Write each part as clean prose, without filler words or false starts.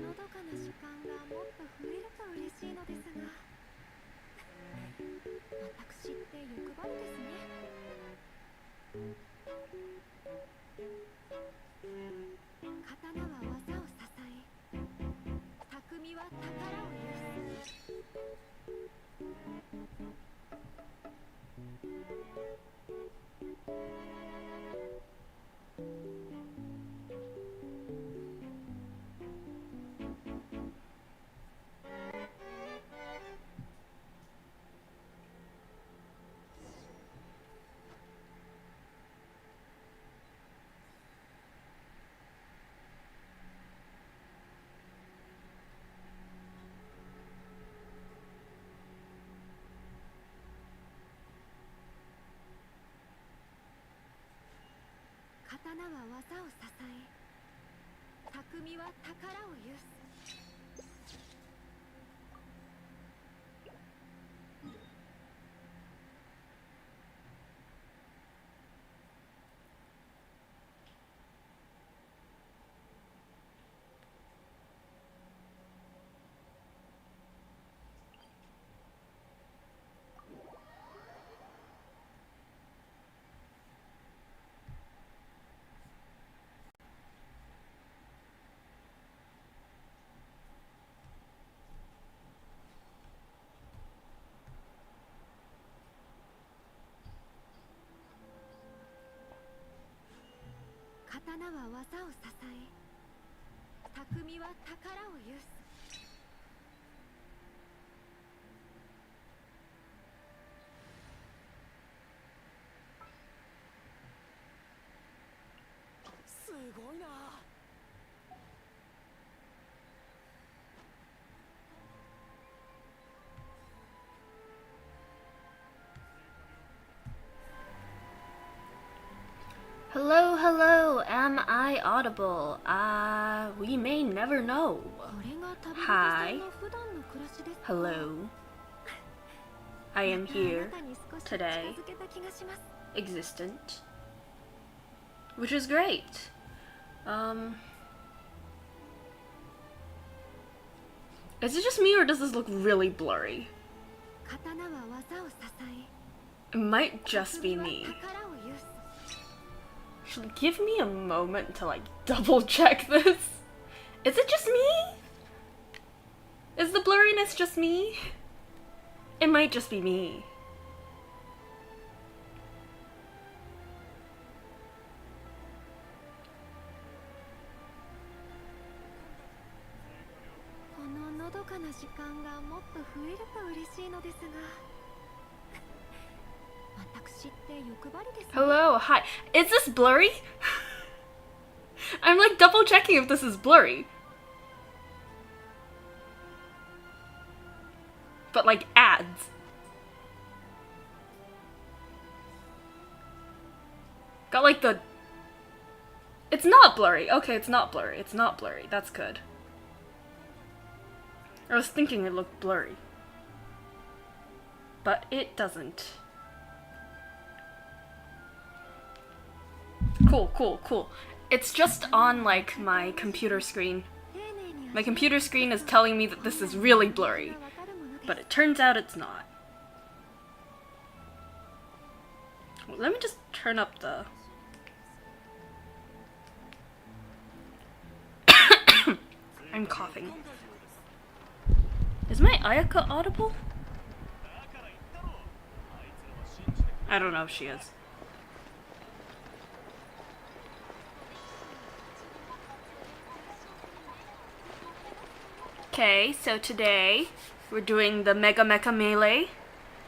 のどかな時間がもっと増えると嬉しいのですが、私って欲張りですね。刀は技を支え、匠は宝を有す。刀は技を支え、匠は宝を有す。刀は技を支え、匠は宝を有す。すごいな。Hello, hello, am I audible? We may never know. Hi. Hello. I am here, today, existent. Which is great. Is it just me or does this look really blurry? It might just be me. Give me a moment to like double check this. Is it just me? Is the blurriness just me? It might just be me. Hello, hi. Is this blurry? I'm like double checking if this is blurry. But like ads. Got like the... It's not blurry. Okay, it's not blurry. It's not blurry. That's good. I was thinking it looked blurry. But it doesn't. Cool, cool, cool. It's just on like my computer screen. My computer screen is telling me that this is really blurry. But it turns out it's not. Well, let me just turn up the... I'm coughing. Is my Ayaka audible? I don't know if she is. Okay, so today we're doing the Mega Meka Melee,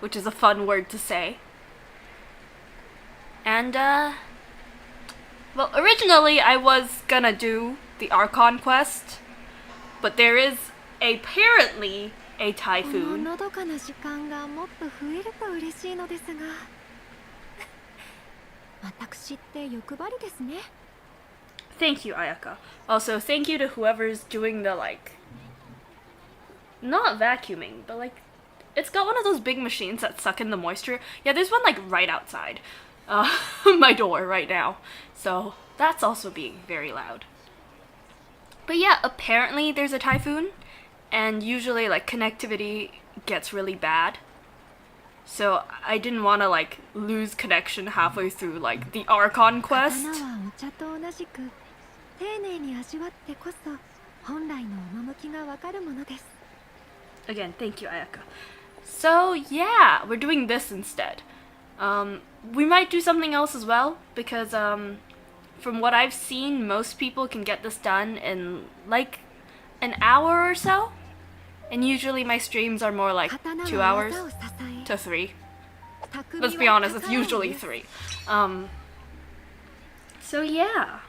which is a fun word to say. And, well, originally I was gonna do the Archon quest, but there is apparently a この Typhoon. のどかな時間がもっと増えると嬉しいのですが私って欲張りですね Thank you, Ayaka. Also, thank you to whoever's doing the, like, not vacuuming, but, like, it's got one of those big machines that suck in the moisture. Yeah, there's one, like, right outside my door right now. So, that's also being very loud. But yeah, apparently there's a Typhoon, and usually, like, connectivity gets really bad. So, I didn't want to, like, lose connection halfway through, like, the Archon 刀 quest. はお茶と同じく丁寧に味わってこそ本来の趣がわかるものです Again, thank you, Ayaka. So, yeah, we're doing this instead. We might do something else as well, because, from what I've seen, most people can get this done in, like, an hour or so. And usually my streams are more like 刀 2 は hours 技を支え to 3. 匠 Let's は be honest, it's 宝を usually 許す 3. So yeah,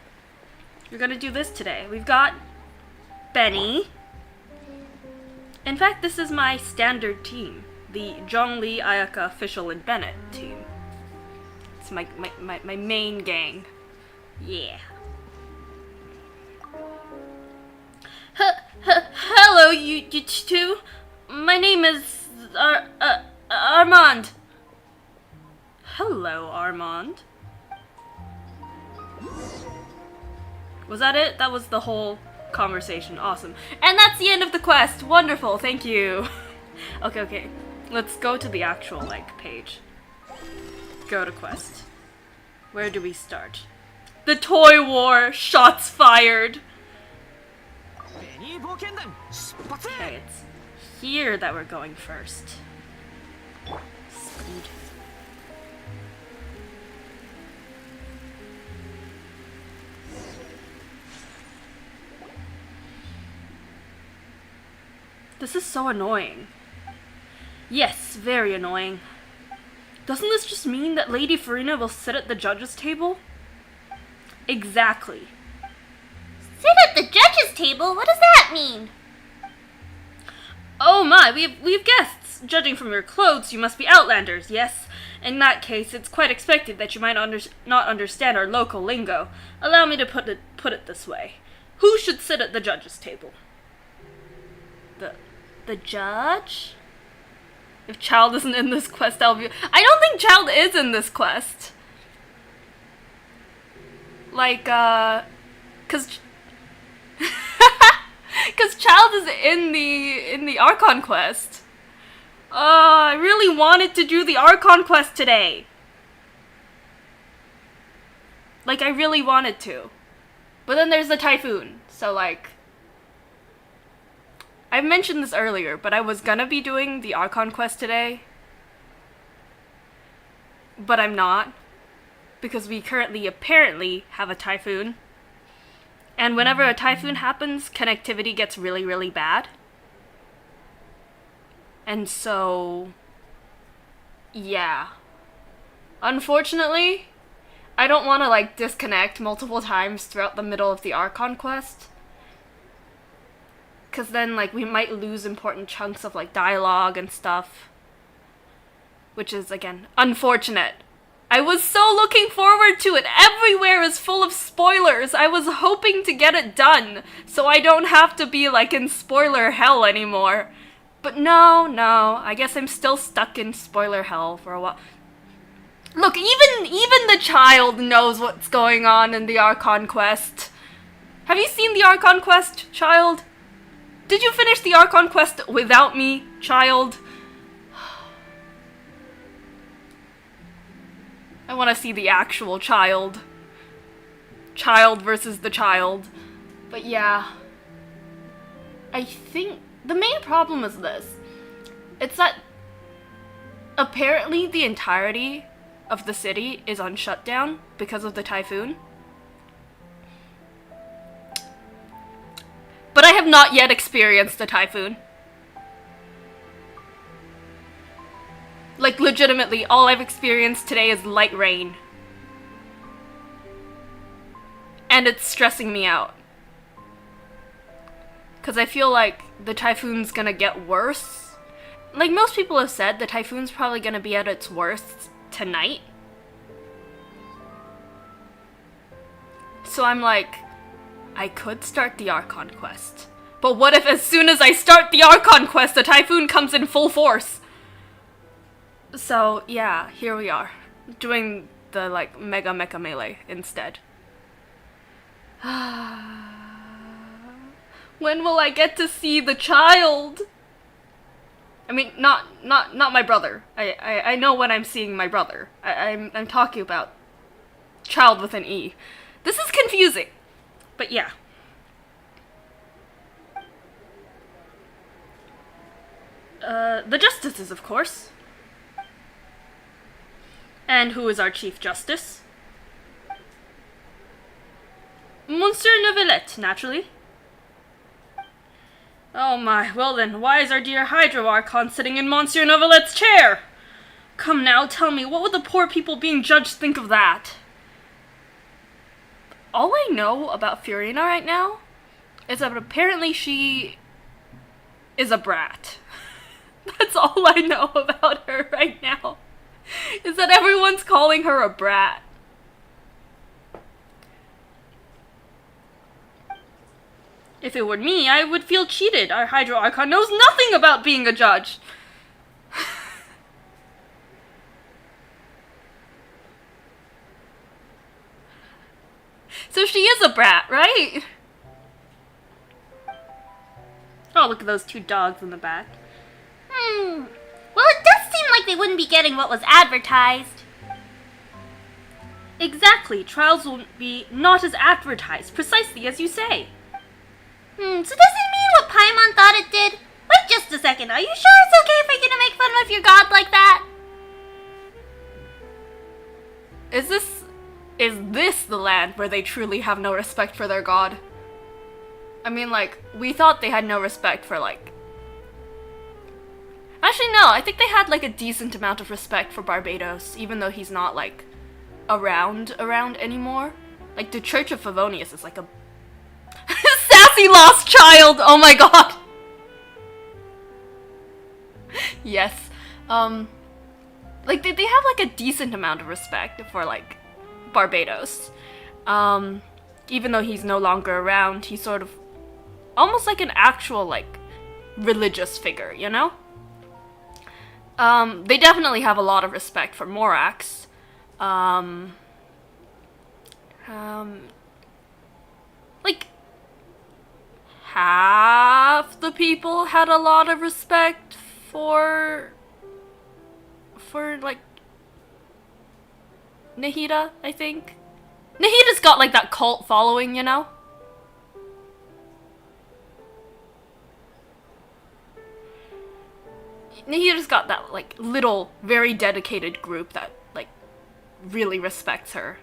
we're gonna do this today. We've got Benny. In fact, this is my standard team, the Zhongli, Ayaka, Official, and Bennett team. It's my main gang. Yeah. Hello, you two. My name is Armand. Hello, Armand. Was that it? That was the whole conversation. Awesome. And that's the end of the quest. Wonderful. Thank you. Okay. Let's go to the actual, like, page. Go to quest. Where do we start? The Toy War. Shots fired. ベニー冒険団出発 Okay, it's here that we're going first. Speed. This is so annoying. Yes, very annoying. Doesn't this just mean that Lady Farina will sit at the judges' table? Exactly. Sit at the judges' table? What does that mean? Oh my, we have guests. Judging from your clothes, you must be Outlanders, yes? In that case, it's quite expected that you might not understand our local lingo. Allow me to put it this way. Who should sit at the judges' table? The judge? If Child isn't in this quest, I'll be... I don't think Child is in this quest. Like, cause Child is in the Archon quest. I really wanted to do the Archon quest today. Like, I really wanted to. But then there's the Typhoon, so like... I mentioned this earlier, but I was gonna be doing the Archon quest today. But I'm not. Because we currently apparently have a Typhoon. And whenever a Typhoon happens, connectivity gets really, really bad. And so... yeah. Unfortunately, I don't want to, like, disconnect multiple times throughout the middle of the Archon quest. Because then, like, we might lose important chunks of, like, dialogue and stuff. Which is, again, unfortunate. I was so looking forward to it. Everywhere is full of spoilers. I was hoping to get it done, so I don't have to be, like, in spoiler hell anymore. But no, I guess I'm still stuck in spoiler hell for a while. Look, even the Child knows what's going on in the Archon quest. Have you seen the Archon quest, Child? Did you finish the Archon quest without me, Child? I want to see the actual Child. Child versus the Child. But yeah. I think the main problem is this. It's that apparently the entirety of the city is on shutdown because of the Typhoon. But I have not yet experienced a typhoon. Like, legitimately, all I've experienced today is light rain. And it's stressing me out. Because I feel like the typhoon's gonna get worse. Like, most people have said, the typhoon's probably gonna be at its worst tonight. So I'm like, I could start the Archon quest. But what if as soon as I start the Archon quest, the typhoon comes in full force? So, yeah, here we are. Doing the, like, Mega Mecha Melee instead. When will I get to see the child? I mean, not my brother. I know when I'm seeing my brother. I'm talking about child with an E. This is confusing. But yeah. The justices, of course. And who is our Chief Justice? Monsieur Neuvillette, naturally. Oh my, well then, why is our dear Hydro Archon sitting in Monsieur Neuvillette's chair? Come now, tell me, what would the poor people being judged think of that? All I know about Fiorina right now is that apparently she is a brat. That's all I know about her right now. Is that everyone's calling her a brat. If it were me, I would feel cheated. Our Hydro Archon knows nothing about being a judge. So she is a brat, right? Oh, look at those two dogs in the back. Well, it does seem like they wouldn't be getting what was advertised. Exactly. Trials will be not as advertised, precisely as you say. So does it mean what Paimon thought it did? Wait just a second, are you sure it's okay for you to make fun of your god like that? Is this the land where they truly have no respect for their god? I mean, like, we thought they had no respect for, like... Actually, no, I think they had, like, a decent amount of respect for Barbados, even though he's not, like, around anymore. Like, the Church of Favonius is, like, a... sassy lost child! Oh my god! Yes. Like, they have, like, a decent amount of respect for, like, Barbados. Even though he's no longer around, he's sort of almost like an actual, like, religious figure, you know? They definitely have a lot of respect for Morax. Like, half the people had a lot of respect for like, Nahida, I think. Nahida's got, like, that cult following, you know? Nahida's got that, like, little, very dedicated group that, like, really respects her.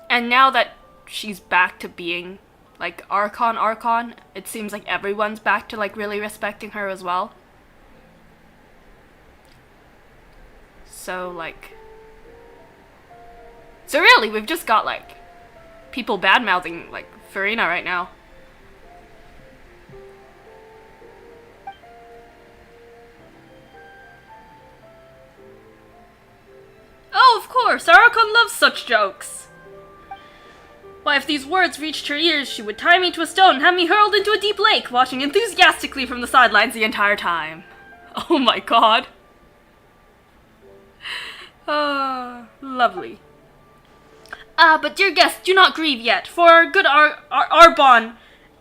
And now that she's back to being, like, Archon, it seems like everyone's back to, like, really respecting her as well. So, like... So really, we've just got, like, people bad-mouthing, like, Fiorina right now. Oh, of course, Archon loves such jokes. Why, if these words reached her ears, she would tie me to a stone and have me hurled into a deep lake, watching enthusiastically from the sidelines the entire time. Oh my god. Ah, lovely. But dear guests, do not grieve yet, for our good Arbon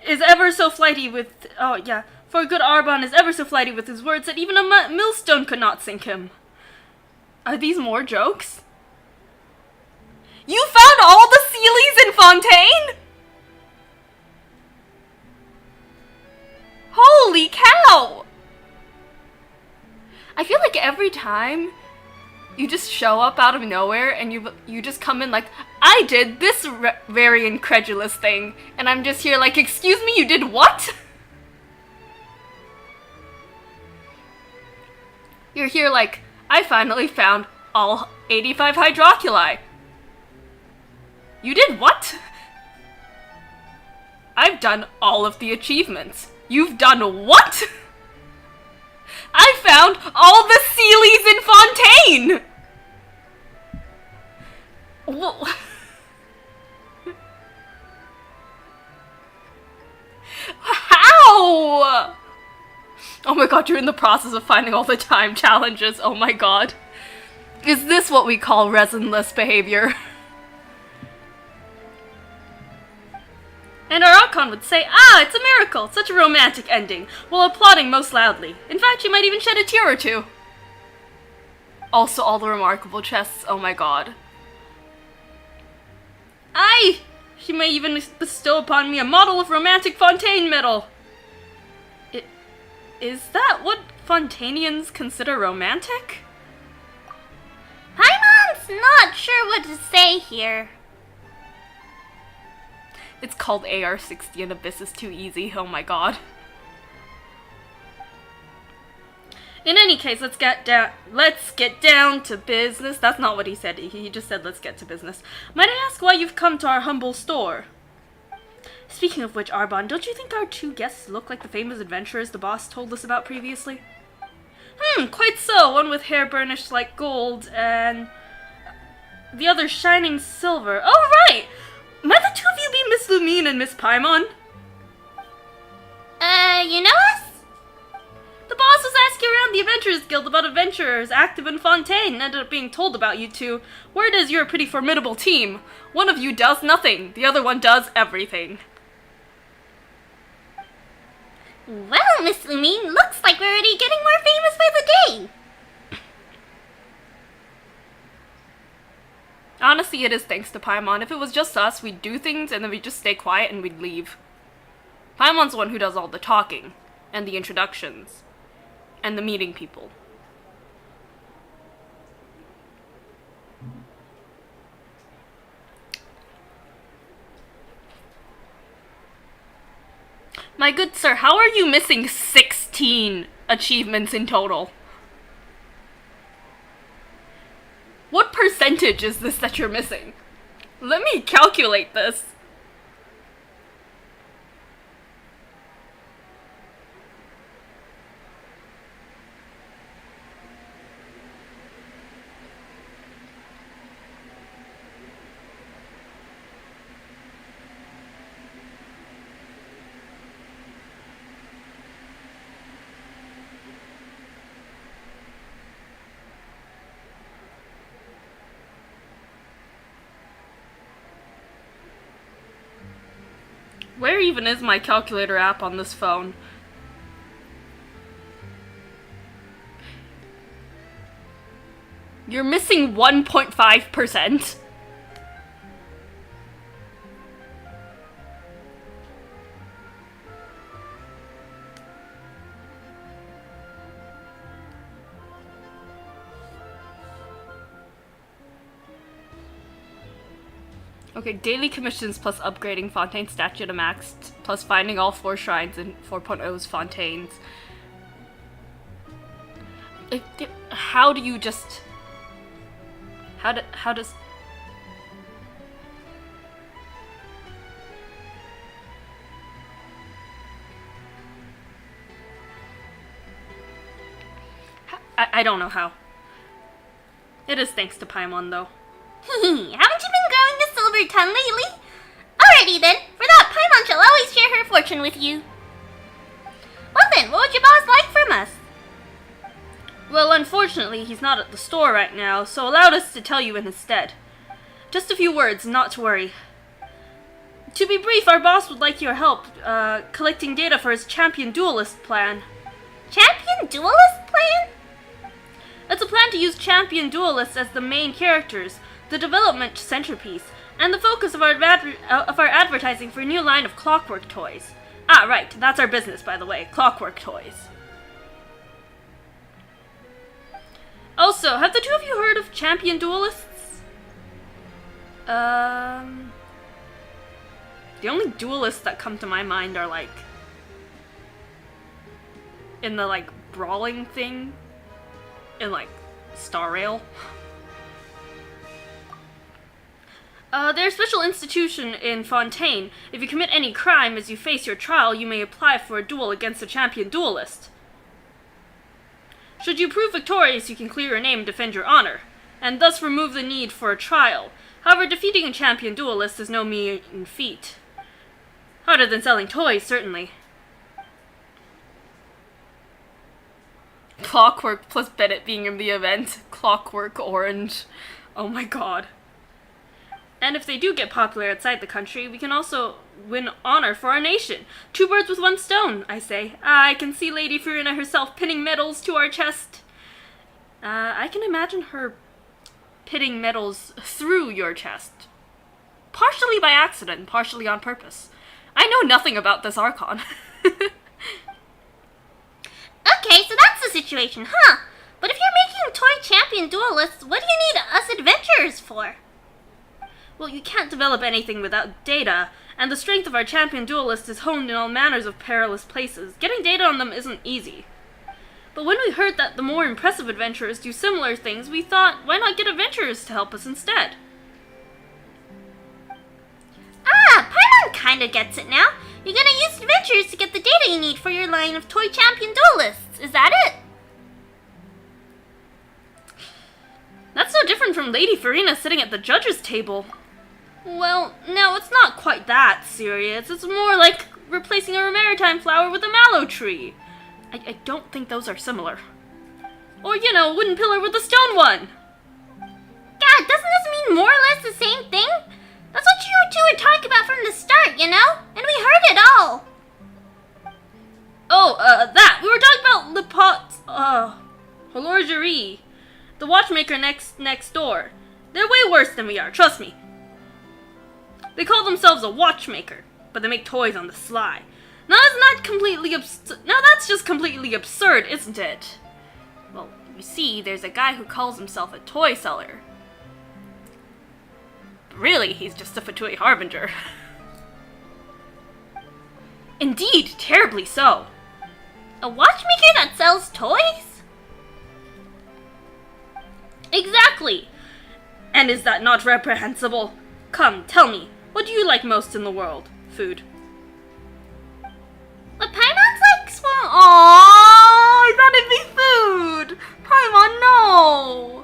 is ever so flighty with... Oh, yeah. For our good Arbon is ever so flighty with his words that even a millstone could not sink him. Are these more jokes? You found all the Sealies in Fontaine? Holy cow! I feel like every time you just show up out of nowhere and you just come in like, I I did this very incredulous thing, and I'm just here like, excuse me, you did what? You're here like, I finally found all 85 hydroculi. You did what? I've done all of the achievements. You've done what? I found all the Sealies in Fontaine! Whoa. How? Oh my god, you're in the process of finding all the time challenges. Oh my god. Is this what we call resinless behavior? And our Archon would say, ah, it's a miracle, such a romantic ending, while applauding most loudly. In fact, she might even shed a tear or two. Also, all the remarkable chests, oh my god. Aye! She may even bestow upon me a model of romantic Fontaine medal. Is that what Fontainians consider romantic? Paimon's not sure what to say here. It's called AR-60 and Abyss is too easy, oh my god. In any case, let's get down to business. That's not what he said. He just said let's get to business. Might I ask why you've come to our humble store? Speaking of which, Arbon, don't you think our two guests look like the famous adventurers the boss told us about previously? Quite so. One with hair burnished like gold, and the other shining silver. Oh, right! Might the two of you be Miss Lumine and Miss Paimon? You know us? The boss was asking around the Adventurers Guild about adventurers active in Fontaine and ended up being told about you two. Word is you're a pretty formidable team. One of you does nothing, the other one does everything. Well, Miss Lumine, looks like we're already getting more famous by the day. Honestly, it is thanks to Paimon. If it was just us, we'd do things and then we'd just stay quiet and we'd leave. Paimon's the one who does all the talking, and the introductions, and the meeting people. My good sir, how are you missing 16 achievements in total? What percentage is this that you're missing? Let me calculate this. Where even is my calculator app on this phone? You're missing 1.5%. Okay, daily commissions plus upgrading Fontaine statue to max, plus finding all 4 shrines in 4.0's Fontaines. How do you just... How does... I don't know how. It is thanks to Paimon, though. Haven't you been growing a silver tongue lately? Alrighty then, for that, Paimon shall always share her fortune with you. Well then, what would your boss like from us? Well, unfortunately, he's not at the store right now, so allowed us to tell you in his stead. Just a few words, not to worry. To be brief, our boss would like your help, collecting data for his Champion Duelist plan. Champion Duelist plan? It's a plan to use Champion Duelists as the main characters, the development centerpiece, and the focus of our advertising for a new line of clockwork toys. Ah, right, that's our business, by the way, clockwork toys. Also, have the two of you heard of Champion Duelists? The only duelists that come to my mind are like in the like brawling thing in like Star Rail. There's a special institution in Fontaine. If you commit any crime as you face your trial, you may apply for a duel against a champion duelist. Should you prove victorious, you can clear your name and defend your honor, and thus remove the need for a trial. However, defeating a champion duelist is no mean feat. Harder than selling toys, certainly. Clockwork plus Bennett being in the event. Clockwork Orange. Oh my god. And if they do get popular outside the country, we can also win honor for our nation. 2 birds with 1 stone, I say. I can see Lady Farina herself pinning medals to our chest. I can imagine her pitting medals through your chest. Partially by accident, partially on purpose. I know nothing about this Archon. Okay, so that's the situation, huh? But if you're making toy champion duelists, what do you need us adventurers for? Well, you can't develop anything without data, and the strength of our champion duelist is honed in all manners of perilous places. Getting data on them isn't easy. But when we heard that the more impressive adventurers do similar things, we thought, why not get adventurers to help us instead? Ah, Paimon kinda gets it now. You're gonna use adventurers to get the data you need for your line of toy champion duelists. Is that it? That's no different from Lady Farina sitting at the judges' table. Well, no, it's not quite that serious. It's more like replacing a maritime flower with a mallow tree. I don't think those are similar. Or, you know, a wooden pillar with a stone one. God, doesn't this mean more or less the same thing? That's what you two were talking about from the start, you know? And we heard it all. Oh, that. We were talking about Horlogerie. The watchmaker next door. They're way worse than we are, trust me. They call themselves a watchmaker, but they make toys on the sly. Now that's just completely absurd, isn't it? Well, you see, there's a guy who calls himself a toy seller. But really, he's just a Fatui harbinger. Indeed, terribly so. A watchmaker that sells toys? Exactly! And is that not reprehensible? Come, tell me, what do you like most in the world? Food. But Paimon's like small. Oh, I thought it'd be food! Paimon, no!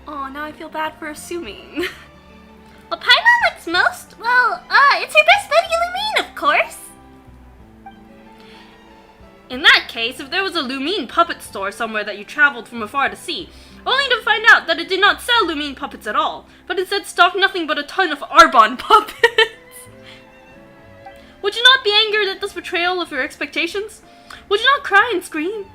Oh, now I feel bad for assuming. What Paimon likes most? Well, it's her best buddy Lumine, of course. In that case, if there was a Lumine puppet store somewhere that you traveled from afar to see, only to find out that it did not sell Lumine puppets at all, but instead stocked nothing but a ton of Arbonne puppets. Would you not be angered at this betrayal of your expectations? Would you not cry and scream?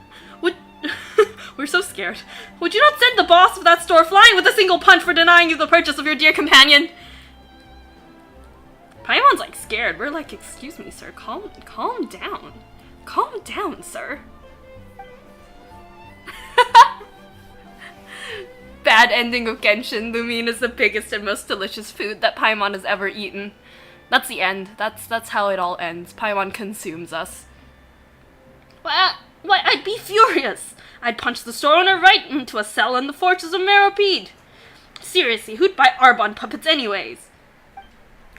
We're so scared. Would you not send the boss of that store flying with a single punch for denying you the purchase of your dear companion? Paimon's like scared. We're like, excuse me, sir, calm down. Calm down, sir. Bad ending of Genshin. Lumine is the biggest and most delicious food that Paimon has ever eaten. That's the end. That's how it all ends. Paimon consumes us. Why, I'd be furious. I'd punch the store owner right into a cell in the fortress of Meropide. Seriously, who'd buy Arbonne puppets anyways?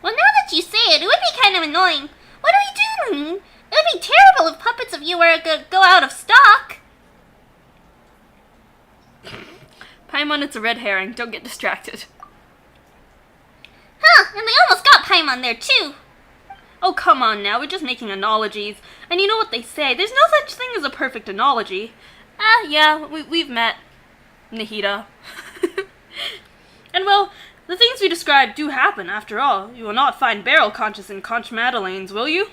Well, now that you say it, it would be kind of annoying. What do we do, Lumine? It would be terrible if puppets of you were to go out of stock. Paimon, it's a red herring. Don't get distracted. Huh, and they almost got Paimon there, too. Oh, come on now. We're just making analogies. And you know what they say. There's no such thing as a perfect analogy. Yeah, we've met. Nahida. And well, the things we described do happen, after all. You will not find Beryl conscious in Conch Madeleines, will you?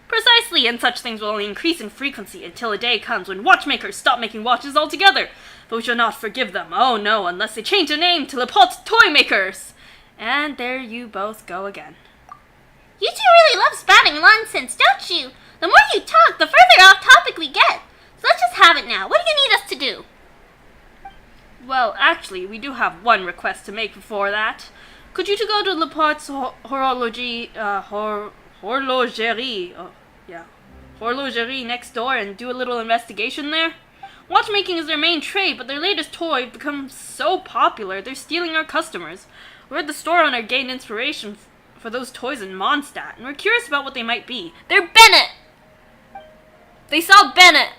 Precisely, and such things will only increase in frequency until a day comes when watchmakers stop making watches altogether. But we shall not forgive them, oh no, unless they change their name to Lepault's Toy Makers. And there you both go again. You two really love spouting nonsense, don't you? The more you talk, the further off topic we get. So let's just have it now. What do you need us to do? Well, actually, we do have one request to make before that. Could you to go to Laporte's horologerie, horlogerie next door and do a little investigation there? Watchmaking is their main trade, but their latest toy has become so popular, they're stealing our customers. We heard the store owner gained inspiration for those toys in Mondstadt, and we're curious about what they might be. They're Bennett! They saw Bennett!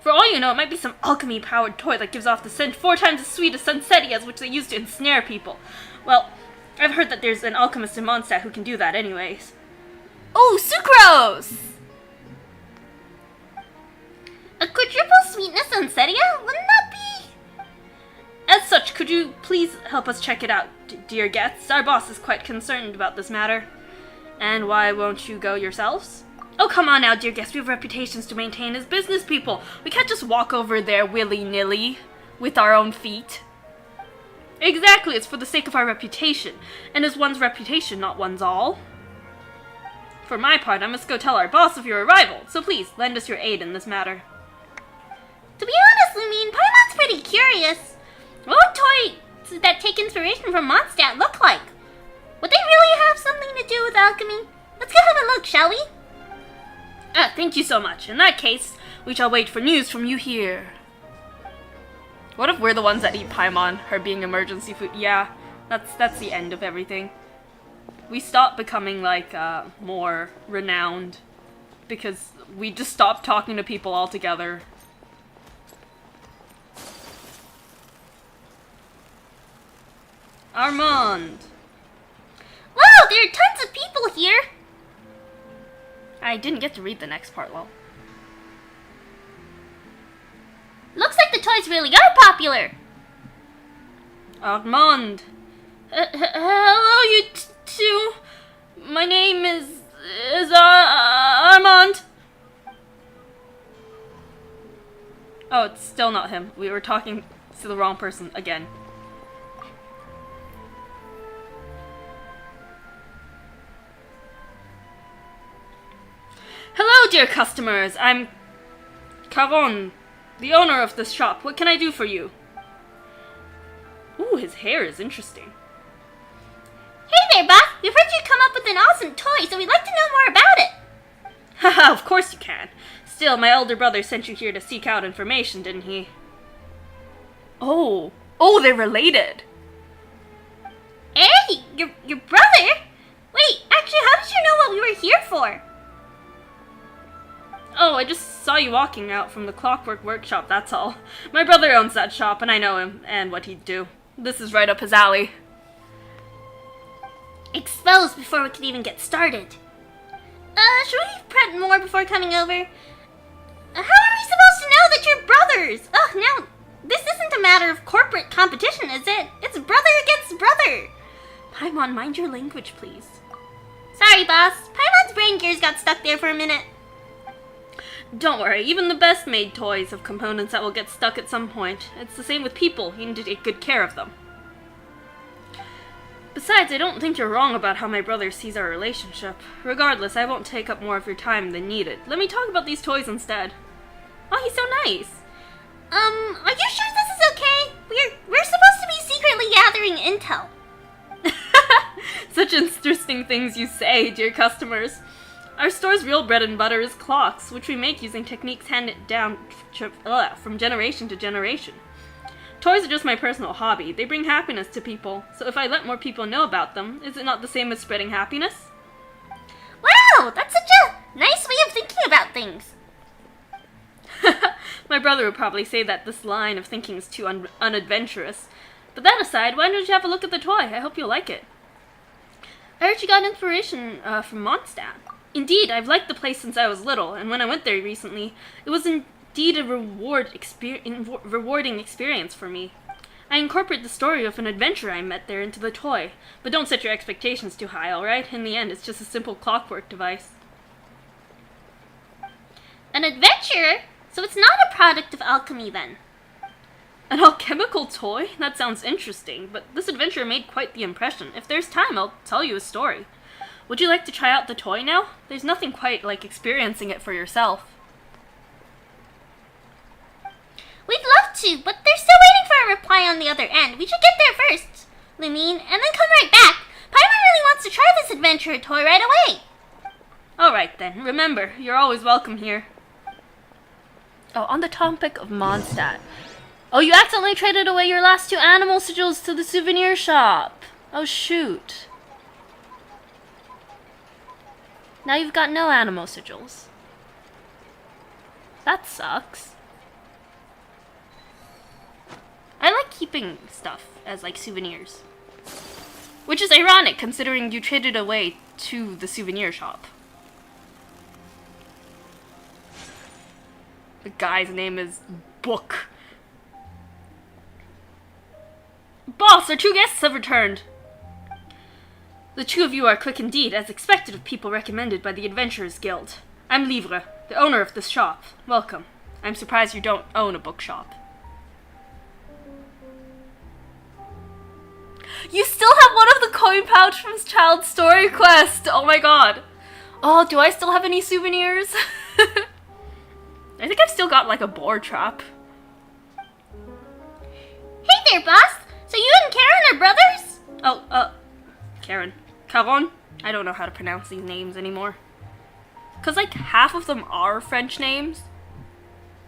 For all you know, it might be some alchemy-powered toy that gives off the scent 4 times as sweet as Sunsettia's, which they use to ensnare people. Well, I've heard that there's an alchemist in Mondstadt who can do that anyways. Oh, sucrose! A quadruple sweetness Sunsettia? Wouldn't that be? As such, could you please help us check it out, dear guests? Our boss is quite concerned about this matter. And why won't you go yourselves? Oh, come on now, dear guests. We have reputations to maintain as business people. We can't just walk over there willy-nilly with our own feet. Exactly, it's for the sake of our reputation. And is one's reputation not one's all? For my part, I must go tell our boss of your arrival, so please, lend us your aid in this matter. To be honest, Lumine, Paimon's pretty curious. What would toys that take inspiration from Mondstadt look like? Would they really have something to do with alchemy? Let's go have a look, shall we? Thank you so much. In that case, we shall wait for news from you here. What if we're the ones that eat Paimon, her being emergency food? Yeah, that's the end of everything. We stopped becoming, like, more renowned. Because we just stopped talking to people altogether. Armand! Wow, there are tons of people here! I didn't get to read the next part, lol. Looks like the toys really are popular! Armand! Hello, you two! My name is Armand! Oh, it's still not him. We were talking to the wrong person again. Hello, dear customers. I'm Caron, the owner of this shop. What can I do for you? Ooh, his hair is interesting. Hey there, boss. We've heard you come up with an awesome toy, so we'd like to know more about it. Haha, of course you can. Still, my elder brother sent you here to seek out information, didn't he? Oh, they're related. Hey, your brother? Wait, actually, how did you know what we were here for? Oh, I just saw you walking out from the Clockwork Workshop, that's all. My brother owns that shop, and I know him, and what he'd do. This is right up his alley. Exposed before we could even get started. Should we prep more before coming over? How are we supposed to know that you're brothers? Ugh, now, this isn't a matter of corporate competition, is it? It's brother against brother. Paimon, mind your language, please. Sorry, boss. Paimon's brain gears got stuck there for a minute. Don't worry, even the best made toys have components that will get stuck at some point. It's the same with people, you need to take good care of them. Besides, I don't think you're wrong about how my brother sees our relationship. Regardless, I won't take up more of your time than needed. Let me talk about these toys instead. Oh, he's so nice. Are you sure this is okay? We're supposed to be secretly gathering intel. Such interesting things you say, dear customers. Our store's real bread and butter is clocks, which we make using techniques handed down from generation to generation. Toys are just my personal hobby. They bring happiness to people, so if I let more people know about them, is it not the same as spreading happiness? Wow, that's such a nice way of thinking about things. My brother would probably say that this line of thinking is too unadventurous. But that aside, why don't you have a look at the toy? I hope you'll like it. I heard you got inspiration from Mondstadt. Indeed, I've liked the place since I was little, and when I went there recently, it was indeed a rewarding experience for me. I incorporate the story of an adventure I met there into the toy, but don't set your expectations too high, alright? In the end, it's just a simple clockwork device. An adventure? So it's not a product of alchemy then? An alchemical toy? That sounds interesting, but this adventure made quite the impression. If there's time, I'll tell you a story. Would you like to try out the toy now? There's nothing quite like experiencing it for yourself. We'd love to, but they're still waiting for a reply on the other end. We should get there first. Lamine, and then come right back. Paimon really wants to try this adventure toy right away. Alright then, remember, you're always welcome here. Oh, on the topic of Mondstadt. Oh, you accidentally traded away your last 2 animal sigils to the souvenir shop. Oh, shoot. Now you've got no animal sigils. That sucks. I like keeping stuff as, like, souvenirs. Which is ironic, considering you traded away to the souvenir shop. The guy's name is Book. Boss, our 2 guests have returned. The 2 of you are quick indeed, as expected of people recommended by the Adventurers Guild. I'm Livre, the owner of this shop. Welcome. I'm surprised you don't own a bookshop. You still have one of the coin pouch from Child Story Quest! Oh my god. Oh, do I still have any souvenirs? I think I've still got like a boar trap. Hey there, boss. So you and Karen are brothers? Oh, Karen. Caron? I don't know how to pronounce these names anymore. Because like half of them are French names.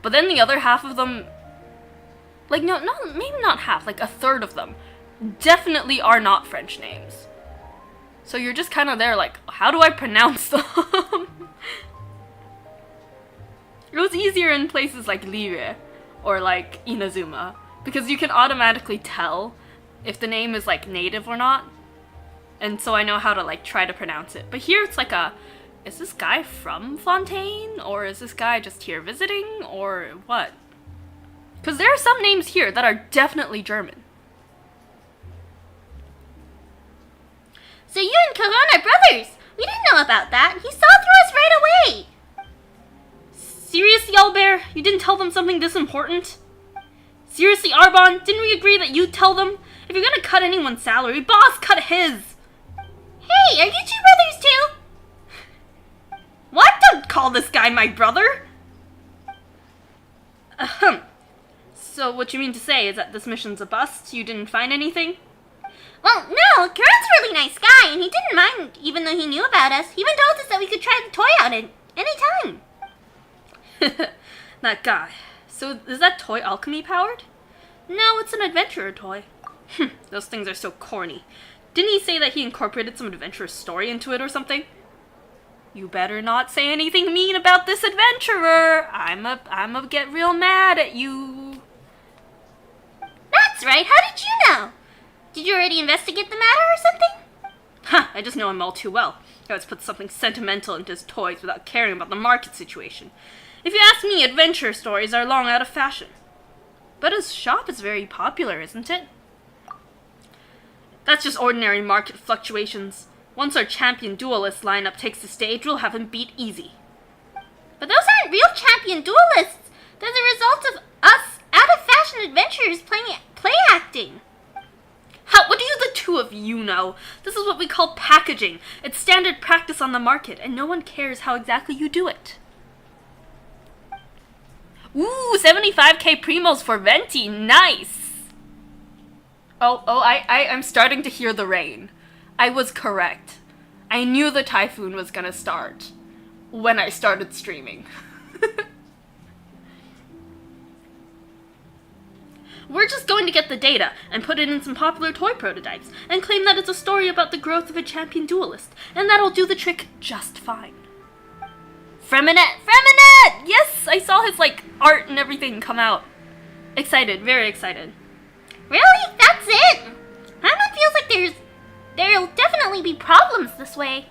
But then the other half of them, like maybe not half, like a third of them definitely are not French names. So you're just kind of there like, how do I pronounce them? It was easier in places like Liyue or like Inazuma because you can automatically tell if the name is like native or not. And so I know how to like try to pronounce it. But here it's like is this guy from Fontaine? Or is this guy just here visiting? Or what? Because there are some names here that are definitely German. So you and Caron are brothers. We didn't know about that. He saw through us right away. Seriously, Albert? You didn't tell them something this important? Seriously, Arbon? Didn't we agree that you'd tell them? If you're gonna cut anyone's salary, boss, cut his! Hey, are you 2 brothers too? What? Don't call this guy my brother! Ahem. So what you mean to say is that this mission's a bust? You didn't find anything? Well, no, Caron's a really nice guy, and he didn't mind even though he knew about us. He even told us that we could try the toy out at any time. That guy. So is that toy alchemy powered? No, it's an adventurer toy. Those things are so corny. Didn't he say that he incorporated some adventurous story into it or something? You better not say anything mean about this adventurer. I'ma get real mad at you. That's right. How did you know? Did you already investigate the matter or something? Ha! I just know him all too well. He always puts something sentimental into his toys without caring about the market situation. If you ask me, adventure stories are long out of fashion. But his shop is very popular, isn't it? That's just ordinary market fluctuations. Once our champion duelist lineup takes the stage, we'll have him beat easy. But those aren't real champion duelists. They're the result of us out-of-fashion adventurers play acting. What do the 2 of you know? This is what we call packaging. It's standard practice on the market, and no one cares how exactly you do it. Ooh, 75k primos for Venti, nice! I'm starting to hear the rain. I was correct. I knew the typhoon was gonna start when I started streaming. We're just going to get the data and put it in some popular toy prototypes and claim that it's a story about the growth of a champion duelist, and that'll do the trick just fine. Freminet! Yes! I saw his, like, art and everything come out. Excited, very excited. Really? That's it? Paimon feels like there'll definitely be problems this way.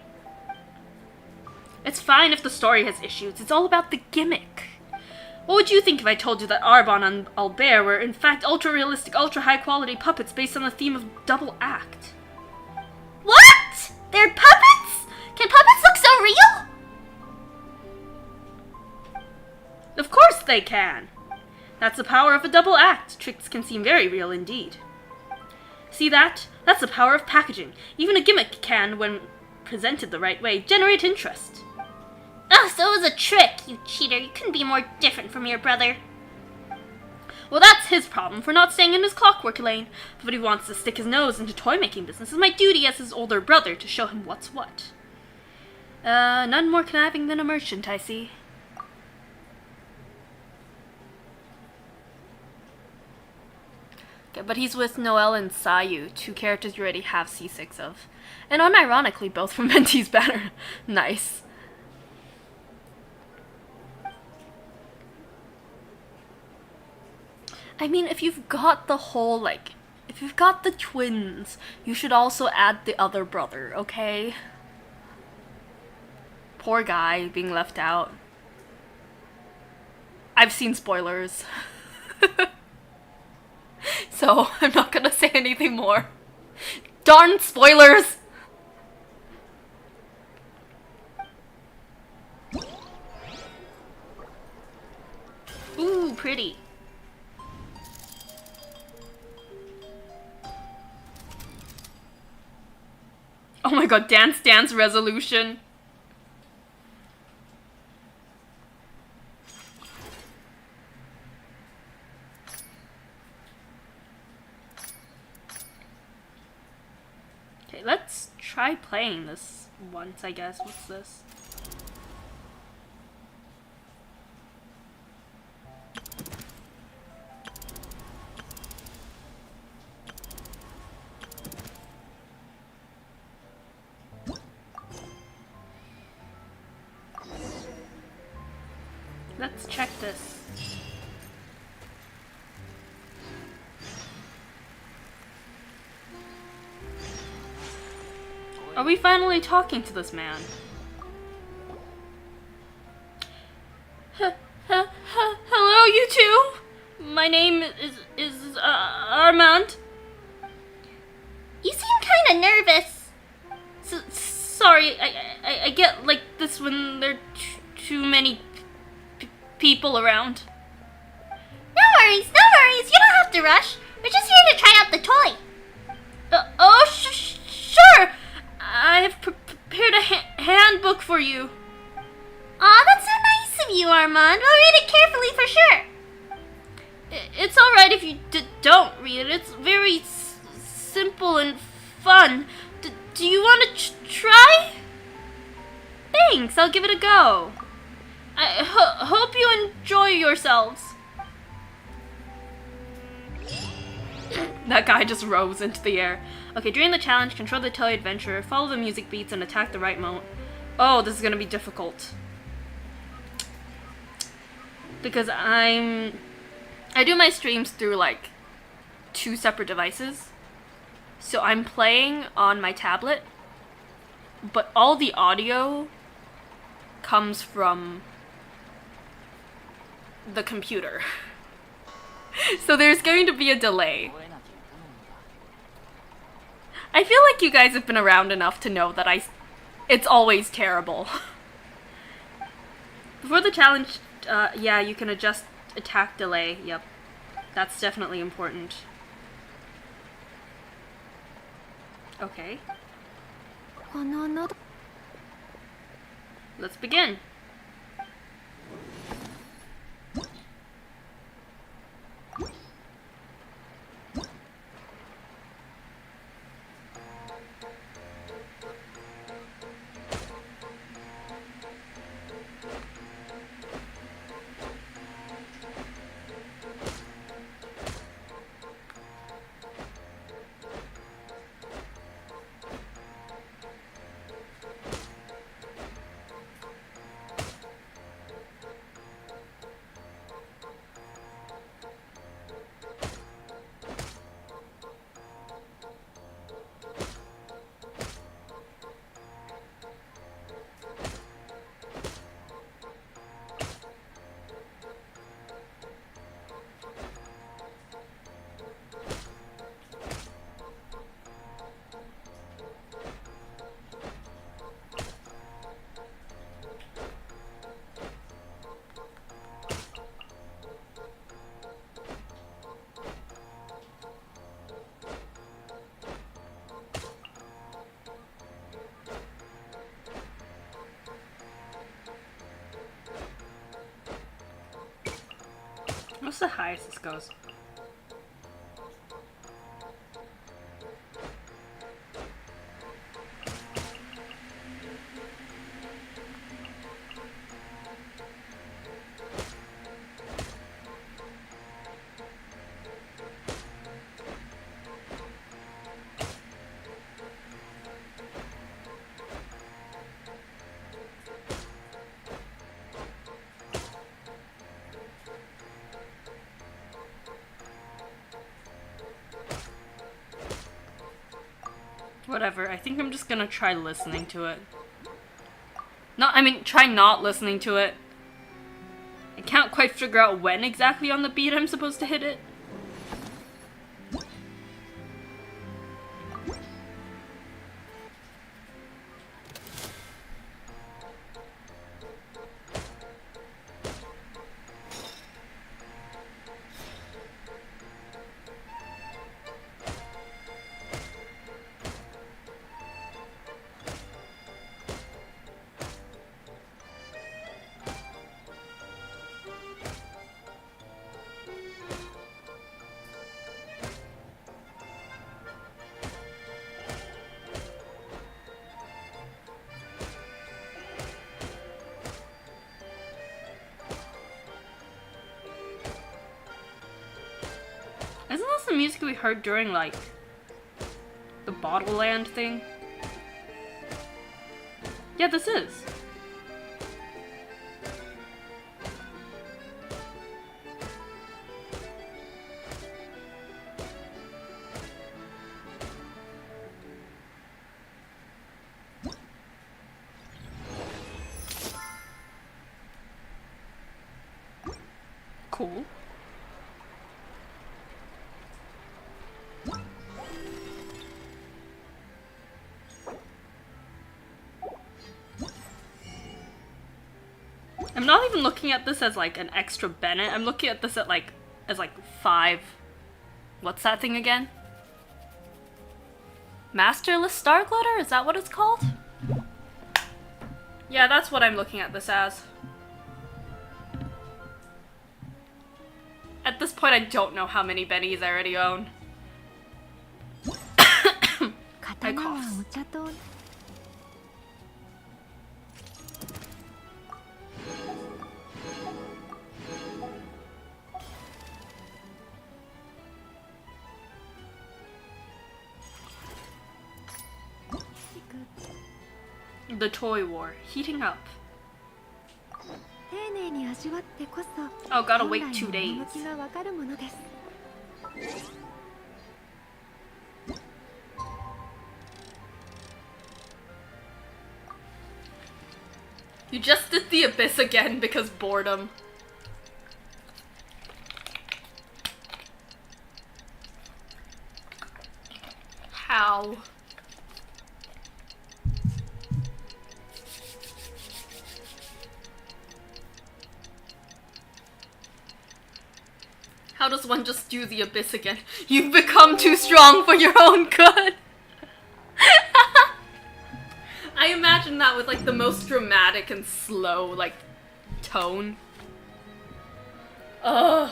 It's fine if the story has issues. It's all about the gimmick. What would you think if I told you that Arbon and Albert were in fact ultra-realistic, ultra-high-quality puppets based on the theme of double act? What? They're puppets? Can puppets look so real? Of course they can. That's the power of a double act. Tricks can seem very real indeed. See that? That's the power of packaging. Even a gimmick can, when presented the right way, generate interest. Oh, so it was a trick, you cheater. You couldn't be more different from your brother. Well, that's his problem for not staying in his clockwork lane. But if he wants to stick his nose into toy-making business, it's my duty as his older brother to show him what's what. None more conniving than a merchant, I see. Okay, but he's with Noelle and Sayu, two characters you already have C6 of. And unironically, both from Mentee's banner. Nice. I mean, if you've got the whole, like, if you've got the twins, you should also add the other brother, okay? Poor guy being left out. I've seen spoilers. So, I'm not gonna say anything more. Darn spoilers! Ooh, pretty. Oh my god, Dance Dance resolution. Okay, let's try playing this once, I guess. What's this? Let's check this. Are we finally talking to this man? Hello, you two. My name is Armand. You seem kind of nervous. Sorry, I get like this when there are too many people around. No worries, no worries. You don't have to rush. We're just here to try out the toy. Sure. I have prepared a handbook for you. Aw, that's so nice of you, Armand. We'll read it carefully for sure. It's alright if you don't read it. It's very simple and fun. Do you want to try? Thanks, I'll give it a go. I hope you enjoy yourselves. That guy just rose into the air. Okay, during the challenge, control the toy adventurer, follow the music beats, and attack the right mode. Oh, this is gonna be difficult. Because I do my streams through like 2 separate devices. So I'm playing on my tablet, but all the audio comes from the computer. So there's going to be a delay. I feel like you guys have been around enough to know that it's always terrible. Before the challenge, yeah, you can adjust attack delay. Yep, that's definitely important. Okay. Let's begin. the highest this goes? Whatever, I think I'm just gonna try listening to it. Try not listening to it. I can't quite figure out when exactly on the beat I'm supposed to hit it. Isn't this the music we heard during, like, the Bottle Land thing? Yeah, this is. Cool. I'm not even looking at this as like an extra Bennett. I'm looking at this at like as like 5. What's that thing again? Masterless Star Glitter? Is that what it's called? Yeah, that's what I'm looking at this as. At this point, I don't know how many bennies I already own. I cough. The toy war, heating up. Oh, gotta wait 2 days. You just did the abyss again because boredom. How? How does one just do the abyss again? You've become too strong for your own good! I imagine that with like the most dramatic and slow, like, tone. Ugh.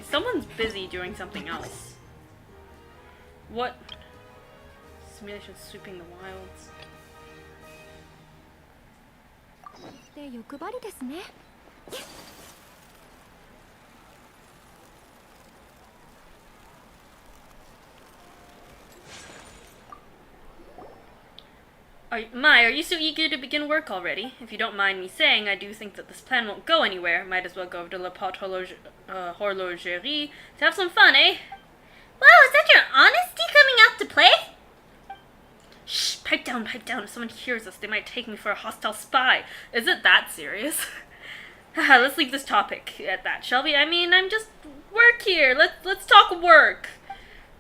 Someone's busy doing something else. What? Simulation sweeping the wilds. Are you so eager to begin work already? If you don't mind me saying, I do think that this plan won't go anywhere. Might as well go over to La Porte Horlogerie to have some fun, eh? Wow, is that your honesty coming out to play? Shh, pipe down, pipe down. If someone hears us, they might take me for a hostile spy. Is it that serious? Let's leave this topic at that, shall we? I mean, I'm just work here. Let's talk work.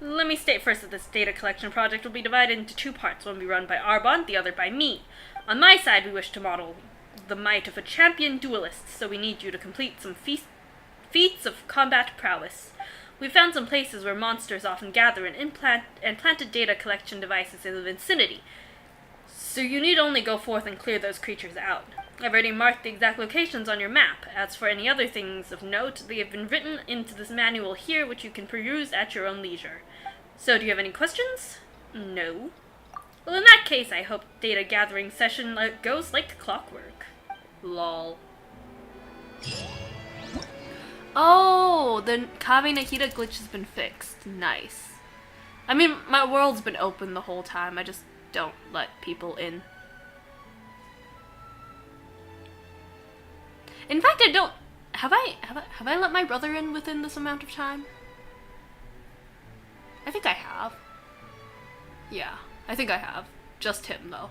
Let me state first that this data collection project will be divided into 2 parts. One will be run by Arbon, the other by me. On my side, we wish to model the might of a champion duelist, so we need you to complete some feats of combat prowess. We found some places where monsters often gather and planted data collection devices in the vicinity. So you need only go forth and clear those creatures out. I've already marked the exact locations on your map. As for any other things of note, they have been written into this manual here, which you can peruse at your own leisure. So do you have any questions? No. Well, in that case, I hope data gathering session goes like clockwork. Lol. Oh, the Kame Nahida glitch has been fixed. Nice. I mean, my world's been open the whole time. I just don't let people in. In fact, I don't. Have I let my brother in within this amount of time? I think I have. Yeah, I think I have. Just him, though.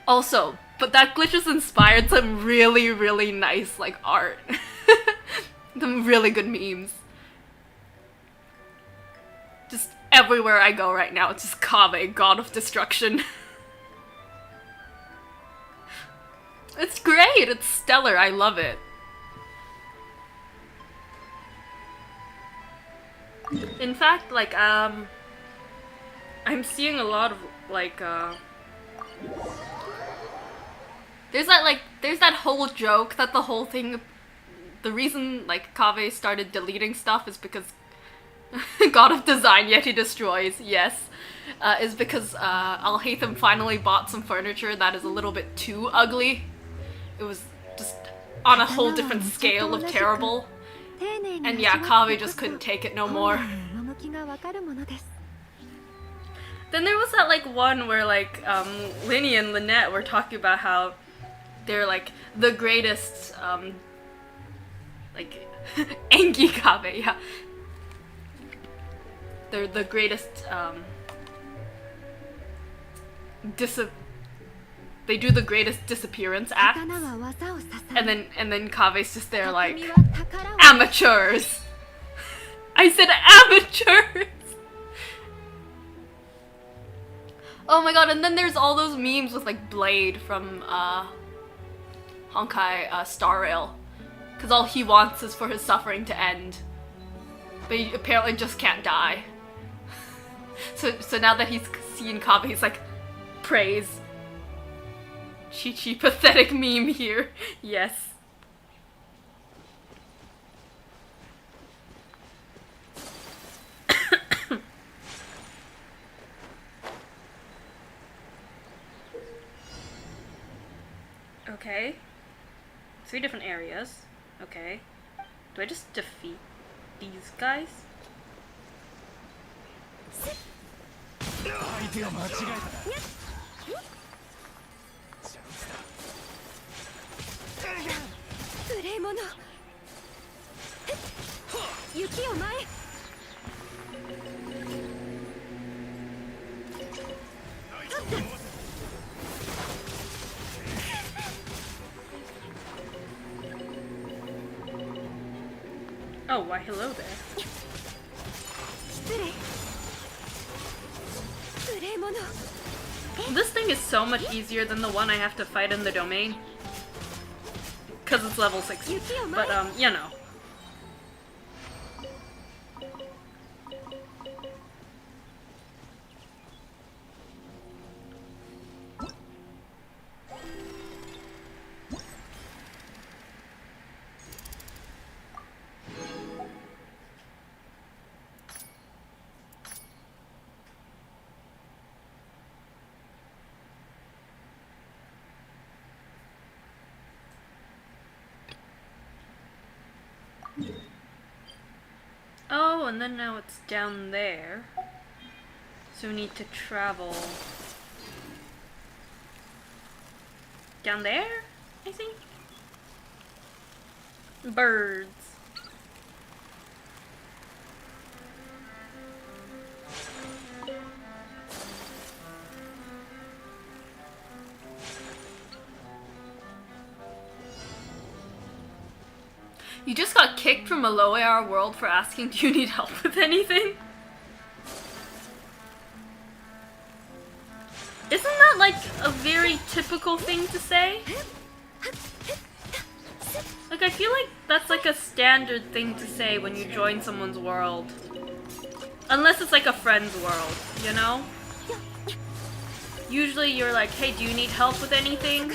Also, but that glitch has inspired some really, really nice, like, art. Some really good memes. Just everywhere I go right now, it's just Kame, God of Destruction. It's great! It's stellar, I love it. In fact, like, I'm seeing a lot of, like, there's that whole joke that the whole thing, the reason, like, Kave started deleting stuff is because God of Design, yet he destroys, yes, is because, Alhaitham finally bought some furniture that is a little bit too ugly. It was just on a whole different scale of terrible. And yeah, Kave just couldn't take it no more. Then there was that, like, one where, like, Linny and Lynette were talking about how they're, like, the greatest, like, Engi Kave, yeah. They're the greatest, they do the greatest disappearance acts. And then Kave's just there, like, amateurs! I said amateurs! Oh my god, and then there's all those memes with, like, Blade from, Honkai, Star Rail. Because all he wants is for his suffering to end. But he apparently just can't die. So now that he's seen Kave, he's like, praise. Chi-Chi pathetic meme here. Yes. Okay. 3 different areas. Okay. Do I just defeat these guys? Oh, why hello there. This thing is so much easier than the one I have to fight in the domain. Because it's level 60. But, you know. Oh, and then now it's down there. So we need to travel down there, I think? Birds. You just got kicked from a low AR world for asking, do you need help with anything? Isn't that like a very typical thing to say? Like, I feel like that's like a standard thing to say when you join someone's world. Unless it's like a friend's world, you know? Usually you're like, hey, do you need help with anything?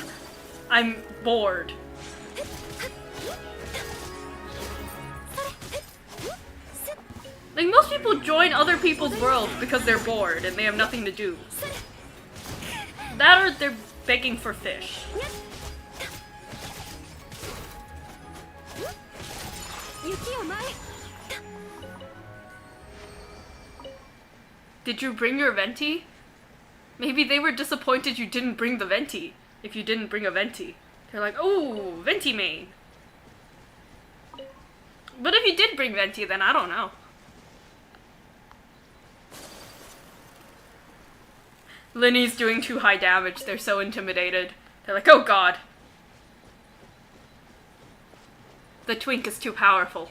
I'm bored. Like, most people join other people's worlds because they're bored and they have nothing to do. That or they're begging for fish. Did you bring your venti? Maybe they were disappointed you didn't bring the venti. If you didn't bring a venti. They're like, oh, venti main. But if you did bring venti, then I don't know. Linny's doing too high damage. They're so intimidated. They're like, oh god. The twink is too powerful.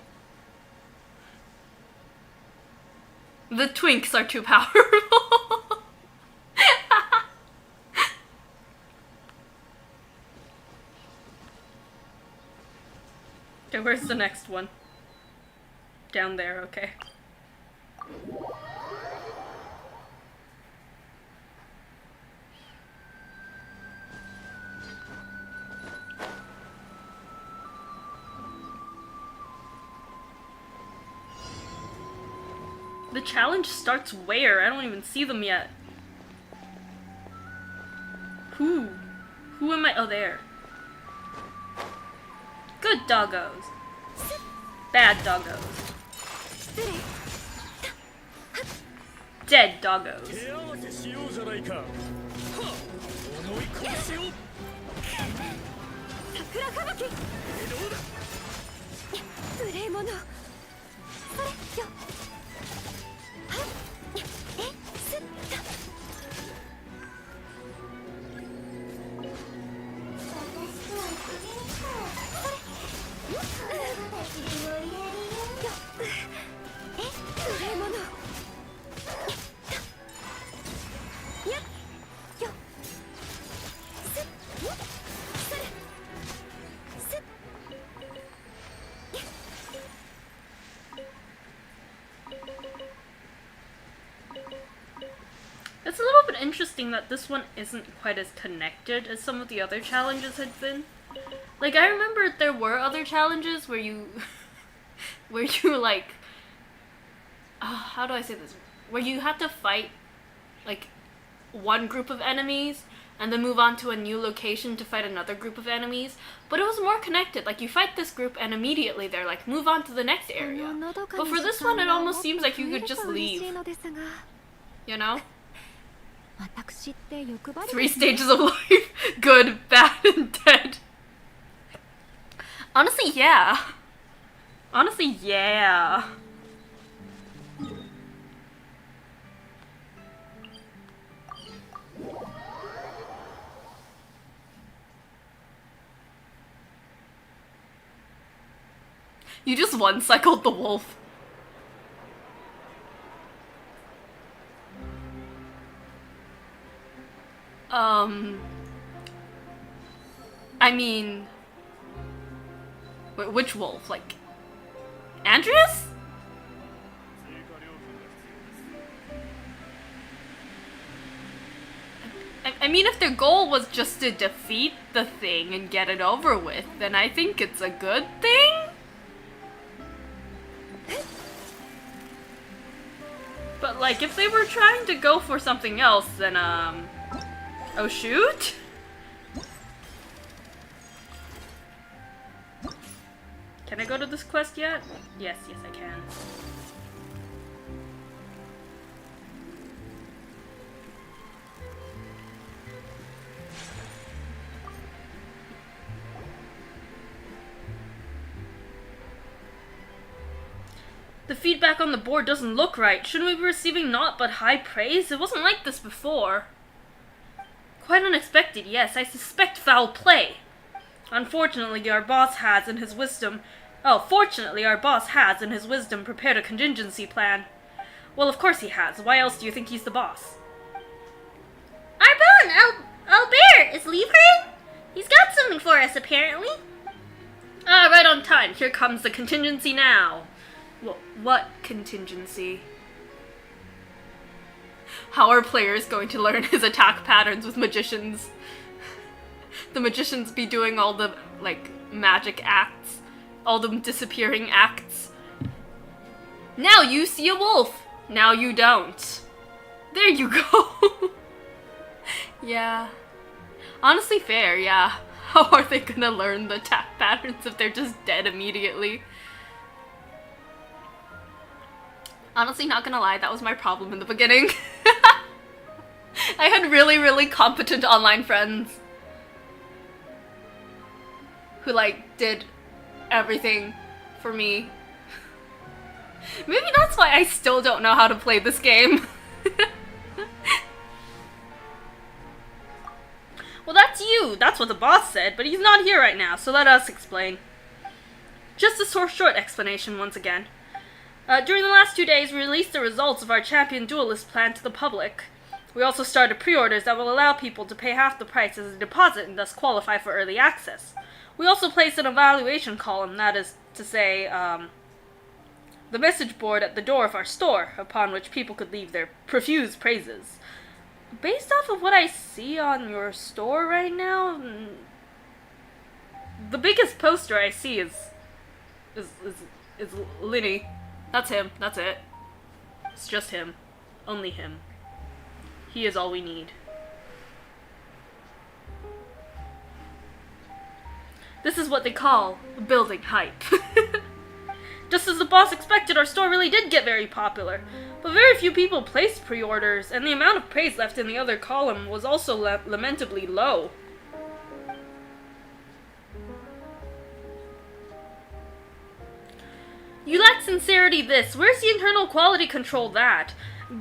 The twinks are too powerful. Okay, where's the next one? Down there, okay. The challenge starts where? I don't even see them yet. Who? Who am I? Oh, there. Good doggos. Bad doggos. Dead doggos. It's a little bit interesting that this one isn't quite as connected as some of the other challenges had been. Like, I remember there were other challenges where you where you like how do I say this? Where you had to fight like one group of enemies and then move on to a new location to fight another group of enemies, but it was more connected. Like, you fight this group and immediately they're like, move on to the next area. But for this one, it almost seems like you could just leave. You know? 3 stages of life. Good, bad, and dead. Honestly, yeah. Honestly, yeah. You just one-cycled the wolf. I mean... Which wolf? Like... Andreas? I mean, if their goal was just to defeat the thing and get it over with, then I think it's a good thing? But, like, if they were trying to go for something else, then, oh, shoot? Can I go to this quest yet? Yes, yes, I can. The feedback on the board doesn't look right. Shouldn't we be receiving naught but high praise? It wasn't like this before. Quite unexpected, yes. I suspect foul play. Unfortunately, our boss has, in his wisdom... Oh, fortunately, our boss has, in his wisdom, prepared a contingency plan. Well, of course he has. Why else do you think he's the boss? Arbon, Albert, is Lever in? He's got something for us, apparently. Ah, right on time. Here comes the contingency now. What contingency? How are players going to learn his attack patterns with magicians? The magicians be doing all the, like, magic acts. All the disappearing acts. Now you see a wolf! Now you don't. There you go! Yeah. Honestly fair, yeah. How are they gonna learn the attack patterns if they're just dead immediately? Honestly, not gonna lie, that was my problem in the beginning. I had really, really competent online friends who, like, did everything for me. Maybe that's why I still don't know how to play this game. Well, that's you. That's what the boss said, but he's not here right now, so let us explain. Just a short explanation once again. During the last 2 days, we released the results of our champion duelist plan to the public. We also started pre-orders that will allow people to pay half the price as a deposit and thus qualify for early access. We also placed an evaluation column, that is to say, the message board at the door of our store, upon which people could leave their profuse praises. Based off of what I see on your store right now, the biggest poster I see is Linny. That's him. That's it. It's just him. Only him. He is all we need. This is what they call building hype. Just as the boss expected, our store really did get very popular, but very few people placed pre-orders, and the amount of praise left in the other column was also lamentably low. You lack sincerity this. Where's the internal quality control that?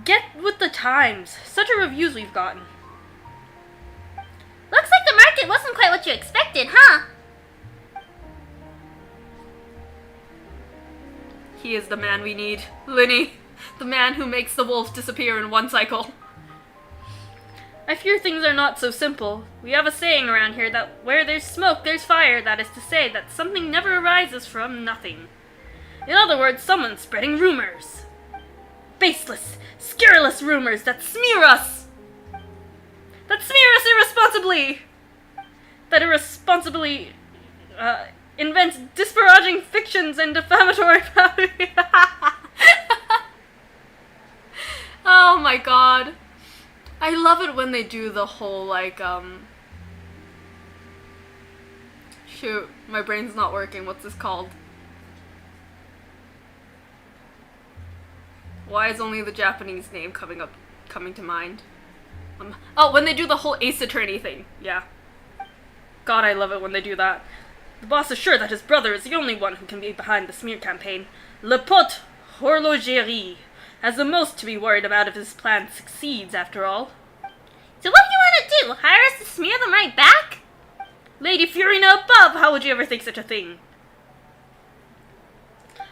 Get with the times. Such a reviews we've gotten. Looks like the market wasn't quite what you expected, huh? He is the man we need. Linny. The man who makes the wolf disappear in one cycle. I fear things are not so simple. We have a saying around here that where there's smoke, there's fire. That is to say that something never arises from nothing. In other words, someone's spreading rumors. Baseless, scurrilous rumors that smear us! That smear us irresponsibly! That irresponsibly, invents disparaging fictions and defamatory... Oh my god. I love it when they do the whole, like, shoot, my brain's not working. What's this called? Why is only the Japanese name coming to mind? Oh, when they do the whole Ace Attorney thing. Yeah. God, I love it when they do that. The boss is sure that his brother is the only one who can be behind the smear campaign. Le Pot Horlogerie has the most to be worried about if his plan succeeds, after all. So what do you want to do? Hire us to smear them right back? Lady Furina above, how would you ever think such a thing?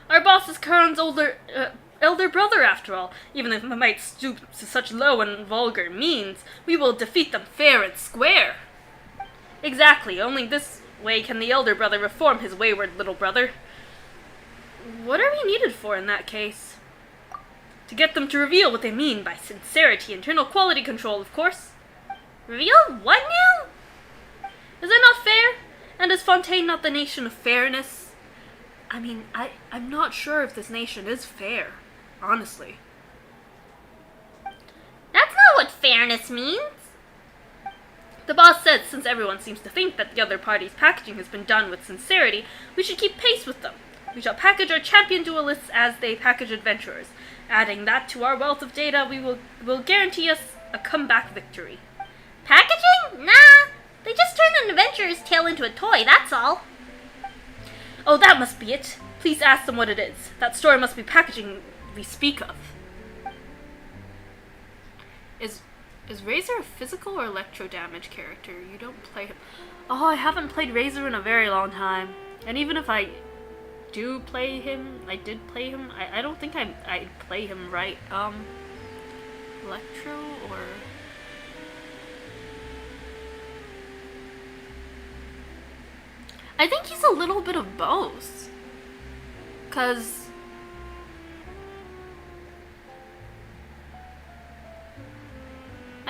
Our boss is Karan's elder brother, after all. Even if we might stoop to such low and vulgar means, we will defeat them fair and square. Exactly, only this way can the elder brother reform his wayward little brother. What are we needed for in that case? To get them to reveal what they mean by sincerity, internal quality control, of course. Reveal what now? Is that not fair? And is Fontaine not the nation of fairness? I mean, I'm not sure if this nation is fair, honestly. That's not what fairness means. The boss said since everyone seems to think that the other party's packaging has been done with sincerity, we should keep pace with them. We shall package our champion duelists as they package adventurers. Adding that to our wealth of data, will guarantee us a comeback victory. Packaging? Nah. They just turned an adventurer's tale into a toy, that's all. Oh, that must be it. Please ask them what it is. That story must be packaging we speak of. Is Razor a physical or electro damage character? You don't play him. Oh, I haven't played Razor in a very long time. And even if I do play him, I don't think I play him right. Electro or... I think he's a little bit of both. 'Cause...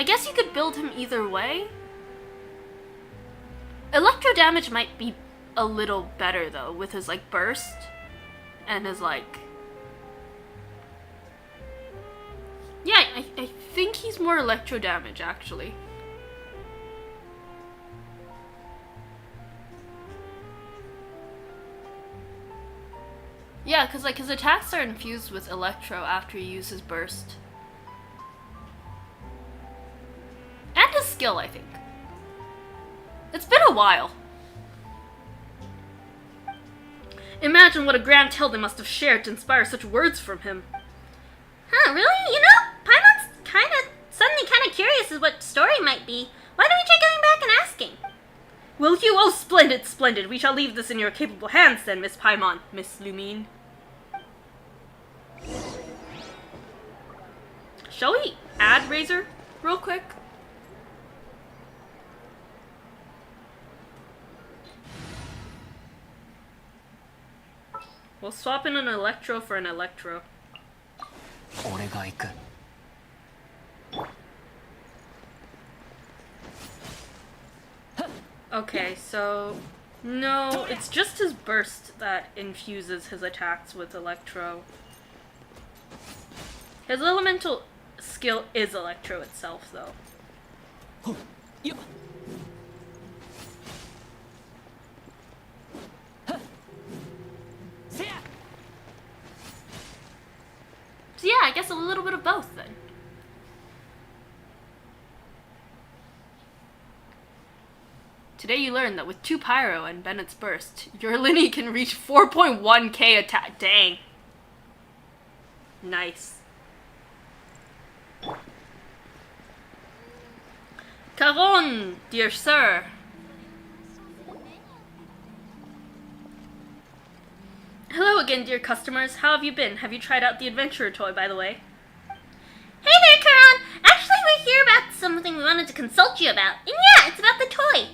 I guess you could build him either way. Electro damage might be a little better though, with his like burst and his like... Yeah, I think he's more electro damage actually. Yeah, because like his attacks are infused with electro after he uses burst. And his skill, I think. It's been a while. Imagine what a grand tale they must have shared to inspire such words from him. Huh, really? You know, Paimon's suddenly kind of curious as what story might be. Why don't we try going back and asking? Will you? Oh, splendid, splendid. We shall leave this in your capable hands then, Miss Paimon, Miss Lumine. Shall we add Razor real quick? We'll swap in an Electro for an Electro. 俺が行く Okay, so... No, it's just his burst that infuses his attacks with Electro. His elemental skill is Electro itself, though. よっ せや So yeah, I guess a little bit of both, then. Today you learned that with 2 Pyro and Bennett's Burst, your Linny can reach 4.1k attack. Dang. Nice. Caron, dear sir. Hello again, dear customers. How have you been? Have you tried out the Adventurer toy, by the way? Hey there, Karan! Actually, we're here about something we wanted to consult you about. And yeah, it's about the toy.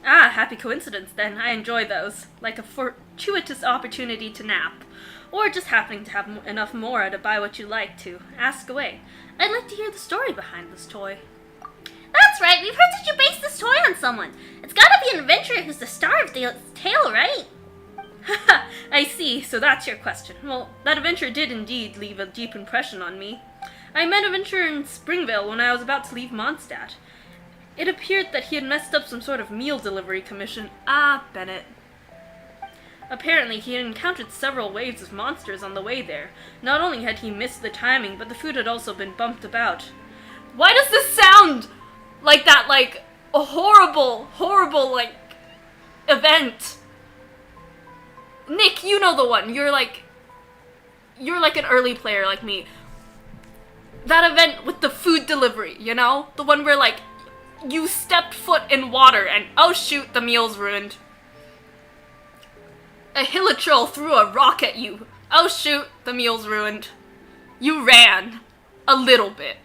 Ah, happy coincidence then. I enjoy those. Like a fortuitous opportunity to nap. Or just happening to have enough more to buy what you like to. Ask away. I'd like to hear the story behind this toy. That's right, we've heard that you based this toy on someone. It's gotta be an adventurer who's the star of the tale, right? Haha, I see. So that's your question. Well, that adventure did indeed leave a deep impression on me. I met an adventurer in Springvale when I was about to leave Mondstadt. It appeared that he had messed up some sort of meal delivery commission. Ah, Bennett. Apparently, he had encountered several waves of monsters on the way there. Not only had he missed the timing, but the food had also been bumped about. Why does this sound like that, like, a horrible, like, event? Nick, you know the one. You're like an early player like me. That event with the food delivery, you know? The one where, like, you stepped foot in water and, oh shoot, the meal's ruined. A Hilichurl threw a rock at you. Oh shoot, the meal's ruined. You ran. A little bit.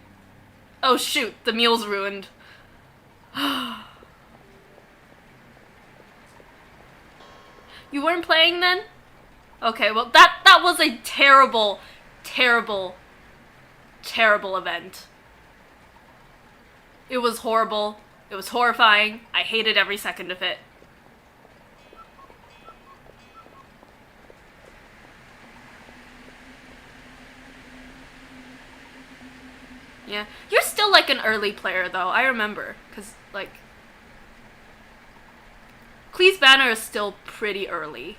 Oh shoot, the meal's ruined. You weren't playing then? Okay, well that was a terrible event. It was horrible. It was horrifying. I hated every second of it. Yeah. You're still like an early player though, I remember. Cause like Cleese Banner is still pretty early.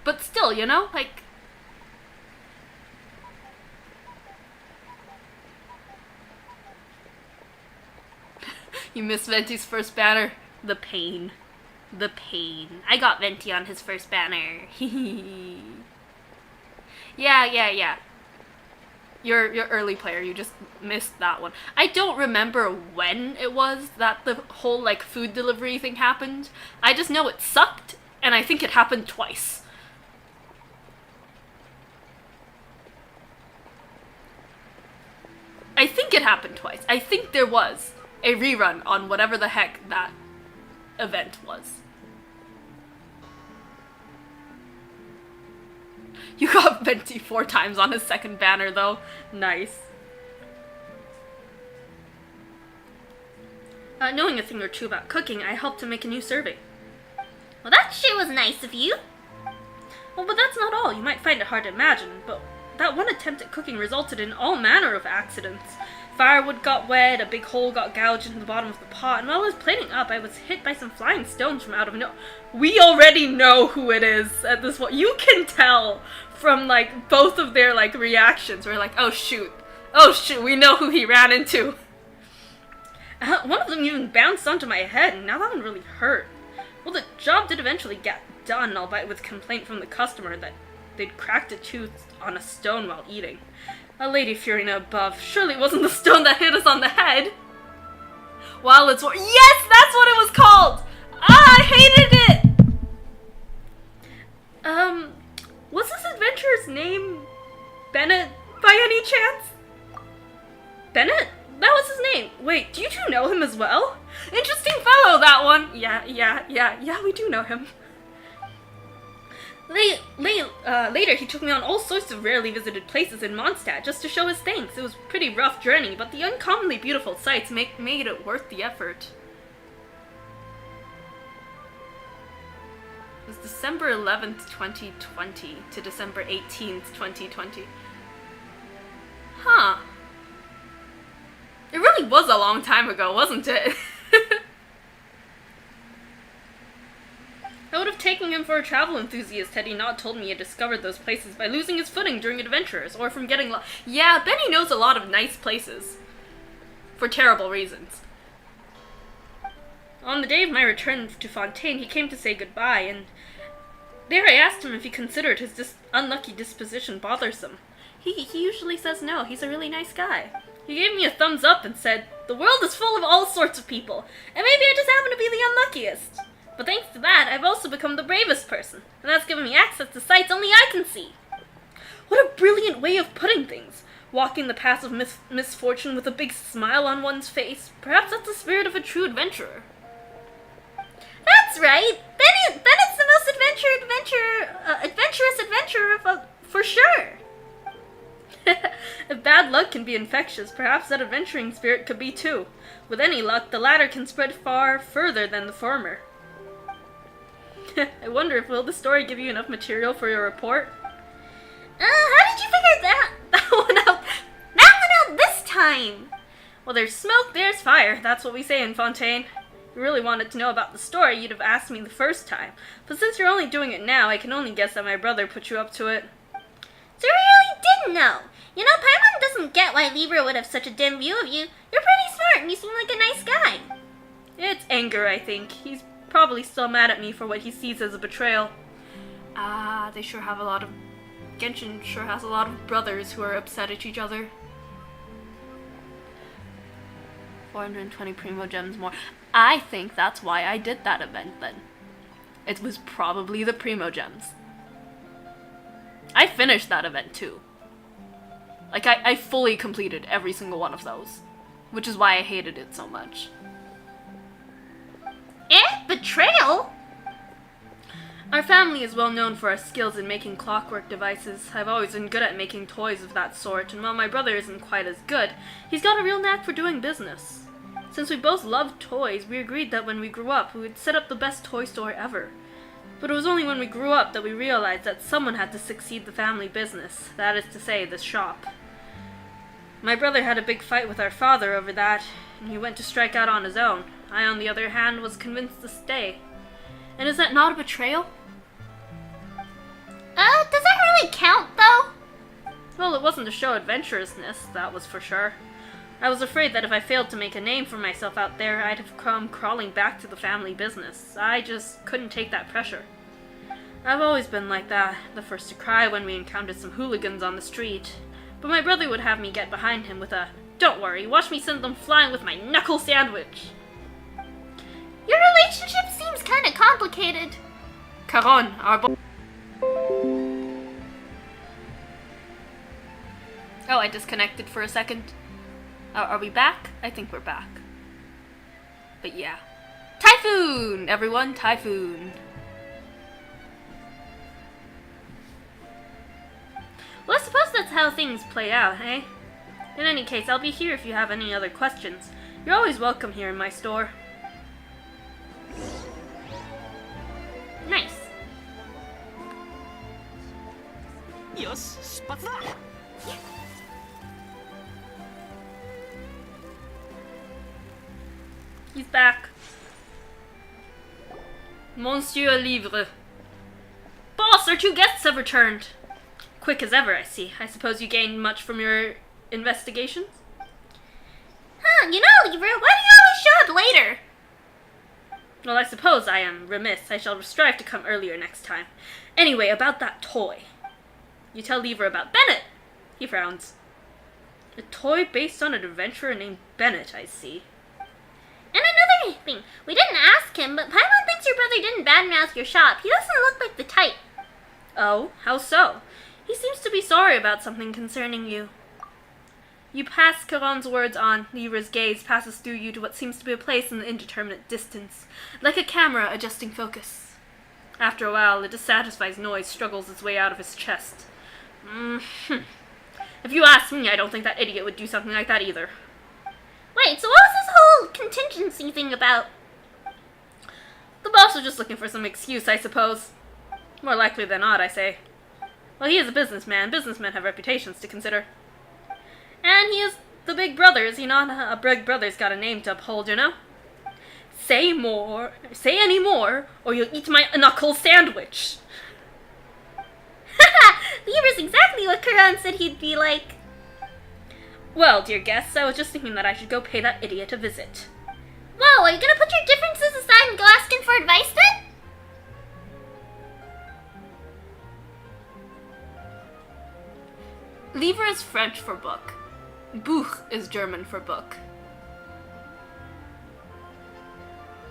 But still, you know, like... You missed Venti's first banner. The pain. The pain. I got Venti on his first banner. Yeah. You're early player, you just missed that one. I don't remember when it was that the whole, like, food delivery thing happened. I just know it sucked, and I think it happened twice. I think it happened twice. I think there was a rerun on whatever the heck that event was. You got Venti 4 times on his second banner, though. Nice. Knowing a thing or two about cooking, I helped to make a new serving. Well, that sure was nice of you. Well, but that's not all. You might find it hard to imagine, but that one attempt at cooking resulted in all manner of accidents. Firewood got wet, a big hole got gouged into the bottom of the pot, and while I was plating up, I was hit by some flying stones from out of no. We already know who it is at this point. You can tell from, like, both of their, like, reactions. We're like, oh shoot, we know who he ran into. One of them even bounced onto my head, and now that one really hurt. Well, the job did eventually get done, albeit with complaint from the customer that they'd cracked a tooth on a stone while eating. A lady Furina above. Surely it wasn't the stone that hit us on the head. While it's yes, that's what it was called! Ah, I hated it! Was this adventurer's name Bennett by any chance? Bennett? That was his name. Wait, do you two know him as well? Interesting fellow, that one. Yeah, we do know him. Later, he took me on all sorts of rarely visited places in Mondstadt just to show his thanks. It was a pretty rough journey, but the uncommonly beautiful sights made it worth the effort. It was December 11th, 2020 to December 18th, 2020. Huh. It really was a long time ago, wasn't it? I would have taken him for a travel enthusiast had he not told me he had discovered those places by losing his footing during adventures, or from getting yeah, Benny knows a lot of nice places. For terrible reasons. On the day of my return to Fontaine, he came to say goodbye, and there I asked him if he considered his unlucky disposition bothersome. He usually says no, he's a really nice guy. He gave me a thumbs up and said, "The world is full of all sorts of people, and maybe I just happen to be the unluckiest. But thanks to that, I've also become the bravest person, and that's given me access to sights only I can see." What a brilliant way of putting things. Walking the path of misfortune with a big smile on one's face. Perhaps that's the spirit of a true adventurer. That's right. Bennett's the most adventurous adventurer for sure. If bad luck can be infectious, perhaps that adventuring spirit could be too. With any luck, the latter can spread far further than the former. I wonder if will the story give you enough material for your report? How did you figure that one out? That one out this time? Well, there's smoke, there's fire. That's what we say in Fontaine. If you really wanted to know about the story, you'd have asked me the first time. But since you're only doing it now, I can only guess that my brother put you up to it. So you really didn't know. You know, Paimon doesn't get why Libra would have such a dim view of you. You're pretty smart and you seem like a nice guy. It's anger, I think. He's probably still mad at me for what he sees as a betrayal. They sure have a lot of... Genshin sure has a lot of brothers who are upset at each other. 420 Primo Gems more. I think that's why I did that event then. It was probably the Primo Gems. I finished that event too. Like, I fully completed every single one of those. Which is why I hated it so much. Betrayal? Our family is well known for our skills in making clockwork devices. I've always been good at making toys of that sort, and while my brother isn't quite as good, he's got a real knack for doing business. Since we both loved toys, we agreed that when we grew up, we would set up the best toy store ever. But it was only when we grew up that we realized that someone had to succeed the family business, that is to say, the shop. My brother had a big fight with our father over that, and he went to strike out on his own. I, on the other hand, was convinced to stay. And is that not a betrayal? Does that really count, though? Well, it wasn't to show adventurousness, that was for sure. I was afraid that if I failed to make a name for myself out there, I'd have come crawling back to the family business. I just couldn't take that pressure. I've always been like that, the first to cry when we encountered some hooligans on the street. But my brother would have me get behind him with a, "Don't worry, watch me send them flying with my knuckle sandwich." Your relationship seems kind of complicated. Caron, our Oh, I disconnected for a second. Are we back? I think we're back. But yeah. Typhoon! Everyone, Typhoon. that's how things play out, eh? In any case, I'll be here if you have any other questions. You're always welcome here in my store. Nice. よし出発だ He's back. Monsieur Livre. Boss, our 2 guests have returned. Quick as ever, I see. I suppose you gained much from your investigations? Huh, you know, Libra, why do you always show up later? Well, I suppose I am remiss. I shall strive to come earlier next time. Anyway, about that toy. You tell Lever about Bennett. He frowns. A toy based on an adventurer named Bennett, I see. And another thing, we didn't ask him, but Paimon thinks your brother didn't badmouth your shop. He doesn't look like the type. Oh, how so? He seems to be sorry about something concerning you. You pass Caron's words on. Lever's gaze passes through you to what seems to be a place in the indeterminate distance, like a camera adjusting focus. After a while, a dissatisfied noise struggles its way out of his chest. If you ask me, I don't think that idiot would do something like that either. Wait, so what was this whole contingency thing about? The boss was just looking for some excuse, I suppose. More likely than not, I say. Well, he is a businessman. Businessmen have reputations to consider. And he is the big brother, is he not? A big brother's got a name to uphold, you know? Say any more, or you'll eat my knuckle sandwich. Haha, Libra's exactly what Caron said he'd be like. Well, dear guests, I was just thinking that I should go pay that idiot a visit. Whoa, are you gonna put your differences aside and go ask him for advice then? Livre is French for book. Buch is German for book.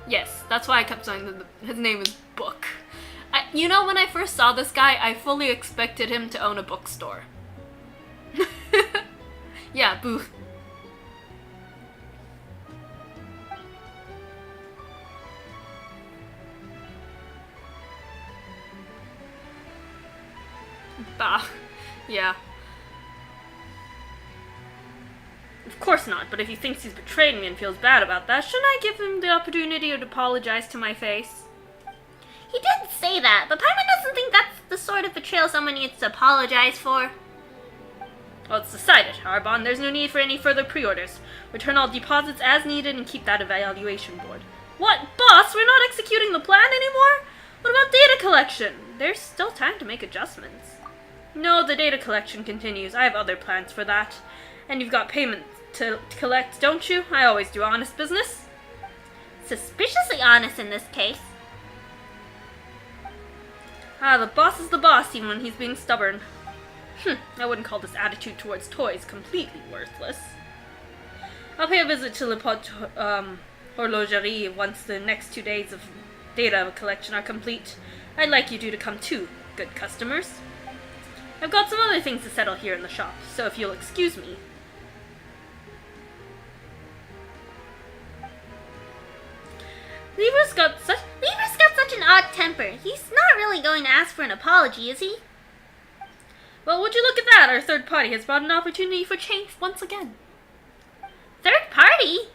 Yes, that's why I kept saying that his name is Book. You know, when I first saw this guy, I fully expected him to own a bookstore. Yeah, Buch. Bah. Yeah. Of course not, but if he thinks he's betrayed me and feels bad about that, shouldn't I give him the opportunity to apologize to my face? He did say that, but Paimon doesn't think that's the sort of betrayal someone needs to apologize for. Well, it's decided, Arbon. There's no need for any further pre-orders. Return all deposits as needed and keep that evaluation board. What? Boss, we're not executing the plan anymore? What about data collection? There's still time to make adjustments. No, the data collection continues. I have other plans for that. And you've got payment to collect, don't you? I always do honest business. Suspiciously honest in this case. Ah, the boss is the boss, even when he's being stubborn. I wouldn't call this attitude towards toys completely worthless. I'll pay a visit to Le Horlogerie once the next 2 days of data collection are complete. I'd like you two to come too, good customers. I've got some other things to settle here in the shop, so if you'll excuse me. Libra's got such an odd temper. He's not really going to ask for an apology, is he? Well, would you look at that? Our third party has brought an opportunity for change once again. Third party?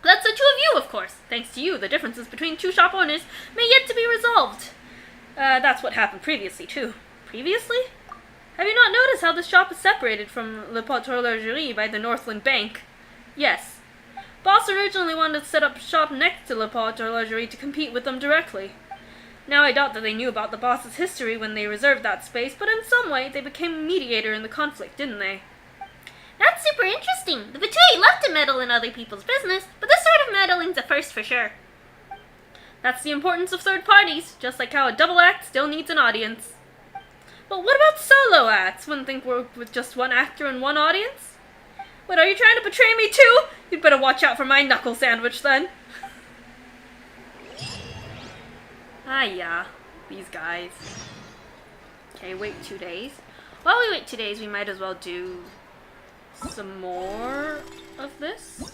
That's the two of you, of course. Thanks to you, the differences between 2 shop owners may yet to be resolved. That's what happened previously, too. Previously? Have you not noticed how the shop is separated from Le Horlogerie by the Northland Bank? Yes. Boss originally wanted to set up shop next to Le Horlogerie to compete with them directly. Now I doubt that they knew about the boss's history when they reserved that space, but in some way they became a mediator in the conflict, didn't they? That's super interesting. The Betui love to meddle in other people's business, but this sort of meddling's a first for sure. That's the importance of third parties, just like how a double act still needs an audience. But what about solo acts? Wouldn't think work with just one actor and one audience? What, are you trying to betray me too? You'd better watch out for my knuckle sandwich then. Ah, yeah. These guys. Okay, wait 2 days. While we wait 2 days, we might as well do some more of this.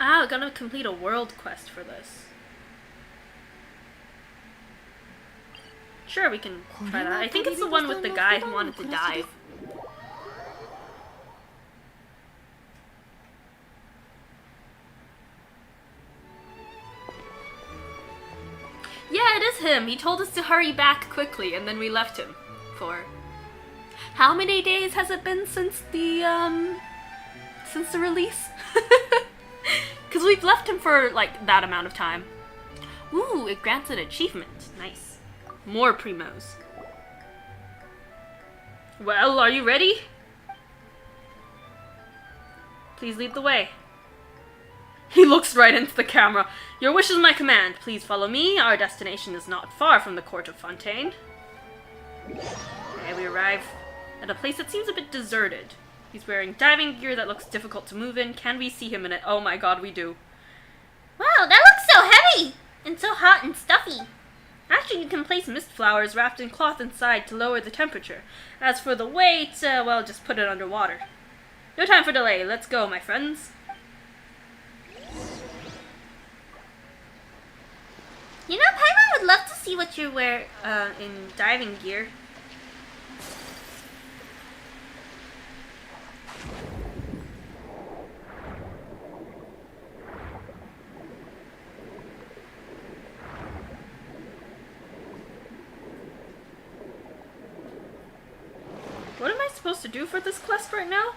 Ah, gotta complete a world quest for this. Sure, we can try that. I think it's the one with the guy who wanted to dive. Yeah, it is him. He told us to hurry back quickly, and then we left him for... How many days has it been since the release? Because we've left him for, like, that amount of time. Ooh, it grants an achievement. Nice. More primos. Well, are you ready? Please lead the way. He looks right into the camera. Your wish is my command. Please follow me. Our destination is not far from the court of Fontaine. Okay, we arrive at a place that seems a bit deserted. He's wearing diving gear that looks difficult to move in. Can we see him in it? Oh my god, we do. Wow, that looks so heavy! And so hot and stuffy. Actually, you can place mist flowers wrapped in cloth inside to lower the temperature. As for the weight, well, just put it underwater. No time for delay. Let's go, my friends. You know, Paimon would love to see what you wear. In diving gear. What am I supposed to do for this quest right now?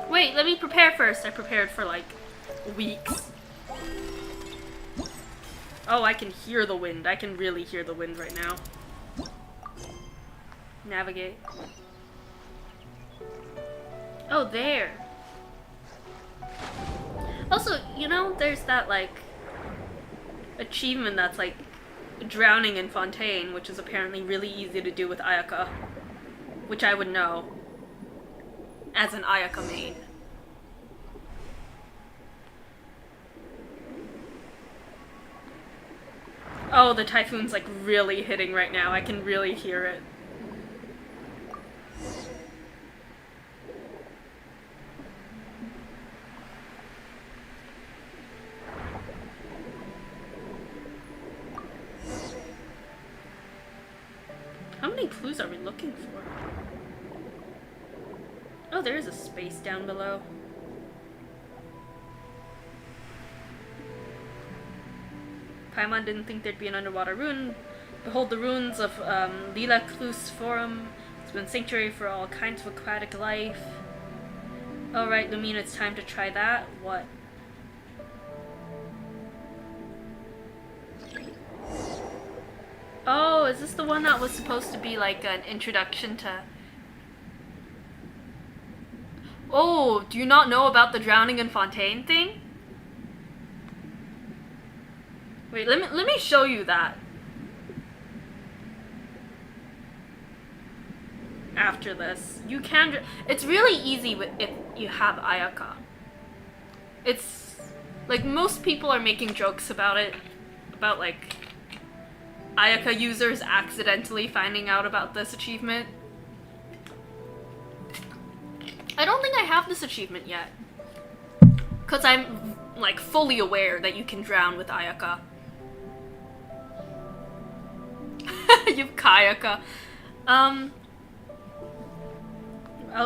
Wait, let me prepare first. I prepared for like weeks. Oh, I can hear the wind. I can really hear the wind right now. Navigate. Oh, there. Also, you know, there's that, like, achievement that's, like, drowning in Fontaine, which is apparently really easy to do with Ayaka. Which I would know. As an Ayaka main. Oh, the Typhoon's like really hitting right now. I can really hear it. How many clues are we looking for? Oh, there is a space down below. Paimon didn't think there'd be an underwater ruin. Behold the ruins of Lila Clus Forum. It's been sanctuary for all kinds of aquatic life. Alright, Lumina, it's time to try that. What? Oh, is this the one that was supposed to be like an introduction to... Oh, do you not know about the drowning in Fontaine thing? Wait, let me show you that. After this, you can. It's really easy if you have Ayaka. It's like most people are making jokes about it, about like Ayaka users accidentally finding out about this achievement. I don't think I have this achievement yet, cause I'm like fully aware that you can drown with Ayaka. You've Kayaka. I'll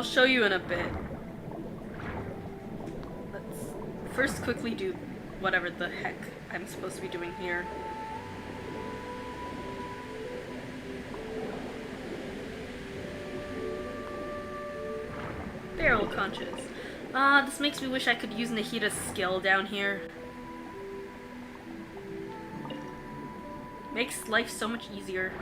show you in a bit. Let's first quickly do whatever the heck I'm supposed to be doing here. Barrel conches. This makes me wish I could use Nahita's skill down here. Makes life so much easier.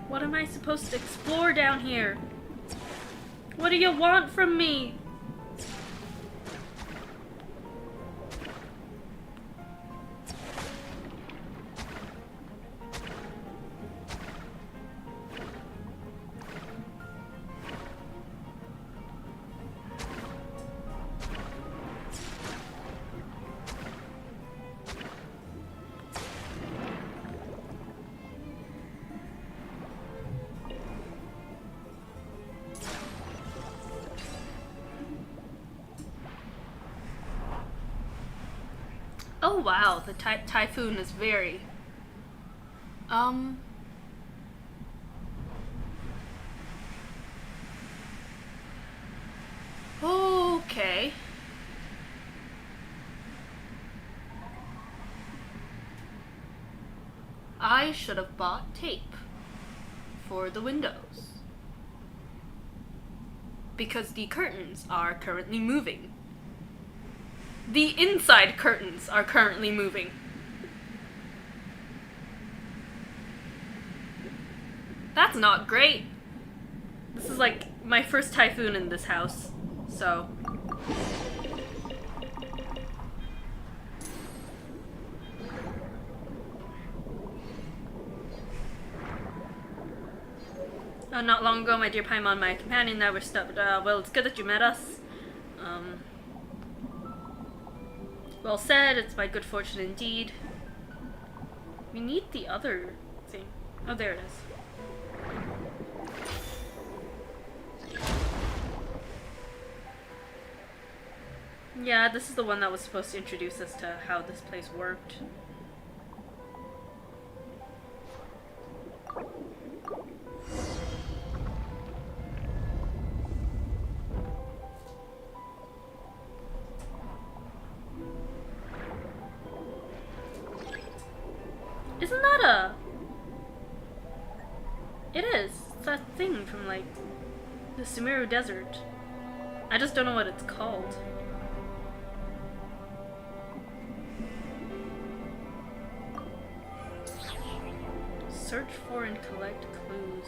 What am I supposed to explore down here? What do you want from me? Oh wow, the Typhoon is very... Okay. I should have bought tape for the windows. Because the curtains are currently moving. The inside curtains are currently moving. That's not great. This is like my first Typhoon in this house, so. Not long ago, my dear Paimon, my companion, and I were stuck. Well, it's good that you met us. Well said, it's my good fortune indeed. We need the other thing. Oh, there it is. Yeah, this is the one that was supposed to introduce us to how this place worked. Isn't that a... It is. It's that thing from, like, the Sumeru Desert. I just don't know what it's called. Search for and collect clues.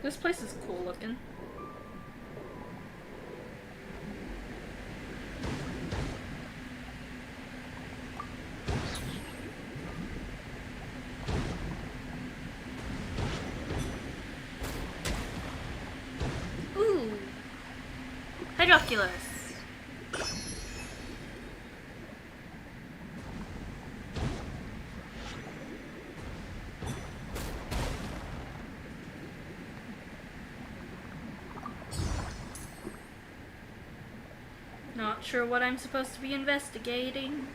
This place is cool looking. Ooh. Hydroculus. Not sure what I'm supposed to be investigating.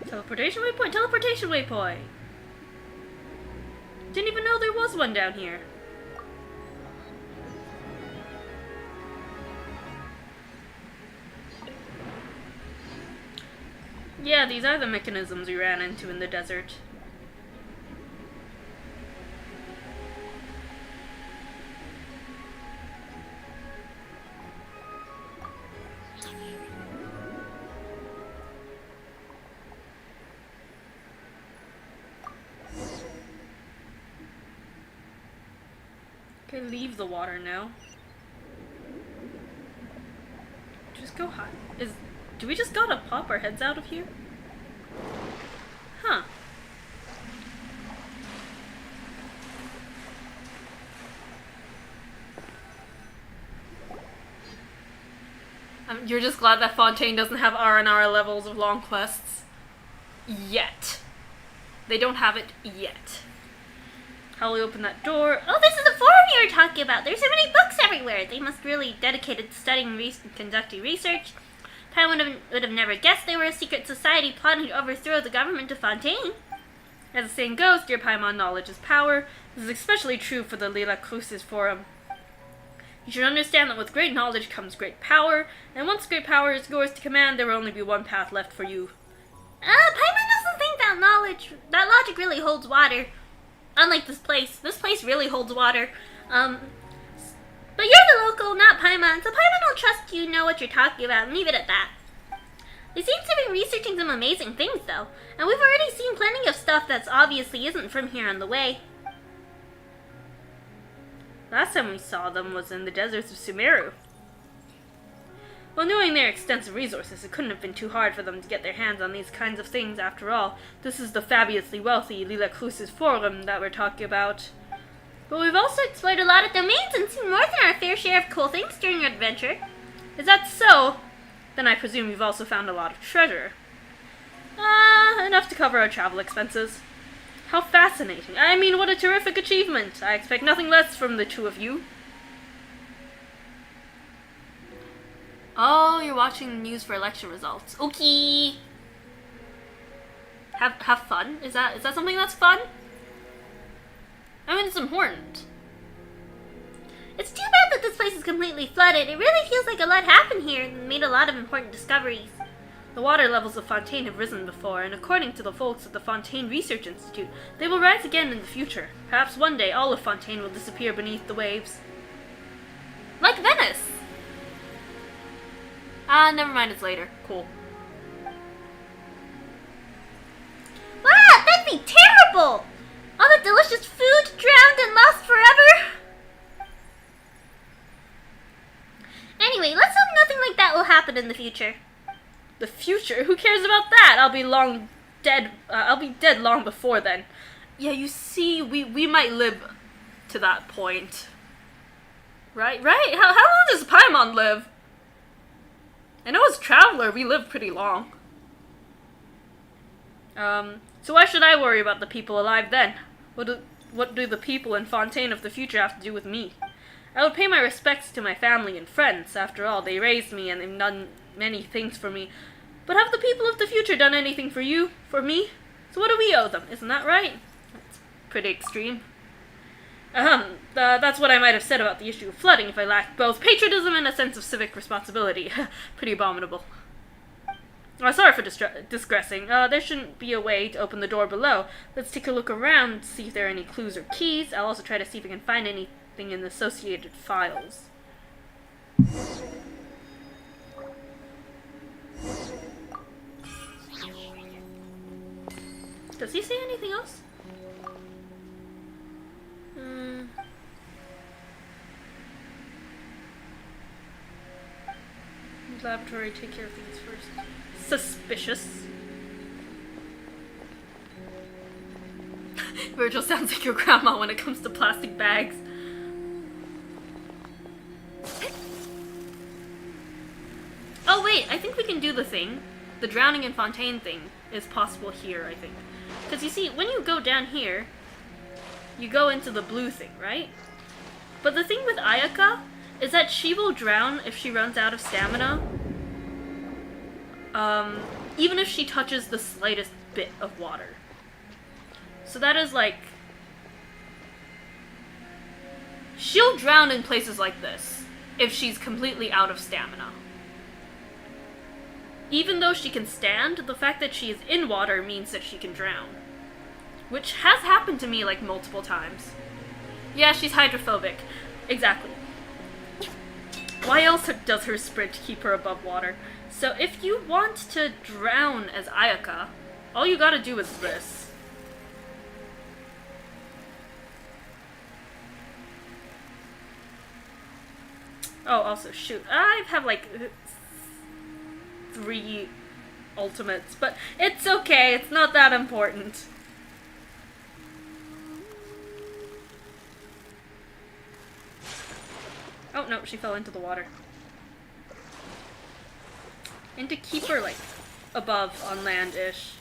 Teleportation waypoint, teleportation waypoint! Didn't even know there was one down here. Yeah, these are the mechanisms we ran into in the desert. Okay, leave the water now. Just go high. Do we just gotta pop our heads out of here? Huh. You're just glad that Fontaine doesn't have R&R levels of long quests? Yet. They don't have it yet. How will we open that door? Oh, this is the forum you were talking about. There's so many books everywhere. They must really dedicated to studying and conducting research. I would have never guessed they were a secret society plotting to overthrow the government of Fontaine. As the saying goes, dear Paimon, knowledge is power. This is especially true for the Lila Crucis Forum. You should understand that with great knowledge comes great power, and once great power is yours to command, there will only be one path left for you. Paimon doesn't think that logic really holds water. Unlike this place really holds water. But you're the local, not Paimon, so Paimon will trust you know what you're talking about and leave it at that. They seem to be researching some amazing things, though, and we've already seen plenty of stuff that's obviously isn't from here on the way. Last time we saw them was in the deserts of Sumeru. Well, knowing their extensive resources, it couldn't have been too hard for them to get their hands on these kinds of things after all. This is the fabulously wealthy Lila Crucis Forum that we're talking about. But we've also explored a lot of domains and seen more than our fair share of cool things during our adventure. Is that so? Then I presume you've also found a lot of treasure. Enough to cover our travel expenses. How fascinating. I mean, what a terrific achievement. I expect nothing less from the two of you. Oh, you're watching the news for election results. Okay. Have fun? Is that something that's fun? I mean, it's important. It's too bad that this place is completely flooded. It really feels like a lot happened here and made a lot of important discoveries. The water levels of Fontaine have risen before, and according to the folks at the Fontaine Research Institute, they will rise again in the future. Perhaps one day all of Fontaine will disappear beneath the waves. Like Venice! Never mind, it's later. Cool. Wow, that'd be terrible! All the delicious food drowned and lost forever? Anyway, let's hope nothing like that will happen in the future. The future? Who cares about that? I'll be dead long before then. Yeah, you see, we might live to that point. Right? How long does Paimon live? I know as Traveler, we live pretty long. So why should I worry about the people alive then? What do the people in Fontaine of the future have to do with me? I would pay my respects to my family and friends. After all, they raised me and they've done many things for me. But have the people of the future done anything for you? For me? So what do we owe them? Isn't that right? That's pretty extreme. That's what I might have said about the issue of flooding if I lacked both patriotism and a sense of civic responsibility. Pretty abominable. Sorry for digressing. There shouldn't be a way to open the door below. Let's take a look around, see if there are any clues or keys. I'll also try to see if I can find anything in the associated files. Does he say anything else? Laboratory, take care of things first. Suspicious. Virgil sounds like your grandma when it comes to plastic bags. Oh wait, I think we can do the thing. The drowning in Fontaine thing is possible here, I think. Because you see, when you go down here, you go into the blue thing, right? But the thing with Ayaka is that she will drown if she runs out of stamina. Even if she touches the slightest bit of water. So that is like... she'll drown in places like this if she's completely out of stamina. Even though she can stand, the fact that she is in water means that she can drown. Which has happened to me, like, multiple times. Yeah, she's hydrophobic. Exactly. Why else does her sprint keep her above water? So if you want to drown as Ayaka, all you gotta do is this. Oh, also, shoot. I have, like, 3 ultimates, but it's okay, it's not that important. Oh no, she fell into the water. And to keep her, like, above on land-ish.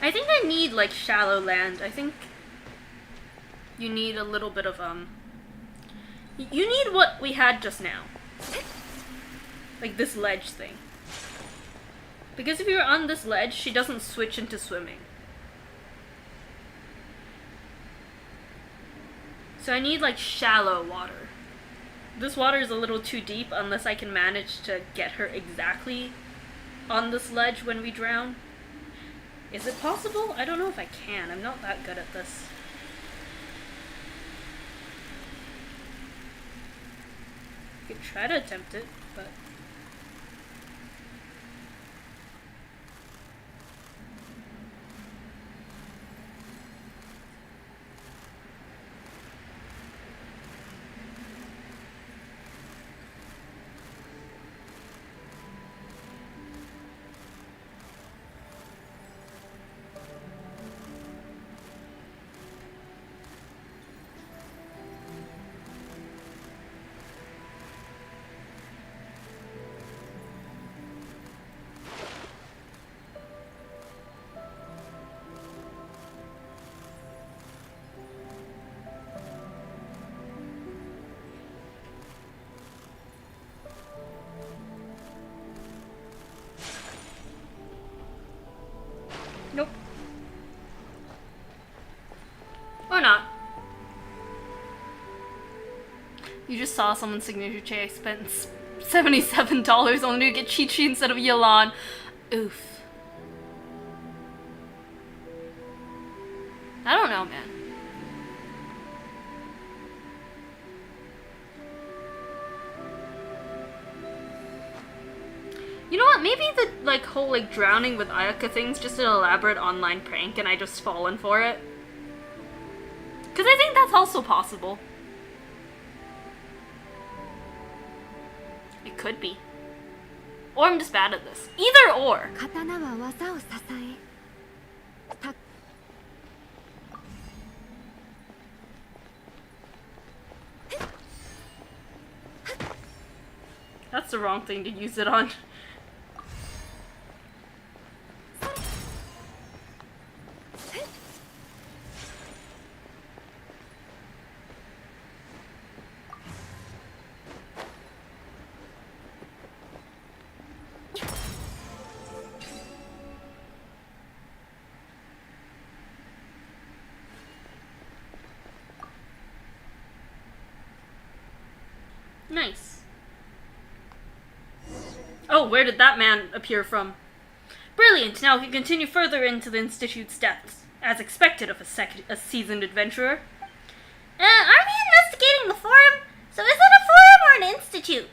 I think I need, like, shallow land. I think you need a little bit of, you need what we had just now. Like this ledge thing. Because if you're on this ledge, she doesn't switch into swimming. So I need like shallow water. This water is a little too deep unless I can manage to get her exactly on this ledge when we drown. Is it possible? I don't know if I can. I'm not that good at this. I could try to attempt it, but... Nope. Or not. You just saw someone's signature check. I spent $77 only to get Chi-Chi instead of Yelan. Oof. I don't know, man. You know what? Maybe the like whole like drowning with Ayaka thing's just an elaborate online prank, and I just fallen for it. Because I think that's also possible. It could be. Or I'm just bad at this. Either or. 刀は技を支えた That's the wrong thing to use it on. Nice. Oh, where did that man appear from? Brilliant! Now we can continue further into the Institute's depths, as expected of a seasoned adventurer. Are we investigating the forum? So is it a forum or an institute?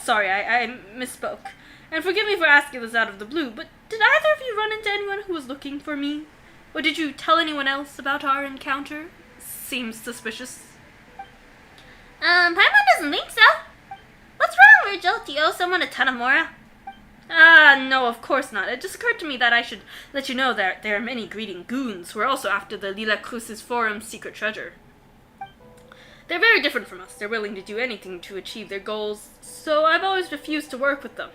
Sorry, I misspoke. And forgive me for asking this out of the blue, but did either of you run into anyone who was looking for me? Or did you tell anyone else about our encounter? Seems suspicious. Paimon doesn't think so. What's wrong, Virgil? Do you owe someone a ton of mora? No, of course not. It just occurred to me that I should let you know that there are many greedy goons who are also after the Lila Cruz's Forum's secret treasure. They're very different from us. They're willing to do anything to achieve their goals, so I've always refused to work with them.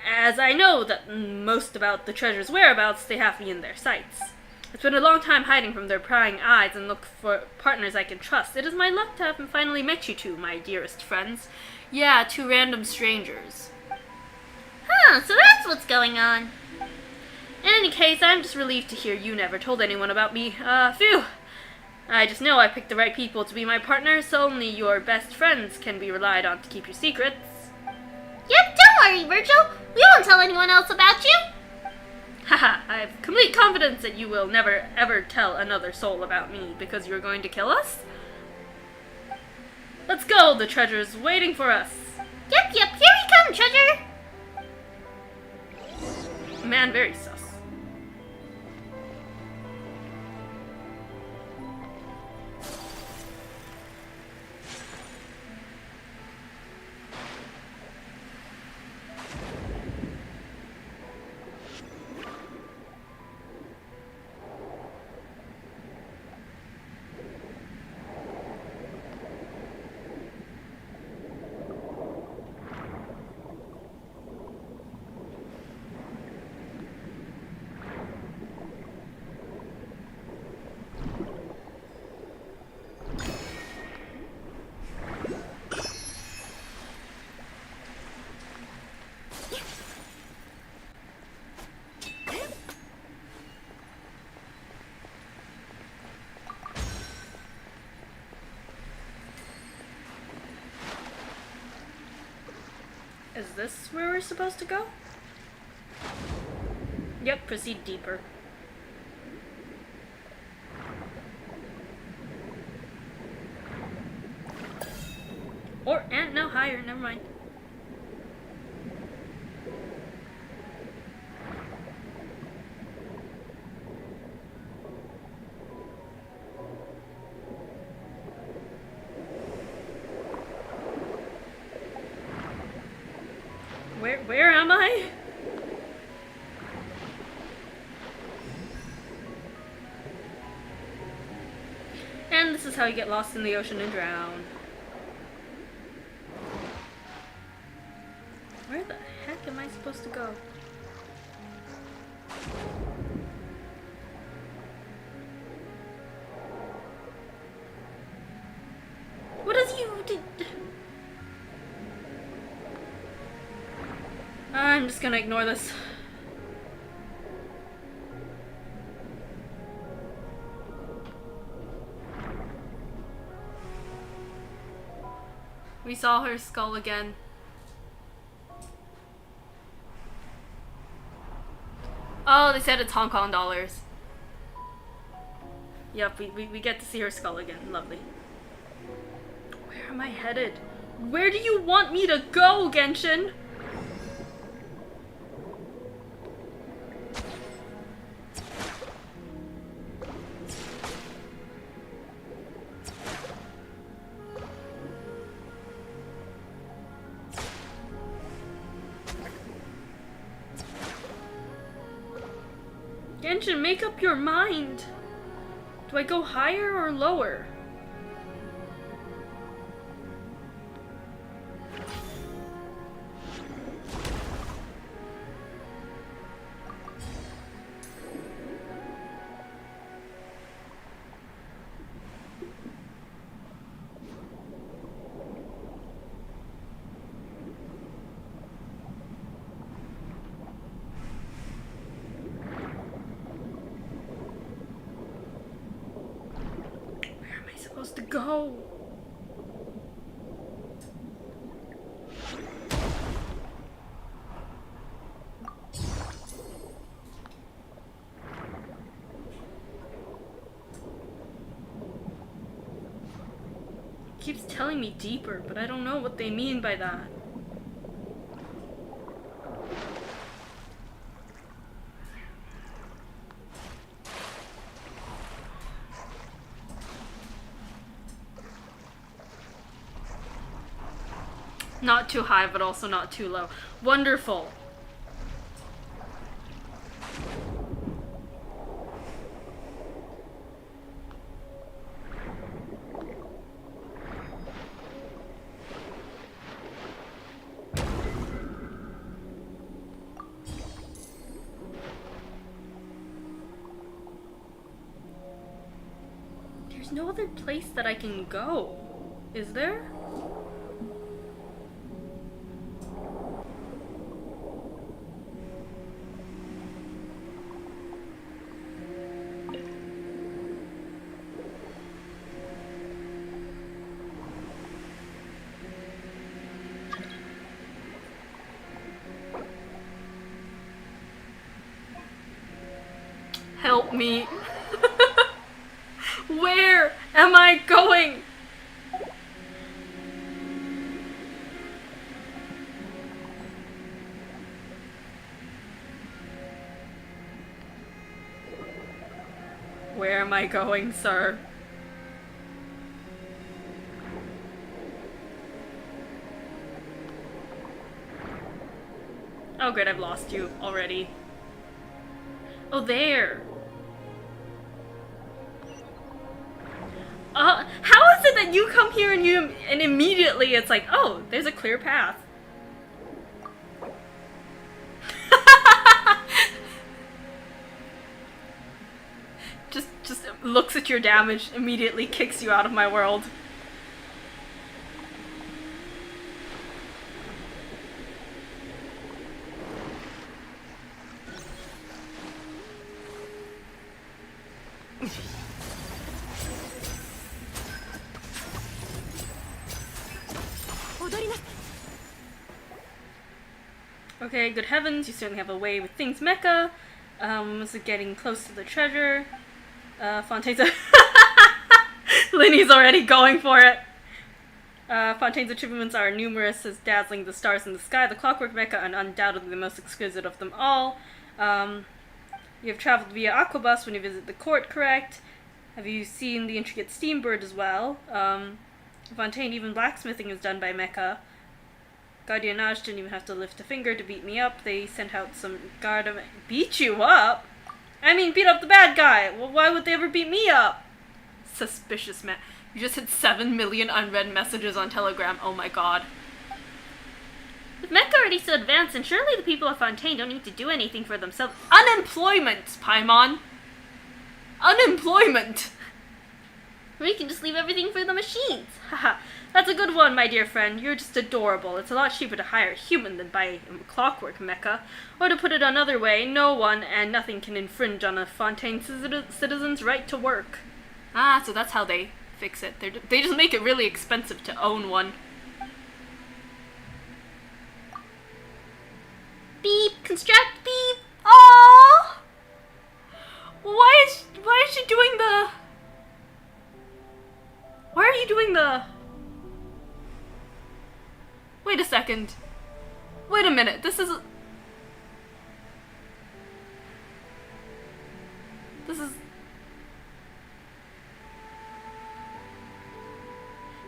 As I know that most about the treasure's whereabouts, they have me in their sights. It's been a long time hiding from their prying eyes and look for partners I can trust. It is my luck to have finally met you two, my dearest friends. Yeah, two random strangers. Huh, so that's what's going on. In any case, I'm just relieved to hear you never told anyone about me. Phew. I just know I picked the right people to be my partners, so only your best friends can be relied on to keep your secrets. Yep, don't worry, Virgil. We won't tell anyone else about you. Haha, I have complete confidence that you will never ever tell another soul about me because you're going to kill us. Let's go, the treasure's waiting for us. Yep, here we come, treasure. Man, very sus. Is this where we're supposed to go? Yep, proceed deeper. And no, higher, never mind. Where am I? And this is how you get lost in the ocean and drown. Where the heck am I supposed to go? What does you did? I'm just gonna ignore this. We saw her skull again. Oh, they said it's Hong Kong dollars. Yep, we get to see her skull again. Lovely. Where am I headed? Where do you want me to go, Genshin? Genshin, make up your mind. Do I go higher or lower? Supposed to go. Keeps telling me deeper, but I don't know what they mean by that. Not too high, but also not too low. Wonderful. There's no other place that I can go, is there? Help me. Where am I going? Where am I going, sir? Oh good, I've lost you already. Oh, there. How is it that you come here and immediately it's like, oh, there's a clear path. just looks at your damage, immediately kicks you out of my world. Okay, good heavens, you certainly have a way with things, Meka. Is it getting close to the treasure? Fontaine's Linny's already going for it. Fontaine's achievements are numerous as dazzling the stars in the sky, the clockwork Meka, and undoubtedly the most exquisite of them all. You have traveled via aquabus when you visit the court, correct? Have you seen the intricate steambird as well? Fontaine, even blacksmithing is done by Meka. Guardianage didn't even have to lift a finger to beat me up. They sent out some guard... Beat you up? I mean, beat up the bad guy. Well, why would they ever beat me up? Suspicious man. You just hit 7 million unread messages on Telegram. Oh my god. With Meka already so advanced, and surely the people of Fontaine don't need to do anything for themselves. Unemployment, Paimon. Unemployment. We can just leave everything for the machines. Haha, that's a good one, my dear friend. You're just adorable. It's a lot cheaper to hire a human than buy a clockwork Meka. Or to put it another way, no one and nothing can infringe on a Fontaine citizen's right to work. Ah, so that's how they fix it. They just make it really expensive to own one. Beep, construct, beep. Aww! Why is she doing the... Why are you doing the... Wait a second. Wait a minute, this is...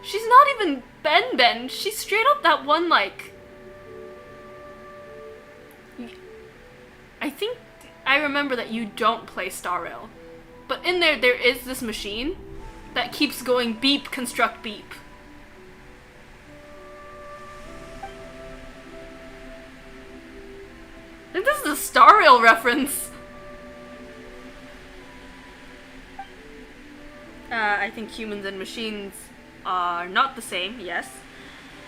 She's not even Ben. She's straight up that one, like... I think I remember that you don't play Star Rail. But in there is this machine that keeps going beep, construct, beep. I think this is a Star Rail reference. I think humans and machines are not the same, yes.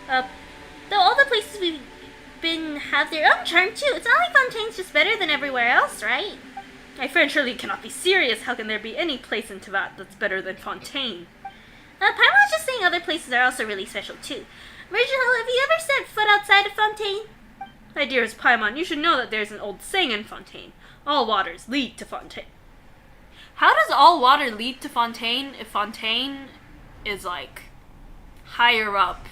Though all the places we've been have their own charm too. It's not like Fontaine's just better than everywhere else, right? My friend, surely you cannot be serious. How can there be any place in Teyvat that's better than Fontaine? Paimon's just saying other places are also really special too. Virgil, have you ever set foot outside of Fontaine? My dearest Paimon, you should know that there's an old saying in Fontaine. All waters lead to Fontaine. How does all water lead to Fontaine if Fontaine is, like, higher up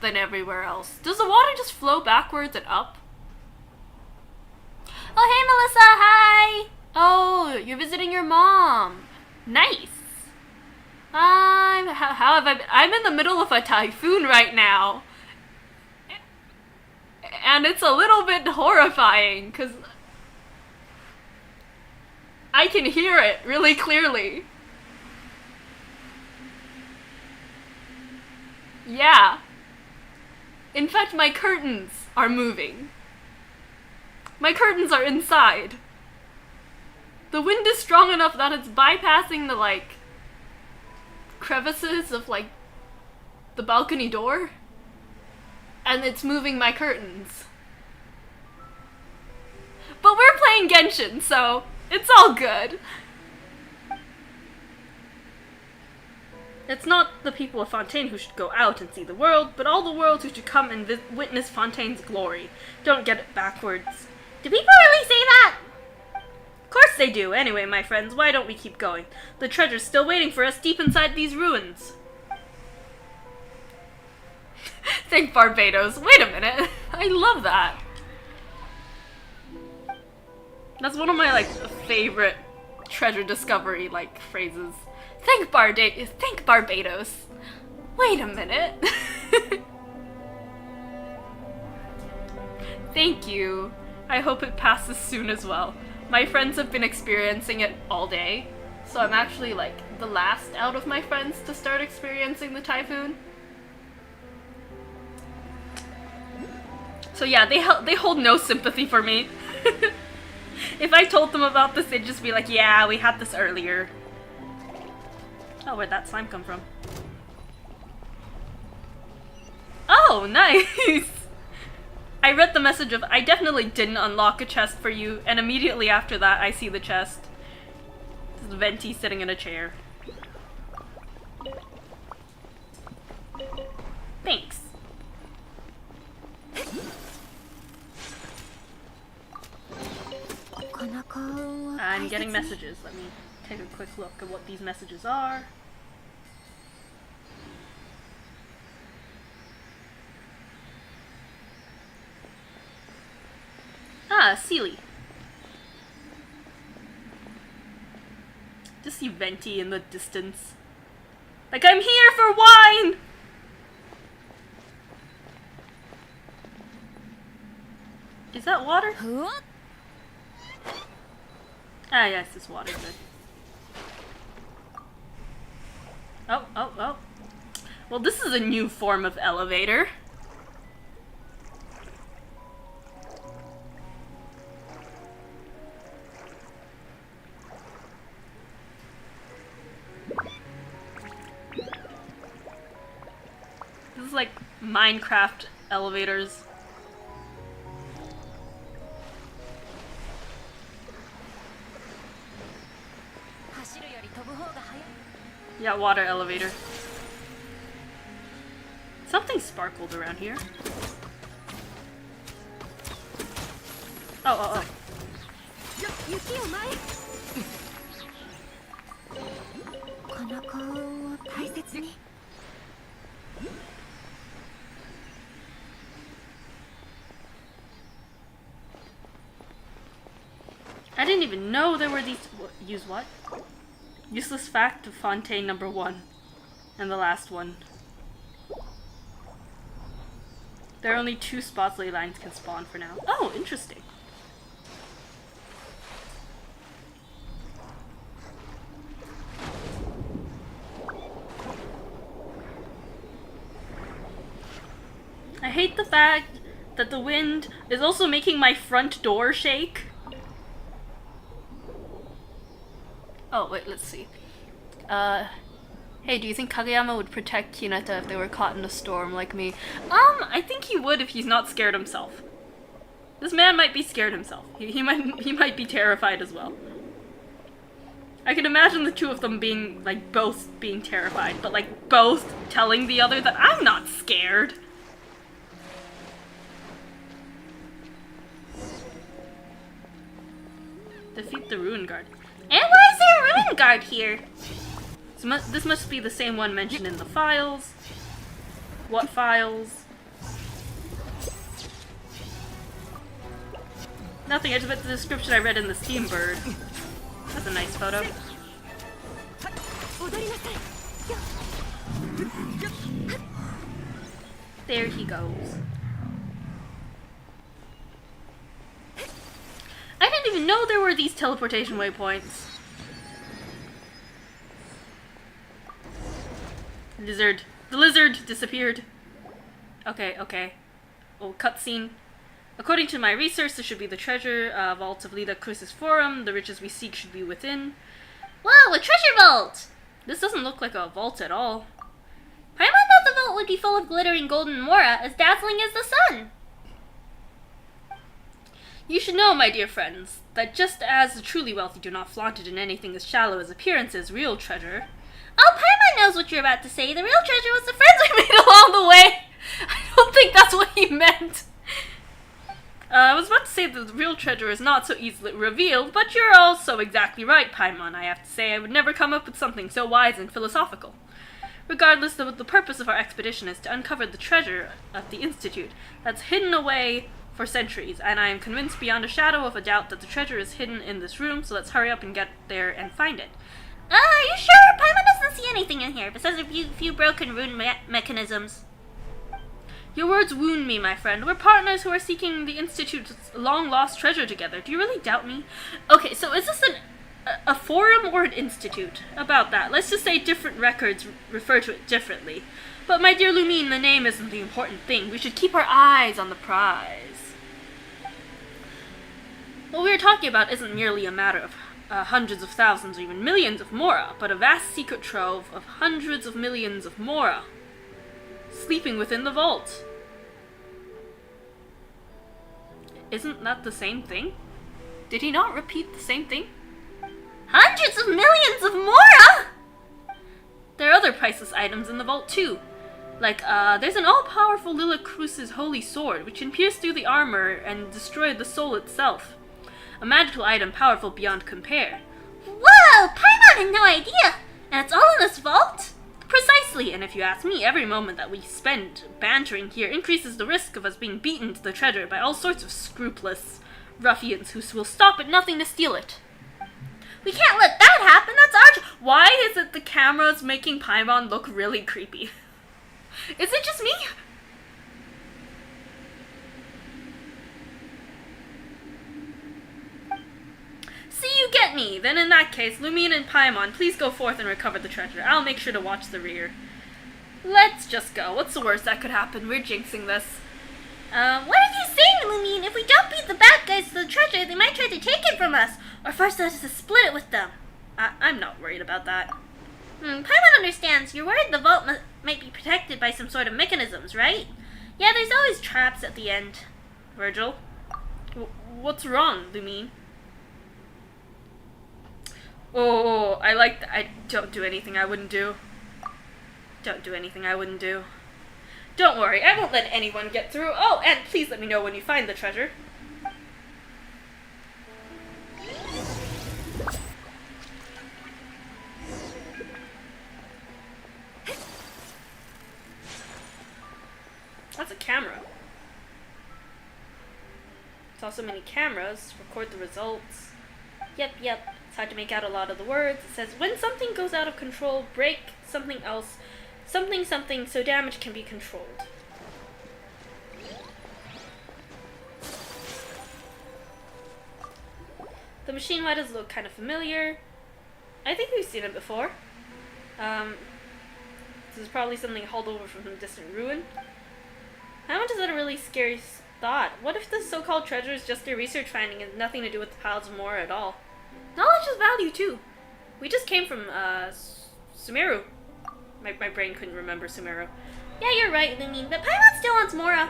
than everywhere else? Does the water just flow backwards and up? Oh, hey, Melissa, hi! Oh, you're visiting your mom. Nice. How have I been? I'm in the middle of a typhoon right now. And it's a little bit horrifying, because I can hear it really clearly. Yeah. In fact, my curtains are moving. My curtains are inside. The wind is strong enough that it's bypassing the, like, crevices of, like, the balcony door. And it's moving my curtains. But we're playing Genshin, so it's all good. It's not the people of Fontaine who should go out and see the world, but all the worlds who should come and witness Fontaine's glory. Don't get it backwards. Do people really say that? Of course they do. Anyway, my friends, why don't we keep going? The treasure's still waiting for us deep inside these ruins. Thank Barbados. Wait a minute. I love that. That's one of my, like, favorite treasure discovery, like, phrases. Thank Barbados. Wait a minute. Thank you. I hope it passes soon as well. My friends have been experiencing it all day, so I'm actually, like, the last out of my friends to start experiencing the typhoon. So yeah, they hold no sympathy for me. If I told them about this, they'd just be like, yeah, we had this earlier. Oh, where'd that slime come from? Oh, nice! I read the message of, I definitely didn't unlock a chest for you, and immediately after that, I see the chest. This is Venti sitting in a chair. Thanks. getting messages. Let me take a quick look at what these messages are. Ah, Sealy. Just see Venti in the distance. Like, I'm here for wine! Is that water? Ah, yes, it's water. Good. Oh, oh, oh. Well, this is a new form of elevator. This is like Minecraft elevators. Yeah, water elevator. Something sparkled around here. Oh, oh, oh. I didn't even know there were these. Use what? Useless fact of Fontaine number 1. And the last one. There are only 2 spots ley lines can spawn for now. Oh, interesting. I hate the fact that the wind is also making my front door shake. Oh, wait, let's see. Hey, do you think Kageyama would protect Hinata if they were caught in a storm like me? I think he would if he's not scared himself. This man might be scared himself. He might be terrified as well. I can imagine the two of them being, like, both being terrified, but, like, both telling the other that I'm not scared. Defeat the Ruin Guard. And why is there a ruin guard here? So this must be the same one mentioned in the files. What files? Nothing, I just read the description I read in the Steam Bird. That's a nice photo. There he goes. I didn't even know there were these teleportation waypoints. Lizard. The lizard disappeared. Okay, okay. Oh, cutscene. According to my research, this should be the treasure vault of Lida Cruz's Forum. The riches we seek should be within. Whoa, a treasure vault! This doesn't look like a vault at all. Paimon thought the vault would be full of glittering golden mora, as dazzling as the sun. You should know, my dear friends, that just as the truly wealthy do not flaunt it in anything as shallow as appearances, real treasure... Oh, Paimon knows what you're about to say. The real treasure was the friends we made along the way. I don't think that's what he meant. I was about to say that the real treasure is not so easily revealed, but you're also exactly right, Paimon. I have to say I would never come up with something so wise and philosophical. Regardless, the purpose of our expedition is to uncover the treasure of the Institute that's hidden away for centuries, and I am convinced beyond a shadow of a doubt that the treasure is hidden in this room, so let's hurry up and get there and find it. Are you sure? Paimon doesn't see anything in here, besides a few broken rune mechanisms. Your words wound me, my friend. We're partners who are seeking the Institute's long-lost treasure together. Do you really doubt me? Okay, so is this a forum or an institute? About that. Let's just say different records refer to it differently. But my dear Lumine, the name isn't the important thing. We should keep our eyes on the prize. What we are talking about isn't merely a matter of hundreds of thousands or even millions of mora, but a vast secret trove of hundreds of millions of mora sleeping within the vault. Isn't that the same thing? Did he not repeat the same thing? Hundreds of millions of mora? There are other priceless items in the vault too. Like, there's an all-powerful Lila Cruz's holy sword, which can pierce through the armor and destroy the soul itself. A magical item powerful beyond compare. Whoa! Paimon had no idea! And it's all in this vault? Precisely, and if you ask me, every moment that we spend bantering here increases the risk of us being beaten to the treasure by all sorts of scrupulous ruffians who will stop at nothing to steal it. We can't let that happen, that's our Why is it the camera's making Paimon look really creepy? Is it just me? See, you get me! Then in that case, Lumine and Paimon, please go forth and recover the treasure. I'll make sure to watch the rear. Let's just go. What's the worst that could happen? We're jinxing this. What are you saying, Lumine? If we don't beat the bad guys to the treasure, they might try to take it from us, or force us to split it with them. I'm not worried about that. Paimon understands. You're worried the vault might be protected by some sort of mechanisms, right? Yeah, there's always traps at the end. Virgil? What's wrong, Lumine? Oh, I don't do anything I wouldn't do. Don't do anything I wouldn't do. Don't worry, I won't let anyone get through. Oh, and please let me know when you find the treasure. That's a camera. There's also many cameras. Record the results. Yep. It's hard to make out a lot of the words. It says, when something goes out of control, break something else. Something, so damage can be controlled. The machine, why does it look kind of familiar? I think we've seen it before. This is probably something hauled over from a distant ruin. How much is that a really scary thought? What if the so-called treasure is just a research finding and nothing to do with the piles of Mora at all? Knowledge is value too. We just came from Sumeru. My brain couldn't remember Sumeru. Yeah, you're right, Lumine, but Paimon still wants Mora.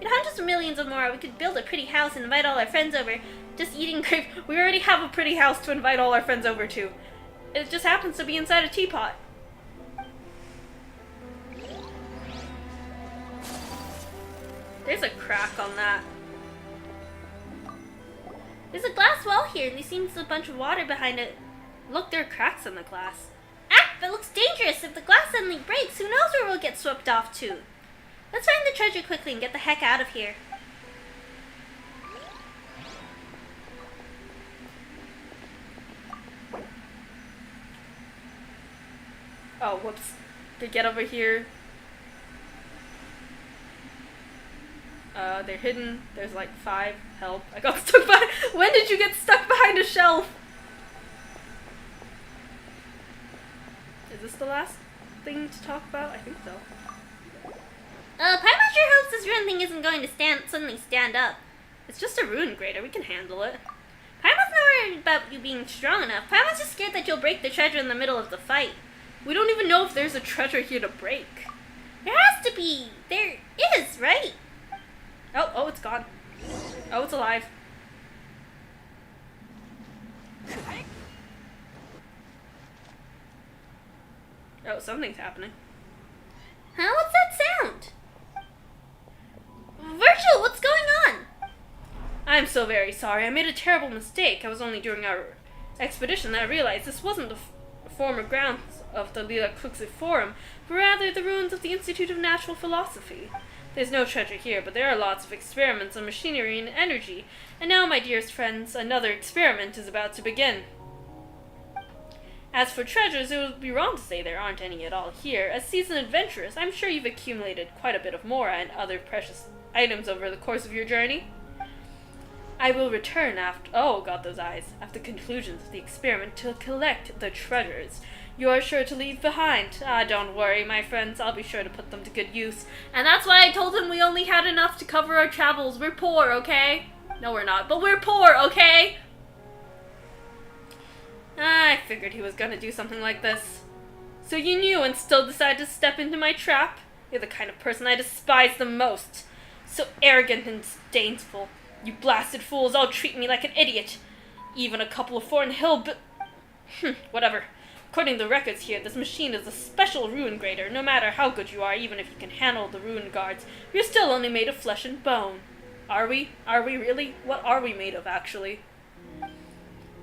In hundreds of millions of Mora, we could build a pretty house and invite all our friends over. Just eating grape. We already have a pretty house to invite all our friends over to. It just happens to be inside a teapot. There's a crack on that. There's a glass wall here, and there seems a bunch of water behind it. Look, there are cracks in the glass. That looks dangerous. If the glass suddenly breaks, who knows where we'll get swept off to. Let's find the treasure quickly and get the heck out of here. Oh, whoops. To get over here. They're hidden. There's like 5. Help. I got stuck behind. When did you get stuck behind a shelf? Is this the last thing to talk about? I think so. Paimon sure hopes this ruin thing isn't going to suddenly stand up. It's just a ruin grater. We can handle it. Paimon's not worried about you being strong enough. Paimon's just scared that you'll break the treasure in the middle of the fight. We don't even know if there's a treasure here to break. There has to be. There is, right? Oh, it's gone. Oh, it's alive. Oh, something's happening. Huh? What's that sound? Virgil, what's going on? I'm so very sorry. I made a terrible mistake. It was only during our expedition that I realized this wasn't the former grounds of the Lila Kluxi Forum, but rather the ruins of the Institute of Natural Philosophy. There's no treasure here, but there are lots of experiments on machinery and energy. And now, my dearest friends, another experiment is about to begin. As for treasures, it would be wrong to say there aren't any at all here. As seasoned adventurers, I'm sure you've accumulated quite a bit of Mora and other precious items over the course of your journey. I will return after the conclusion of the experiment to collect the treasures you are sure to leave behind. Don't worry, my friends, I'll be sure to put them to good use. And that's why I told him we only had enough to cover our travels. We're poor, okay? No, we're not, but we're poor, okay? I figured he was gonna do something like this. So you knew and still decided to step into my trap? You're the kind of person I despise the most. So arrogant and disdainful. You blasted fools all treat me like an idiot. Even a couple of foreign whatever. According to the records here, this machine is a special ruin grater. No matter how good you are, even if you can handle the ruin guards, you're still only made of flesh and bone. Are we? Are we really? What are we made of, actually?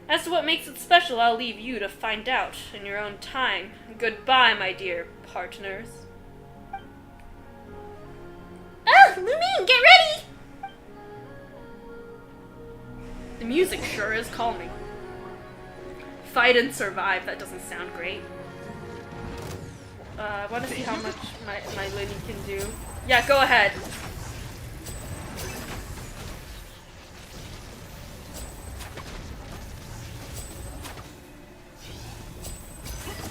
As to what makes it special, I'll leave you to find out in your own time. Goodbye, my dear partners. Oh, Lumine, get ready! The music sure is calming. Fight and survive, that doesn't sound great. I want to see how much my lady can do. Yeah, go ahead.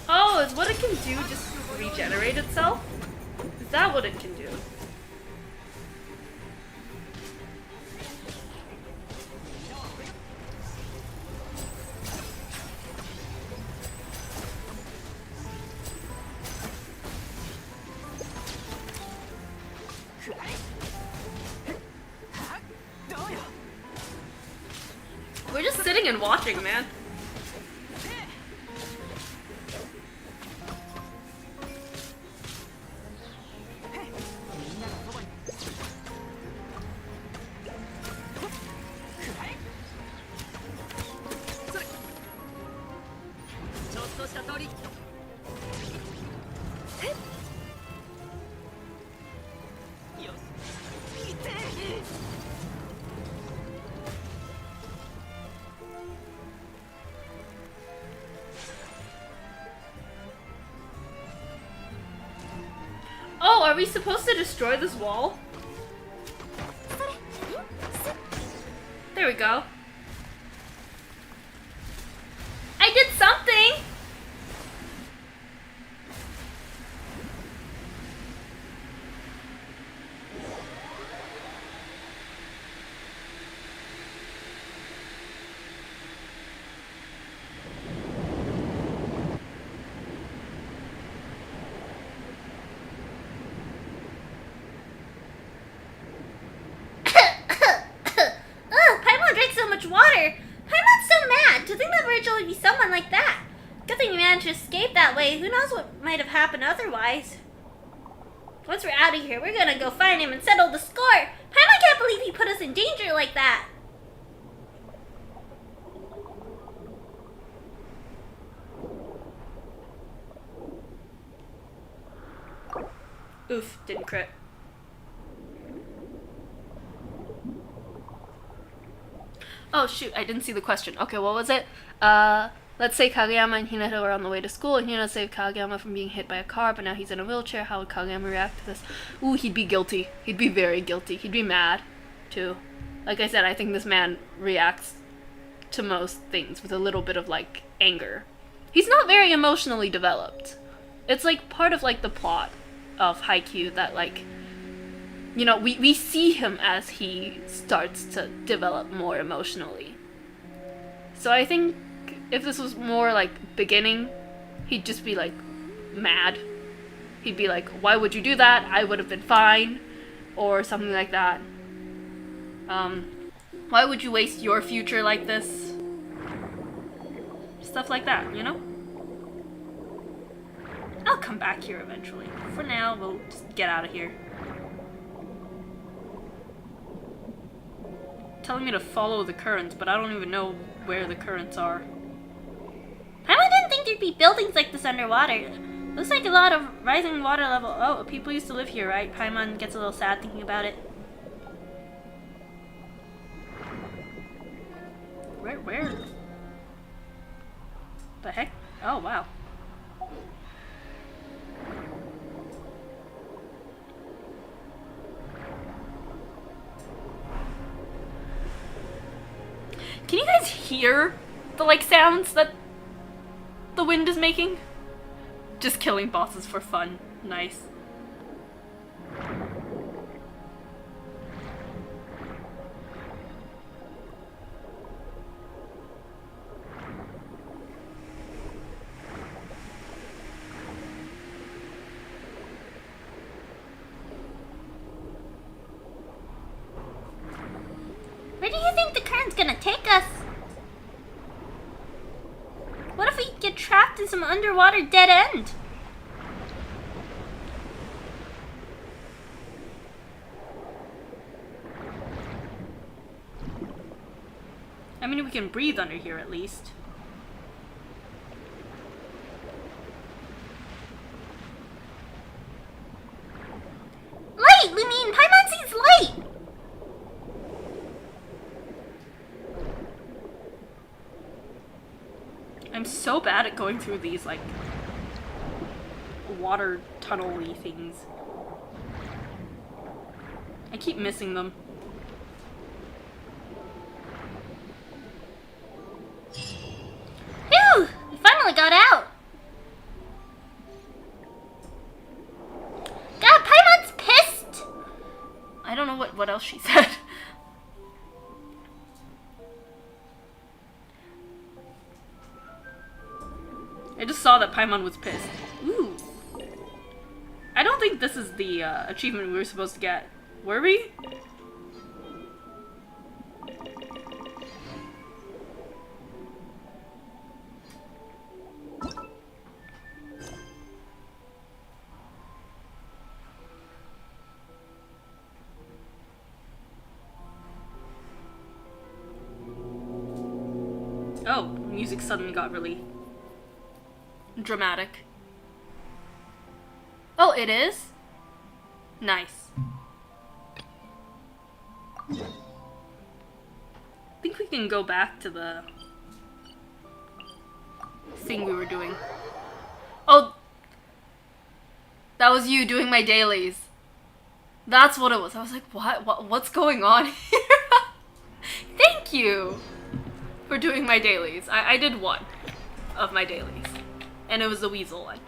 Oh, is what it can do just regenerate itself? Is that what it can do? We're just sitting and watching, man. Oh, are we supposed to destroy this wall? There we go. I did something! Water! Paimon's so mad! To think that Virgil would be someone like that! Good thing you managed to escape that way. Who knows what might have happened otherwise? Once we're out of here, we're gonna go find him and settle the score! Paimon can't believe he put us in danger like that! Oof, didn't crit. Oh shoot, I didn't see the question. Okay, what was it? Let's say Kageyama and Hinata were on the way to school and Hinata saved Kageyama from being hit by a car, but now he's in a wheelchair. How would Kageyama react to this? Ooh, he'd be guilty. He'd be very guilty. He'd be mad, too. Like I said, I think this man reacts to most things with a little bit of, like, anger. He's not very emotionally developed. It's, like, part of, like, the plot of Haikyuu that, like, you know, we see him as he starts to develop more emotionally. So I think if this was more like beginning, he'd just be like mad. He'd be like, why would you do that? I would have been fine. Or something like that. Why would you waste your future like this? Stuff like that, you know? I'll come back here eventually. For now, we'll just get out of here. Telling me to follow the currents, but I don't even know where the currents are. Paimon didn't think there'd be buildings like this underwater. Looks like a lot of rising water level. Oh, people used to live here, right? Paimon gets a little sad thinking about it. Where? The heck? Oh, wow. Can you guys hear the, like, sounds that the wind is making? Just killing bosses for fun. Nice. Where do you think the current's gonna take us? What if we get trapped in some underwater dead end? I mean, we can breathe under here at least. Light, Lumine! Paimon sees light! I'm so bad at going through these, like, water tunnel-y things. I keep missing them. Phew! We finally got out! God, Paimon's pissed! I don't know what else she said. I just saw that Paimon was pissed. Ooh. I don't think this is the achievement we were supposed to get. Were we? Oh, music suddenly got really dramatic. Oh, it is? Nice. I think we can go back to the thing we were doing. Oh, that was you doing my dailies. That's what it was. I was like, what's going on here? Thank you for doing my dailies. I did one of my dailies, and it was the weasel one.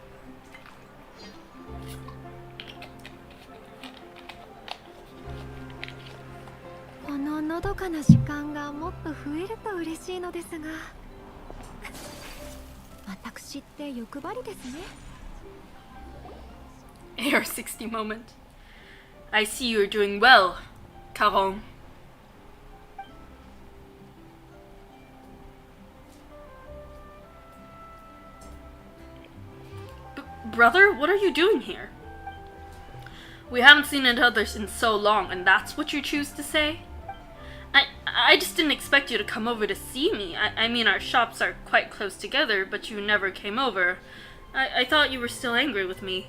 こののどかな時間がもっと増えると嬉しいのですが、私って欲張りですね。 AR60 moment. I see you're doing well, Caron. Brother, what are you doing here? We haven't seen each other in so long, and that's what you choose to say? I just didn't expect you to come over to see me. I mean, our shops are quite close together, but you never came over. I thought you were still angry with me.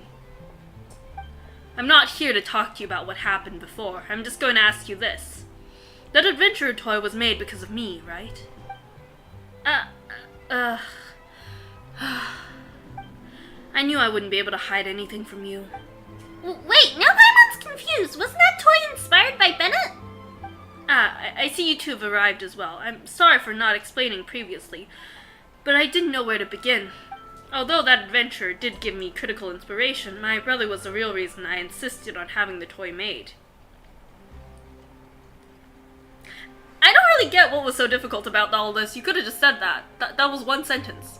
I'm not here to talk to you about what happened before. I'm just going to ask you this. That adventurer toy was made because of me, right? I knew I wouldn't be able to hide anything from you. Wait, now Paimon's confused. Wasn't that toy inspired by Bennett? I see you two have arrived as well. I'm sorry for not explaining previously, but I didn't know where to begin. Although that adventure did give me critical inspiration, my brother was the real reason I insisted on having the toy made. I don't really get what was so difficult about all this. You could have just said that. That was one sentence.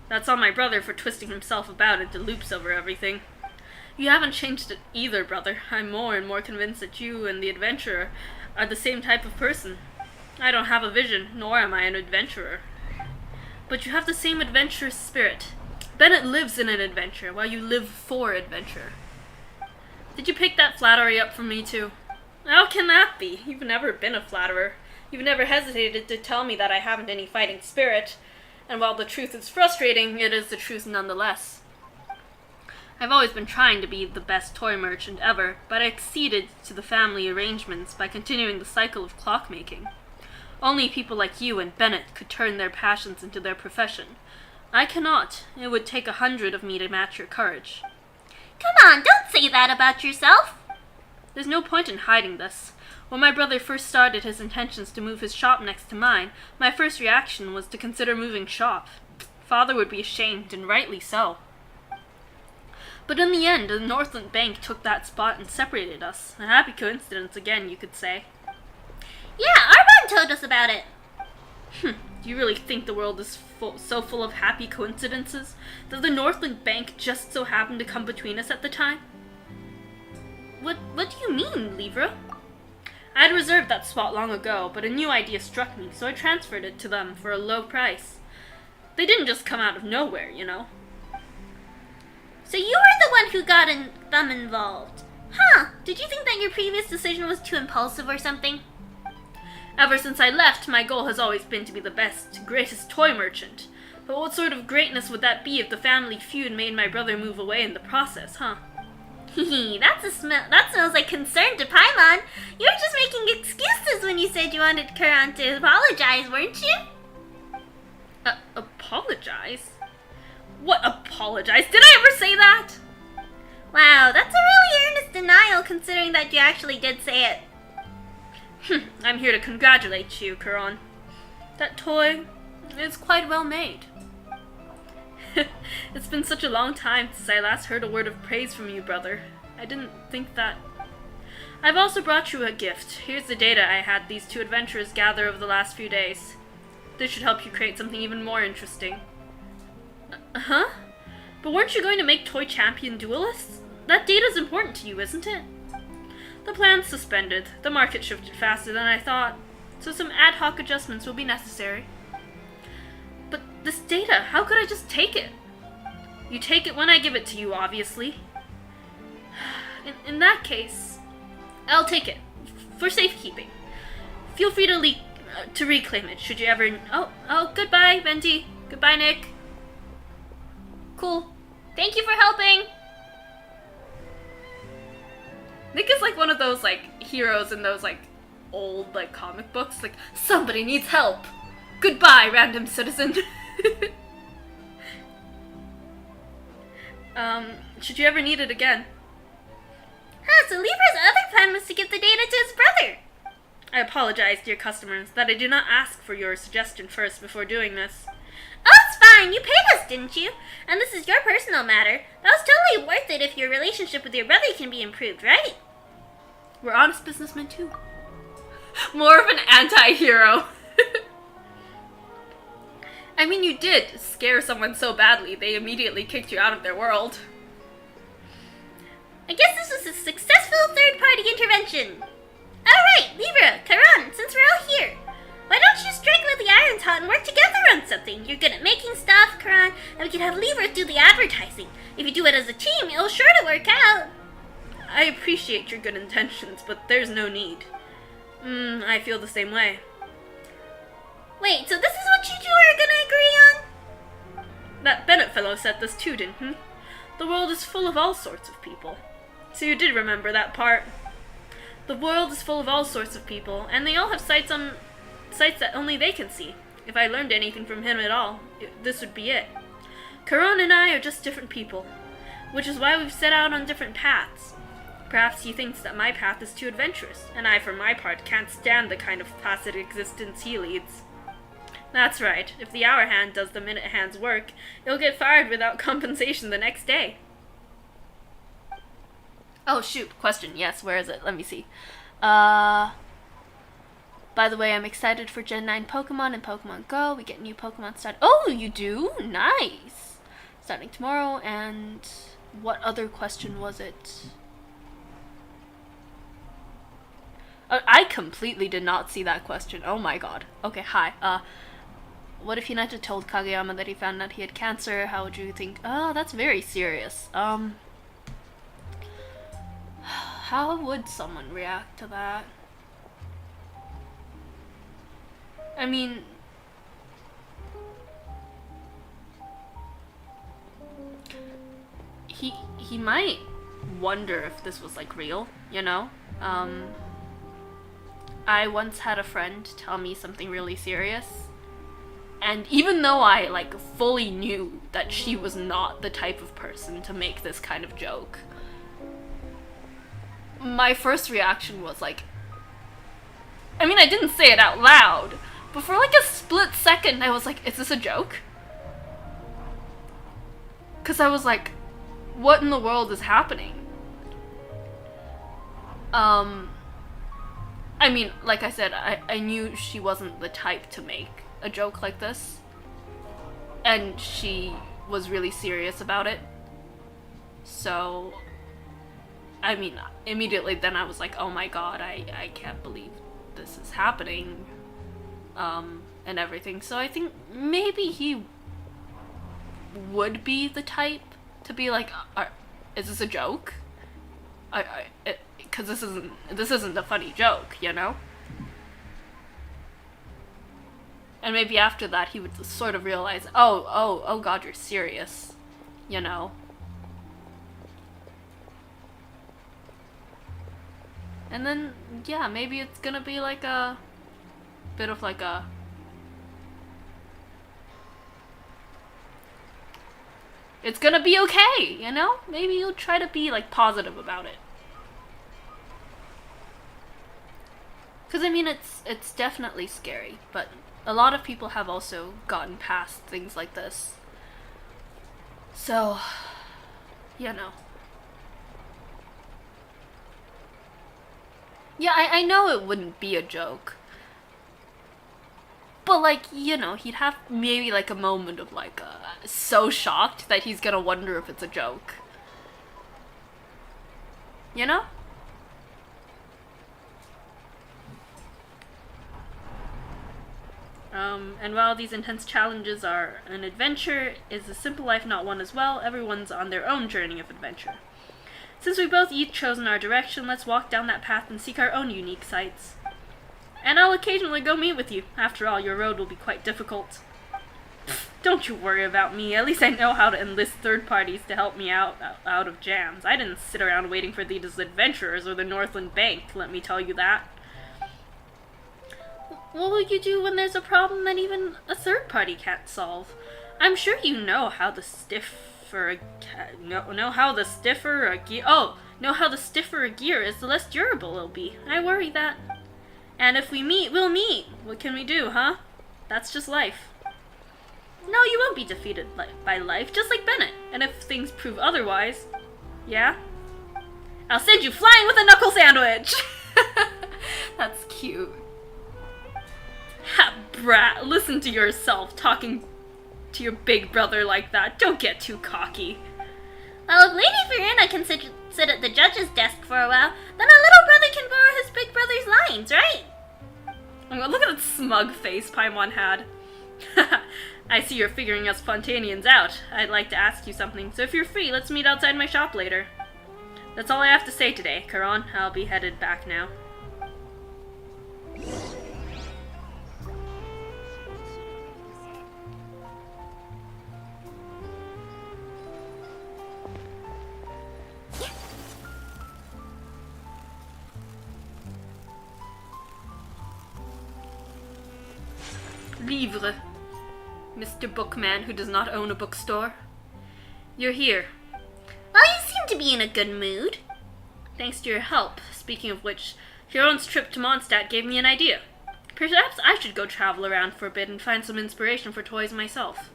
That's on my brother for twisting himself about into loops over everything. You haven't changed it either, brother. I'm more and more convinced that you and the adventurer are the same type of person. I don't have a vision, nor am I an adventurer. But you have the same adventurous spirit. Bennett lives in an adventure, while you live for adventure. Did you pick that flattery up from me, too? How can that be? You've never been a flatterer. You've never hesitated to tell me that I haven't any fighting spirit. And while the truth is frustrating, it is the truth nonetheless. I've always been trying to be the best toy merchant ever, but I acceded to the family arrangements by continuing the cycle of clockmaking. Only people like you and Bennett could turn their passions into their profession. I cannot. It would take 100 of me to match your courage. Come on, don't say that about yourself. There's no point in hiding this. When my brother first started his intentions to move his shop next to mine, my first reaction was to consider moving shop. Father would be ashamed, and rightly so. But in the end, the Northland Bank took that spot and separated us. A happy coincidence again, you could say. Yeah, Arbon told us about it. Do you really think the world is so full of happy coincidences that the Northland Bank just so happened to come between us at the time? What do you mean, Livra? I had reserved that spot long ago, but a new idea struck me, so I transferred it to them for a low price. They didn't just come out of nowhere, you know. So you were the one who got them involved. Huh, did you think that your previous decision was too impulsive or something? Ever since I left, my goal has always been to be the best, greatest toy merchant. But what sort of greatness would that be if the family feud made my brother move away in the process, huh? That smells like concern to Paimon. You were just making excuses when you said you wanted Kuran to apologize, weren't you? Apologize? What apologize? Did I ever say that? Wow, that's a really earnest denial considering that you actually did say it. I'm here to congratulate you, Kuran. That toy is quite well made. It's been such a long time since I last heard a word of praise from you, brother. I didn't think that... I've also brought you a gift. Here's the data I had these two adventurers gather over the last few days. This should help you create something even more interesting. Huh? But weren't you going to make toy champion duelists? That data's important to you, isn't it? The plan's suspended. The market shifted faster than I thought, so some ad hoc adjustments will be necessary. But this data, how could I just take it? You take it when I give it to you, obviously. In that case, I'll take it, for safekeeping. Feel free to reclaim it, should you ever... Oh, goodbye, Venti. Goodbye, Nick. Cool. Thank you for helping! Nick is like one of those, like, heroes in those, like, old, like, comic books. Like, somebody needs help! Goodbye, random citizen! Should you ever need it again? So Libra's other plan was to give the data to his brother. I apologize, dear customers, that I did not ask for your suggestion first before doing this. Oh, it's fine. You paid us, didn't you? And this is your personal matter. That was totally worth it if your relationship with your brother can be improved, right? We're honest businessmen, too. More of an anti-hero. I mean, you did scare someone so badly, they immediately kicked you out of their world. I guess this was a successful third-party intervention. Alright, Libra, Karan, since we're all here, why don't you strike with the Iron Tot and work together on something? You're good at making stuff, Karan, and we can have Libra do the advertising. If you do it as a team, it'll sure to work out. I appreciate your good intentions, but there's no need. I feel the same way. Wait, so this is what you two are gonna agree on? That Bennett fellow said this too, didn't he? The world is full of all sorts of people. So you did remember that part. The world is full of all sorts of people, and they all have sights that only they can see. If I learned anything from him at all, this would be it. Karan and I are just different people, which is why we've set out on different paths. Perhaps he thinks that my path is too adventurous, and I, for my part, can't stand the kind of placid existence he leads. That's right, if the hour hand does the minute hand's work, it'll get fired without compensation the next day. Oh shoot, question, yes, where is it? Let me see. By the way, I'm excited for Gen 9 Pokemon and Pokemon Go. We get new Pokemon started. Oh, you do? Nice! Starting tomorrow, and what other question was it? I completely did not see that question. Oh my god. Okay, hi. What if Hinata told Kageyama that he found out he had cancer? How would you think? Oh, that's very serious. How would someone react to that? I mean... He might wonder if this was, like, real, you know? I once had a friend tell me something really serious. And even though I, like, fully knew that she was not the type of person to make this kind of joke, my first reaction was, like... I mean, I didn't say it out loud, but for, like, a split second, I was like, is this a joke? Because I was like, what in the world is happening? I mean, like I said, I knew she wasn't the type to make a joke like this. And she was really serious about it. So, I mean, immediately then I was like, oh my god, I can't believe this is happening. And everything. So I think maybe he would be the type to be like, is this a joke? Because this isn't a funny joke, you know? And maybe after that he would sort of realize, oh god, you're serious. You know? And then, yeah, maybe it's gonna be like a bit of like a it's gonna be okay, you know? Maybe you'll try to be like positive about it. Because I mean, it's definitely scary, but a lot of people have also gotten past things like this. So, you know. Yeah, I know it wouldn't be a joke. But like, you know, he'd have maybe like a moment of like, so shocked that he's gonna wonder if it's a joke. You know? And while these intense challenges are an adventure, is a simple life not one as well? Everyone's on their own journey of adventure. Since we both each chosen our direction, let's walk down that path and seek our own unique sights. And I'll occasionally go meet with you. After all, your road will be quite difficult. Don't you worry about me. At least I know how to enlist third parties to help me out of jams. I didn't sit around waiting for these adventurers or the Northland Bank, let me tell you that. What will you do when there's a problem that even a third party can't solve? I'm sure you know how the stiffer a gear is, the less durable it'll be. I worry that. And if we meet, we'll meet. What can we do, huh? That's just life. No, you won't be defeated by life, just like Bennett. And if things prove otherwise, yeah? I'll send you flying with a knuckle sandwich! That's cute. Ha, brat, listen to yourself talking to your big brother like that. Don't get too cocky. Well, if Lady Fiorina can sit at the judge's desk for a while, then a little brother can borrow his big brother's lines, right? Oh God, look at that smug face Paimon had. I see you're figuring us Fontanians out. I'd like to ask you something, so if you're free, let's meet outside my shop later. That's all I have to say today, Caron. I'll be headed back now. Livre. Mr. Bookman who does not own a bookstore. You're here. Well, you seem to be in a good mood. Thanks to your help. Speaking of which, Huron's trip to Mondstadt gave me an idea. Perhaps I should go travel around for a bit and find some inspiration for toys myself.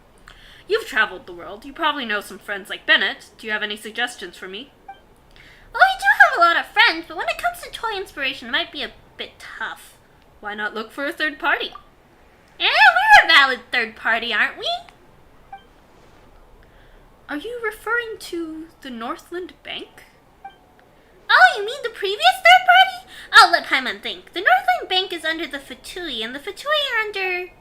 You've traveled the world. You probably know some friends like Bennett. Do you have any suggestions for me? Well, we do have a lot of friends, but when it comes to toy inspiration, it might be a bit tough. Why not look for a third party? Yeah, we're a valid third party, aren't we? Are you referring to the Northland Bank? Oh, you mean the previous third party? Oh, let Paimon think. The Northland Bank is under the Fatui, and the Fatui are under...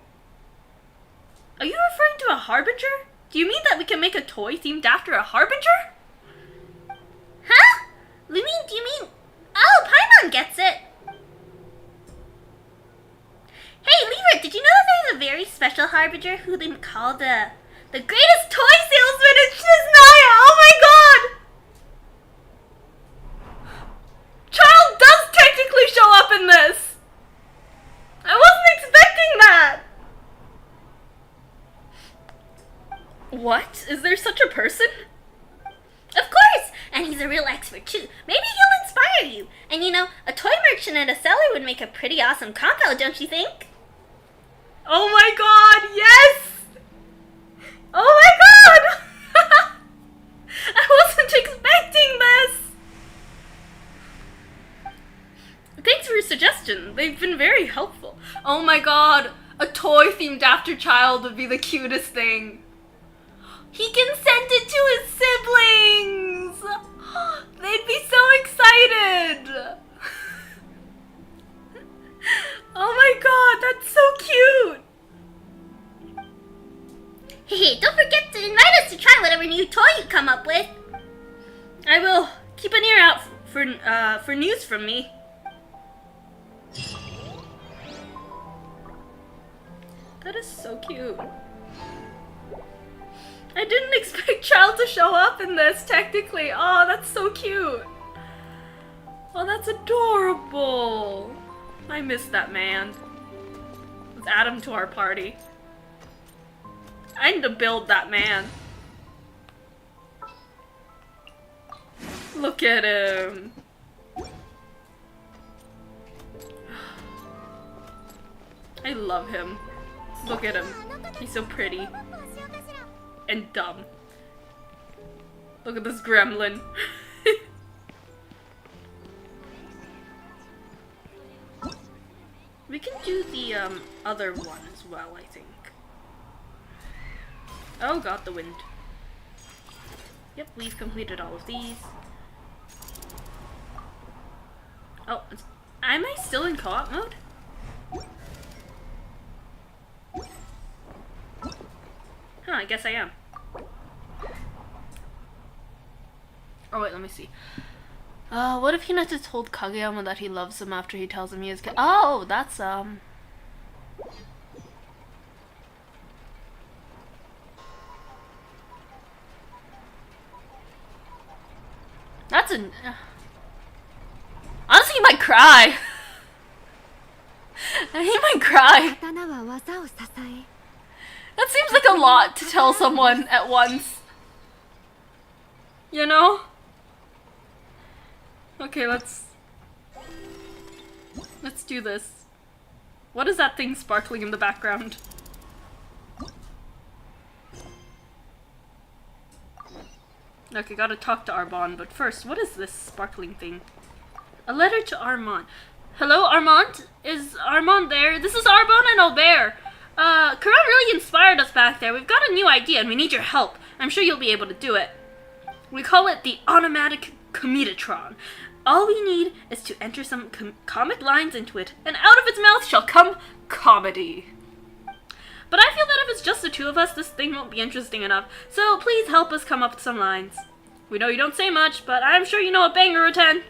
Are you referring to a Harbinger? Do you mean that we can make a toy themed after a Harbinger? Huh? Do you mean... Oh, Paimon gets it. Hey, Lever, did you know that there's a very special Harbinger who they call the greatest toy salesman in Shiznaya? Oh my god! Child does technically show up in this! I wasn't expecting that! What? Is there such a person? Of course! And he's a real expert too. Maybe he'll inspire you. And you know, a toy merchant and a seller would make a pretty awesome combo, don't you think? Oh my god, yes! Oh my god! I wasn't expecting this! Thanks for your suggestion. They've been very helpful. Oh my god, a toy themed after Child would be the cutest thing. He can send it to his siblings! They'd be so excited! Oh my god, that's so cute! Hey, don't forget to invite us to try whatever new toy you come up with. I will. Keep an ear out for news from me. That is so cute. I didn't expect Child to show up in this, technically. Oh, that's so cute. Oh, that's adorable. I miss that man. Let's add him to our party. I need to build that man. Look at him. I love him. Look at him. He's so pretty. And dumb. Look at this gremlin. We can do the other one as well, I think. Oh god, the wind. Yep, we've completed all of these. Oh, am I still in co-op mode? Huh, I guess I am. Oh wait, let me see. What if Hinata told Kageyama that he loves him after he tells him he is oh, that's That's an... honestly, he might cry. He might cry. 刀は技を支え That seems like a lot to tell someone at once. You know? Okay, let's do this. What is that thing sparkling in the background? Okay, gotta talk to Arbon, but first, what is this sparkling thing? A letter to Armand. Hello, Armand? Is Armand there? This is Arbon and Albert. Karan really inspired us back there. We've got a new idea and we need your help. I'm sure you'll be able to do it. We call it the automatic comedatron. All we need is to enter some comic lines into it, and out of its mouth shall come comedy. But I feel that if it's just the two of us, this thing won't be interesting enough, so please help us come up with some lines. We know you don't say much, but I'm sure you know a banger or 10.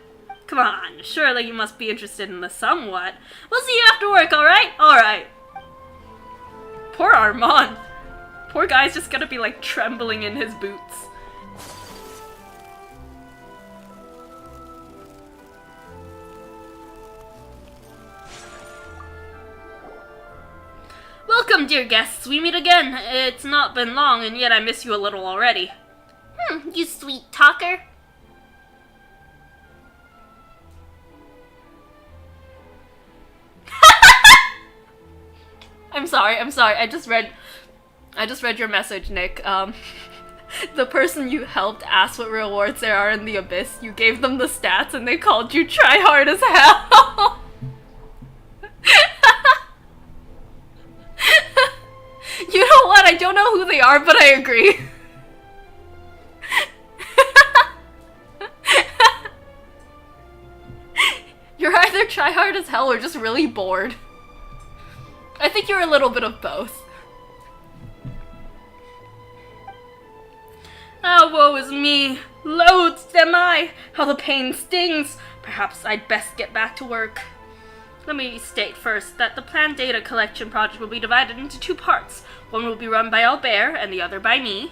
Come on, surely you must be interested in this somewhat. We'll see you after work, alright? Alright. Poor Armand. Poor guy's just gonna be like trembling in his boots. Welcome, dear guests. We meet again. It's not been long, and yet I miss you a little already. You sweet talker. I'm sorry. I just read your message, Nick. The person you helped asked what rewards there are in the abyss. You gave them the stats and they called you try hard as hell. You know what? I don't know who they are, but I agree. You're either try hard as hell or just really bored. I think you're a little bit of both. Ah, woe is me. Loathed am I. How the pain stings. Perhaps I'd best get back to work. Let me state first that the planned data collection project will be divided into two parts. One will be run by Albert and the other by me.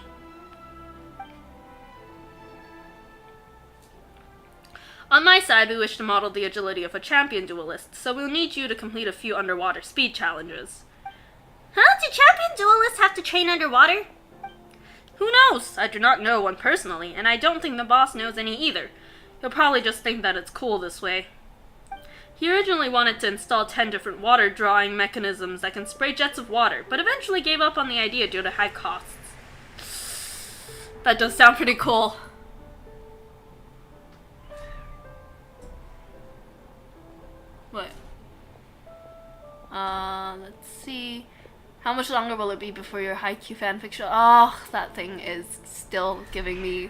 On my side, we wish to model the agility of a champion duelist, so we'll need you to complete a few underwater speed challenges. Huh? Do champion duelists have to train underwater? Who knows? I do not know one personally, and I don't think the boss knows any either. He'll probably just think that it's cool this way. He originally wanted to install 10 different water drawing mechanisms that can spray jets of water, but eventually gave up on the idea due to high costs. That does sound pretty cool. What? Let's see. How much longer will it be before your Haikyuu fanfiction? Oh, that thing is still giving me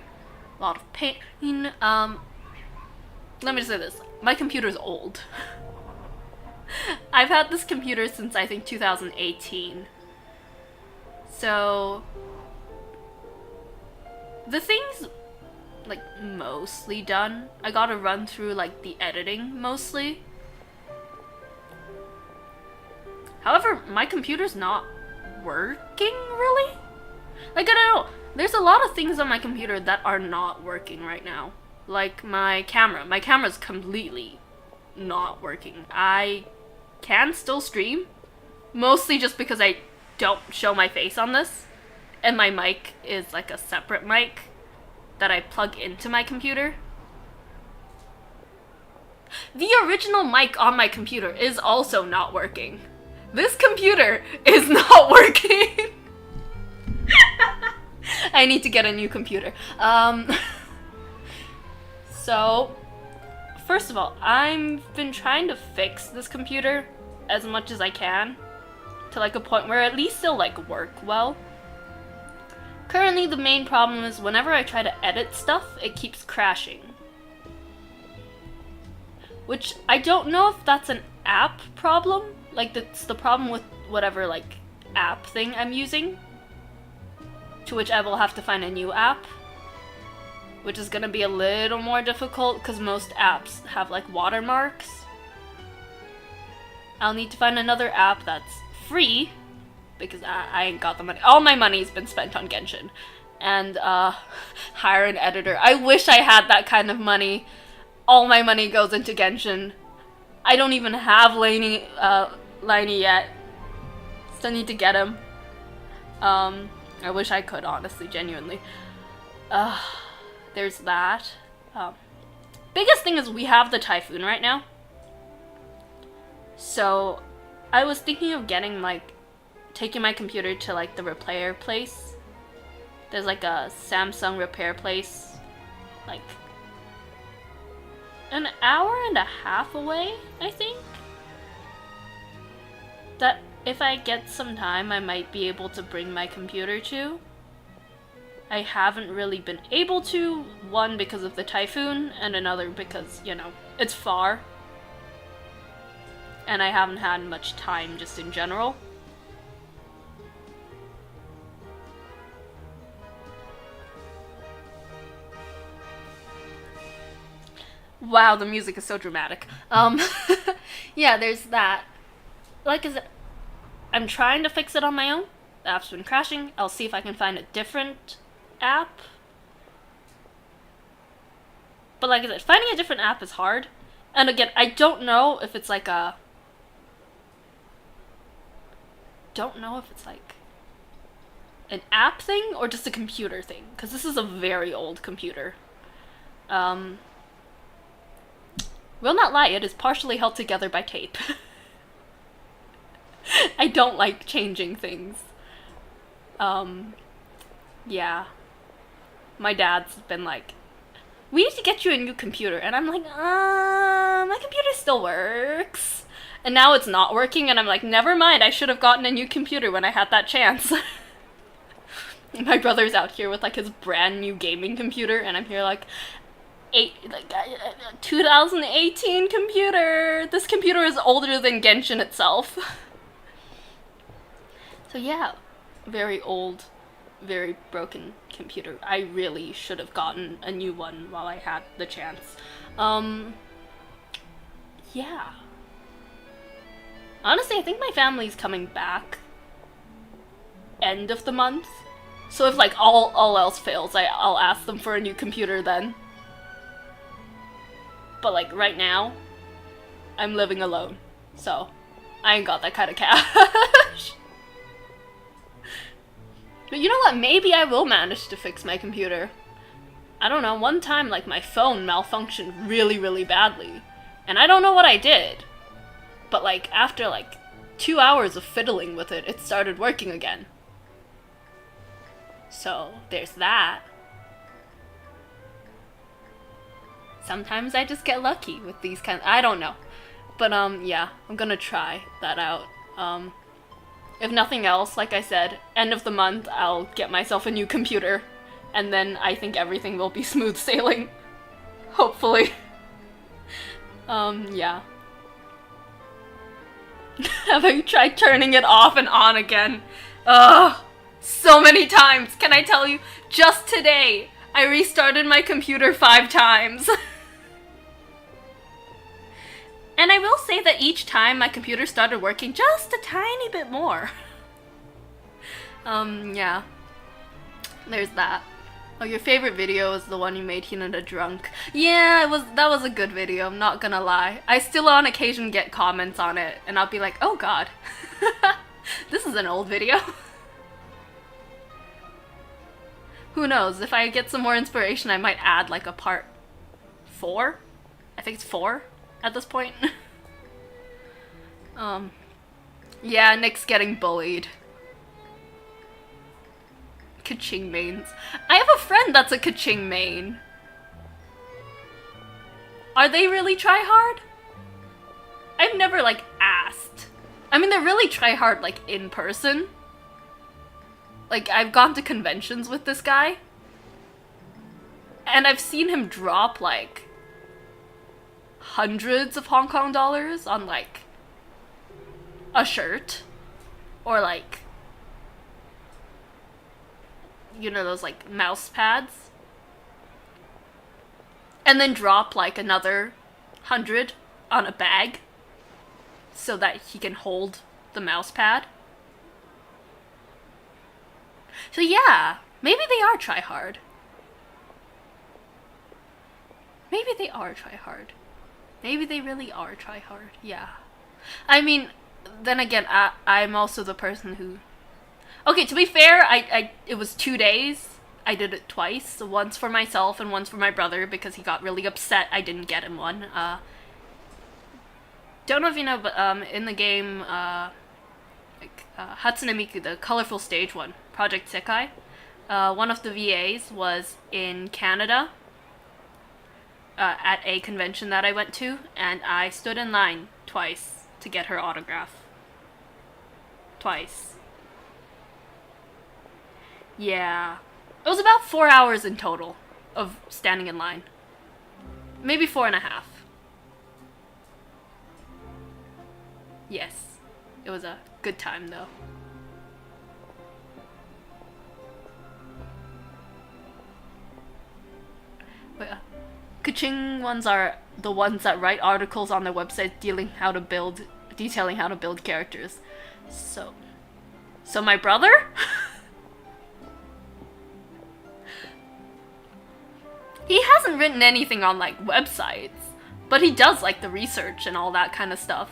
a lot of pain. Let me just say this. My computer's old. I've had this computer since I think 2018. So the thing's like mostly done. I gotta run through like the editing mostly. However, my computer's not working, really? Like, I don't know. There's a lot of things on my computer that are not working right now. Like my camera. My camera's completely not working. I can still stream, mostly just because I don't show my face on this, and my mic is like a separate mic that I plug into my computer. The original mic on my computer is also not working. This computer is not working. I need to get a new computer. So, first of all, I've been trying to fix this computer as much as I can to like a point where at least it'll like work well. Currently, the main problem is whenever I try to edit stuff, it keeps crashing. Which I don't know if that's an app problem. Like, that's the problem with whatever like app thing I'm using. To which I will have to find a new app, which is gonna be a little more difficult because most apps have like watermarks. I'll need to find another app that's free because I ain't got the money. All my money's been spent on Genshin, and hire an editor. I wish I had that kind of money. All my money goes into Genshin. I don't even have Liney yet. Still need to get him. I wish I could, honestly, genuinely. There's that. Biggest thing is we have the Typhoon right now. So, I was thinking of getting, like, taking my computer to, like, the repair place. There's, like, a Samsung repair place, like, an hour and a half away, I think. That if I get some time, I might be able to bring my computer to. I haven't really been able to, one because of the Typhoon, and another because, you know, it's far. And I haven't had much time just in general. Wow, the music is so dramatic. Yeah, there's that. Like I said, I'm trying to fix it on my own. The app's been crashing. I'll see if I can find a different app. But like I said, finding a different app is hard. And again, I don't know if it's like a... Don't know if it's like an app thing or just a computer thing. Because this is a very old computer. Will not lie, it is partially held together by tape. I don't like changing things. Yeah. My dad's been like, we need to get you a new computer. And I'm like, my computer still works. And now it's not working, and I'm like, never mind, I should have gotten a new computer when I had that chance. My brother's out here with like his brand new gaming computer, and I'm here like, 2018 computer. This computer is older than Genshin itself. So yeah, very old, very broken computer. I really should have gotten a new one while I had the chance. Yeah. Honestly, I think my family's coming back end of the month. So if like all else fails, I'll ask them for a new computer then. But like right now, I'm living alone, so I ain't got that kind of cash. But you know what? Maybe I will manage to fix my computer. I don't know, one time like my phone malfunctioned really, really badly. And I don't know what I did. But like after like 2 hours of fiddling with it, it started working again. So there's that. Sometimes I just get lucky with these kinds. I don't know. But yeah, I'm gonna try that out. If nothing else, like I said, end of the month I'll get myself a new computer, and then I think everything will be smooth sailing. Hopefully. Yeah. Have I tried turning it off and on again? Ugh, so many times. Can I tell you? Just today, I restarted my computer 5 times. And I will say that each time my computer started working just a tiny bit more. Yeah. There's that. Oh, your favorite video is the one you made Hinata drunk. Yeah, that was a good video, I'm not gonna lie. I still on occasion get comments on it, and I'll be like, oh god. This is an old video. Who knows, if I get some more inspiration, I might add like a part 4? I think it's 4 at this point. Yeah, Nick's getting bullied. Kaching mains. I have a friend that's a Kaching main. Are they really try hard? I've never like asked. I mean, they're really try hard like in person. Like, I've gone to conventions with this guy. And I've seen him drop like hundreds of Hong Kong dollars on like a shirt. Or like, you know, those like mouse pads. And then drop like another 100 on a bag so that he can hold the mouse pad. So yeah, maybe they are try hard. Maybe they are try hard. Maybe they really are try hard. Yeah. I mean, then again, I'm also the person who... Okay, to be fair, it was 2 days. I did it twice. So once for myself and once for my brother because he got really upset I didn't get him one. Don't know if you know, but in the game, Hatsune Miku, the colorful stage one, Project Sekai, one of the VAs was in Canada at a convention that I went to, and I stood in line twice to get her autograph. Twice. Yeah. It was about 4 hours in total of standing in line. Maybe 4.5. Yes. It was a good time, though. But, Kaching ones are the ones that write articles on their website detailing how to build characters. So my brother? He hasn't written anything on, like, websites, but he does, like, the research and all that kind of stuff.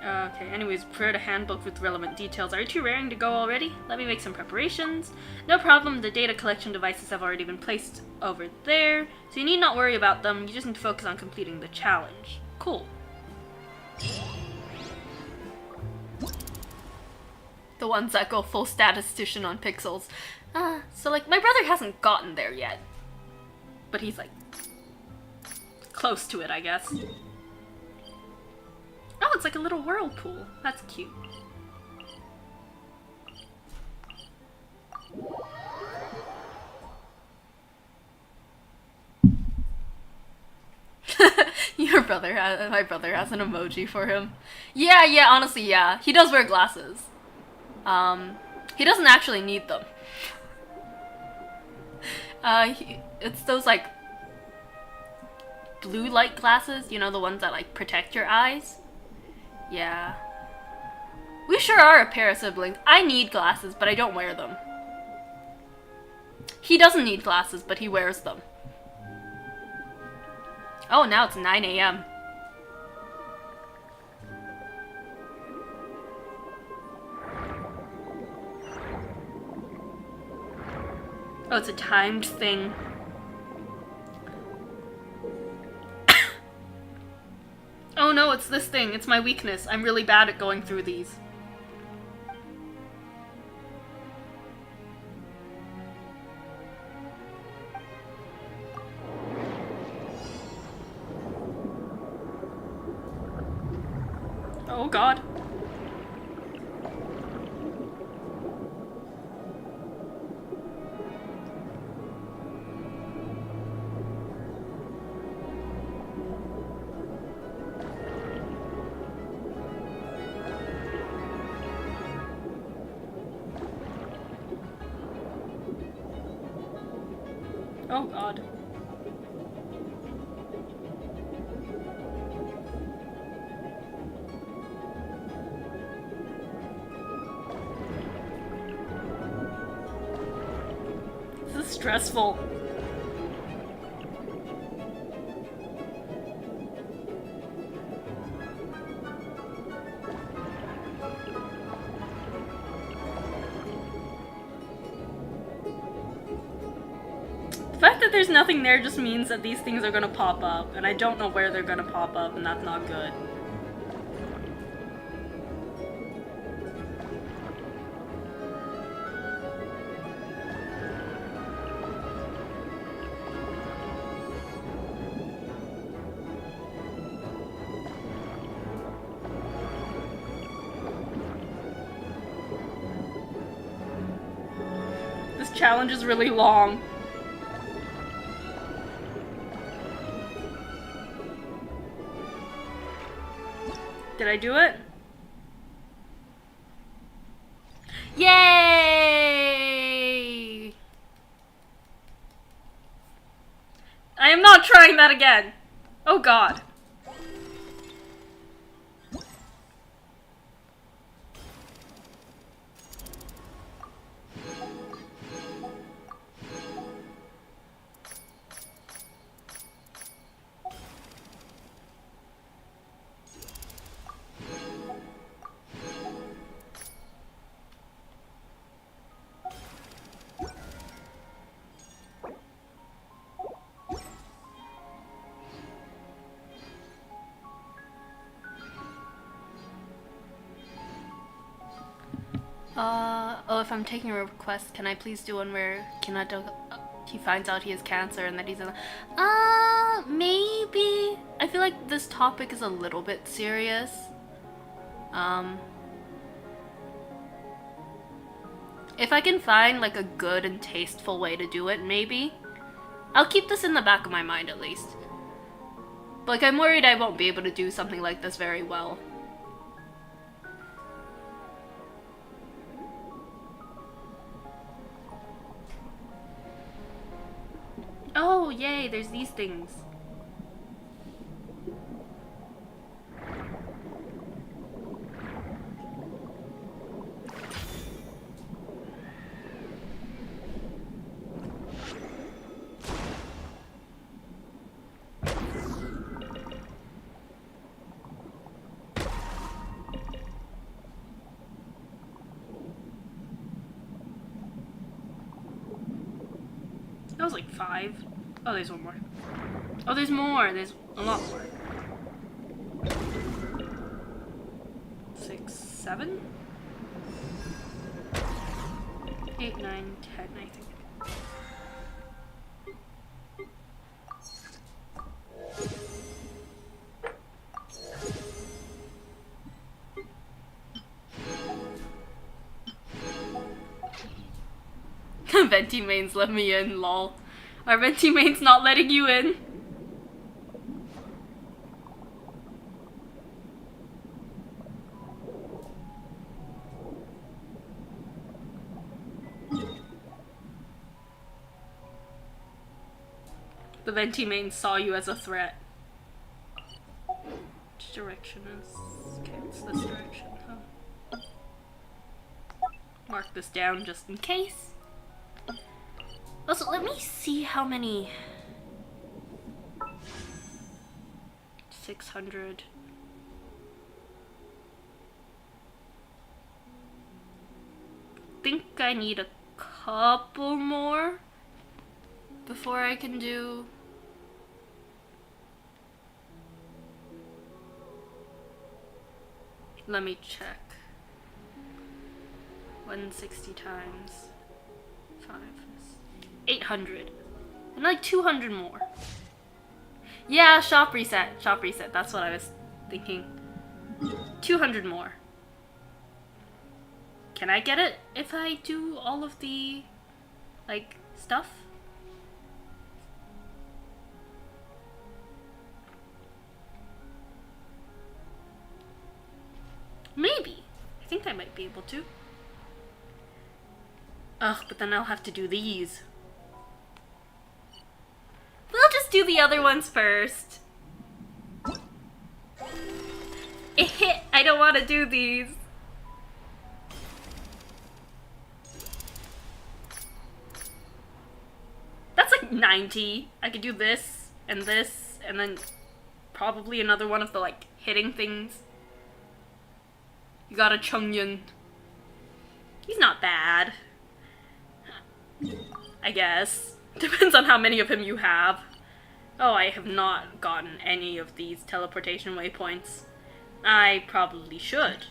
Okay, anyways, prepare a handbook with relevant details. Are you too raring to go already? Let me make some preparations. No problem, the data collection devices have already been placed over there, so you need not worry about them, you just need to focus on completing the challenge. Cool. The ones that go full statistician on pixels. So like, my brother hasn't gotten there yet. But he's like, close to it, I guess. Oh, it's like a little whirlpool. That's cute. My brother has an emoji for him. Yeah, honestly, yeah. He does wear glasses. He doesn't actually need them. It's those, like, blue light glasses, you know, the ones that, like, protect your eyes? Yeah. We sure are a pair of siblings. I need glasses, but I don't wear them. He doesn't need glasses, but he wears them. Oh, now it's 9 AM. Oh, it's a timed thing. Oh no, it's this thing. It's my weakness. I'm really bad at going through these. Oh god. Oh god. stressful. The fact that there's nothing there just means that these things are gonna pop up, and I don't know where they're gonna pop up, and that's not good. This challenge is really long. Did I do it? Yay! I am not trying that again. Oh god. Oh, if I'm taking a request, can I please do one where he finds out he has cancer and that he's in maybe. I feel like this topic is a little bit serious. If I can find like a good and tasteful way to do it, maybe. I'll keep this in the back of my mind at least. But like, I'm worried I won't be able to do something like this very well. Oh, yay, there's these things. That was like 5. Oh, there's one more. Oh, there's more. There's a lot more. 6, 7? 8, 9, 10, I think. Venti mains let me in, lol. Our Venti mains not letting you in. The Venti mains saw you as a threat. Which direction is... Okay, it's this direction, huh? Mark this down just in case. Also, let me see how many... 600... think I need a couple more before I can do... Let me check. 160 times 5 is 800. And like 200 more. Yeah, shop reset. Shop reset. That's what I was thinking. 200 more. Can I get it if I do all of the, like, stuff? Maybe. I think I might be able to. Ugh, but then I'll have to do these. We'll just do the other ones first. I don't want to do these. 90. I could do this, and then probably another one of the, like, hitting things. You got a Chongyun. He's not bad. I guess. Depends on how many of him you have. Oh, I have not gotten any of these teleportation waypoints. I probably should.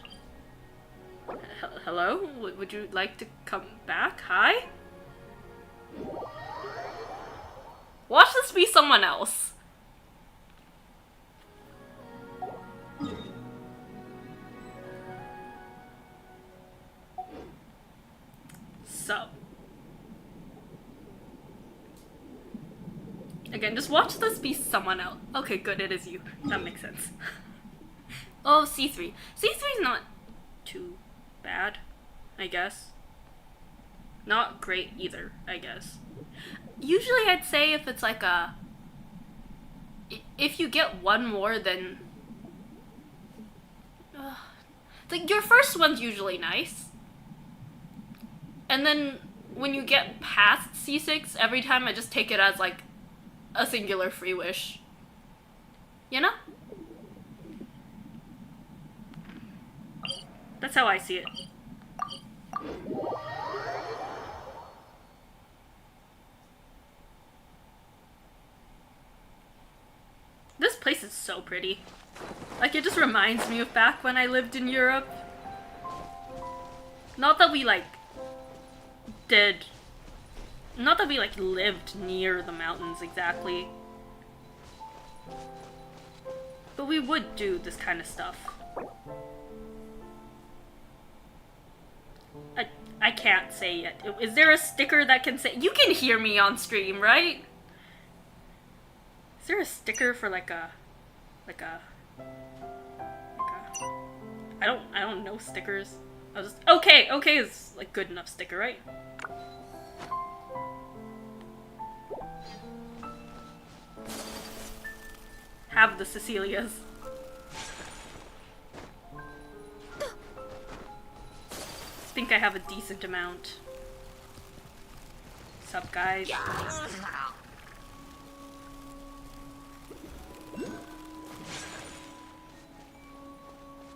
Hello? Would you like to come back? Hi? Watch this be someone else. So. Again, just watch this be someone else. Okay, good, it is you. That makes sense. Oh, C3. C3's not too bad, I guess. Not great either, I guess. Usually I'd say if it's like a... If you get one more, then... like, your first one's usually nice. And then when you get past C6, every time I just take it as, like, a singular free wish. You know? That's how I see it. This place is so pretty. Like, it just reminds me of back when I lived in Europe. Not that we, like, lived near the mountains exactly. But we would do this kind of stuff. I can't say yet. Is there a sticker that can say... You can hear me on stream, right? Is there a sticker for like a... I don't know stickers. I'll just... Okay is like good enough sticker, right? Have the Cecilias. I think I have a decent amount. Sup, guys?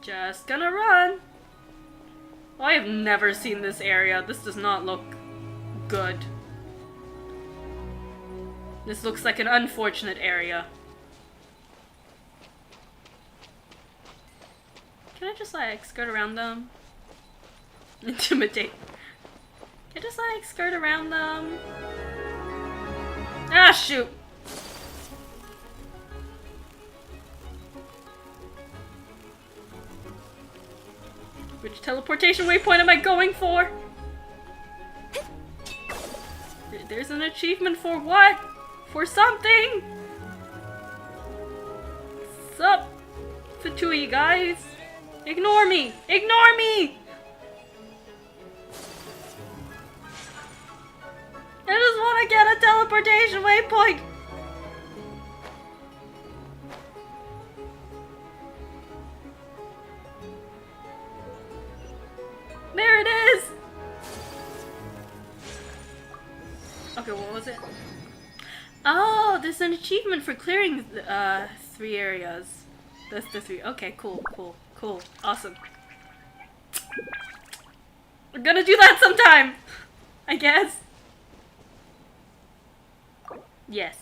Just gonna run. Well, I have never seen this area. This does not look good. This looks like an unfortunate area. Can I just, like, skirt around them? Intimidate. Can I just, like, skirt around them? Ah, shoot! Which teleportation waypoint am I going for? There's an achievement for what? For something! Sup? Fatui, guys? Ignore me! Ignore me! I just want to get a teleportation waypoint! There it is! Okay, what was it? Oh, there's an achievement for clearing 3 areas. That's the 3. Okay, cool. Awesome. We're gonna do that sometime! I guess. Yes.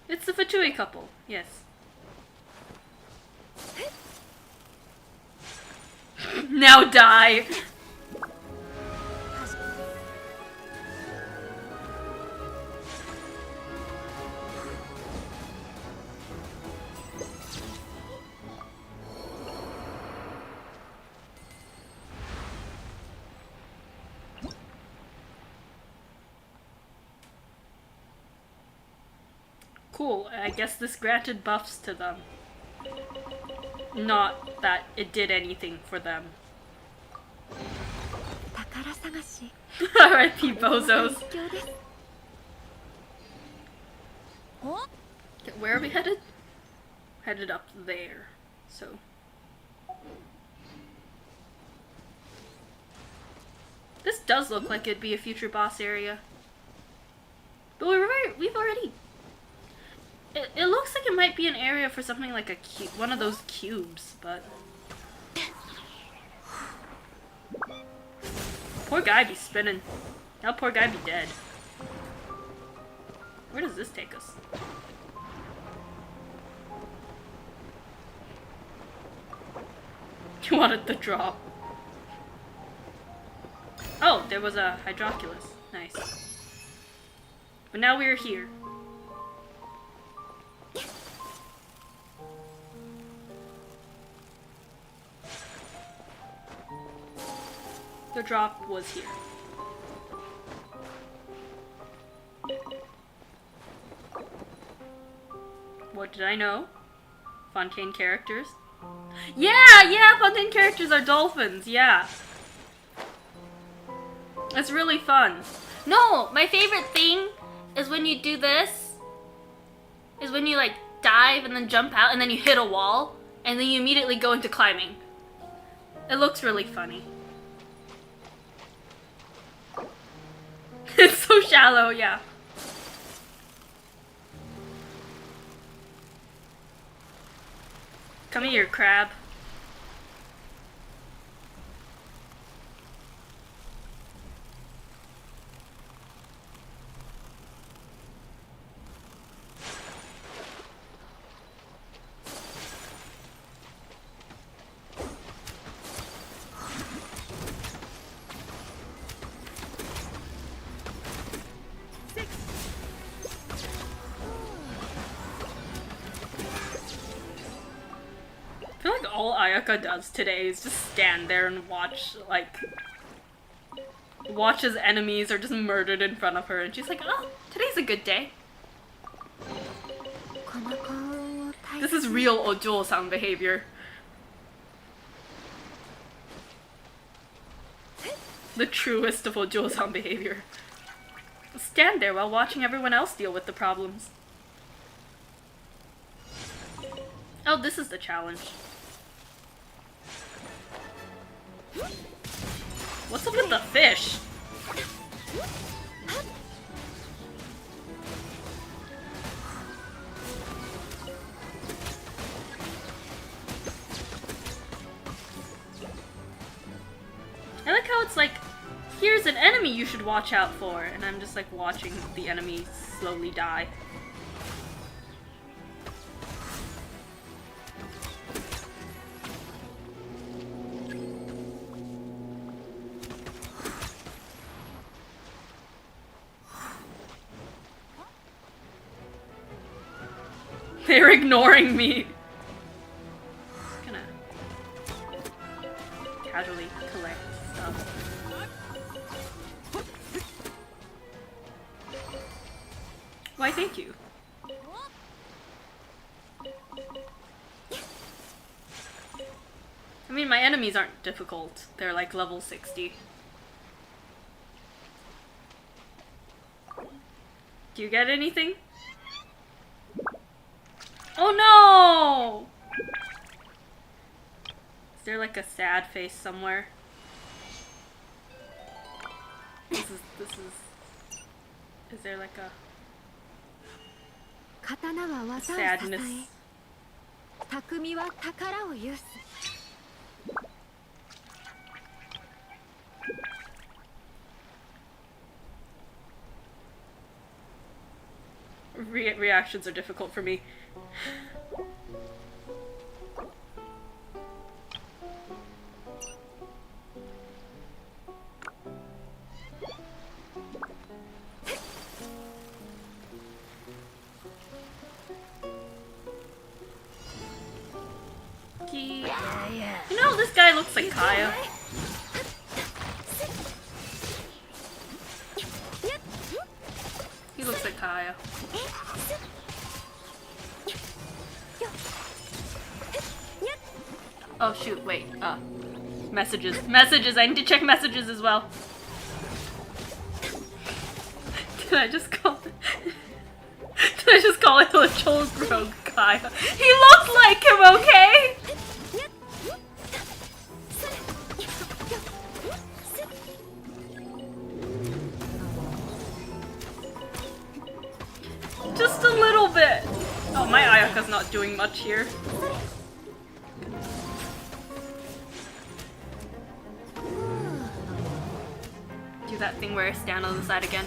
It's the Fatui couple, yes. Now die! Cool, I guess this granted buffs to them. Not that it did anything for them. R.I.P. bozos. Okay, where are we headed? Headed up there, so... This does look like it'd be a future boss area. But we've already... It looks like it might be an area for something like one of those cubes, but... Poor guy be spinning. Now poor guy be dead. Where does this take us? You wanted the drop. Oh, there was a hydroculus. Nice. But now we're here. The drop was here. What did I know? Fontaine characters? Yeah, Fontaine characters are dolphins, yeah. It's really fun. No, my favorite thing is when you do this. Is when you like dive and then jump out and then you hit a wall and then you immediately go into climbing. It looks really funny. It's so shallow, yeah. Come here, crab. I feel like all Ayaka does today is just stand there and watch, like, watches enemies are just murdered in front of her, and she's like, oh, today's a good day. This is real Ojo-san behavior. The truest of Ojo-san behavior. Stand there while watching everyone else deal with the problems. Oh, this is the challenge. What's up with the fish? I like how it's like, here's an enemy you should watch out for, and I'm just like watching the enemy slowly die. They're ignoring me. Just gonna casually collect stuff. Why, thank you. I mean, my enemies aren't difficult. They're like level 60. Do you get anything? Oh no! Is there like a sad face somewhere? Is there like a sadness? Reactions are difficult for me. You know, this guy looks like Kaya. He looks like Kaya. Oh shoot, wait, messages. Messages, I need to check messages as well. Did I just call it a troll rogue Kaya? He looks like him, okay? Meka's not doing much here. Do that thing where I stand on the side again.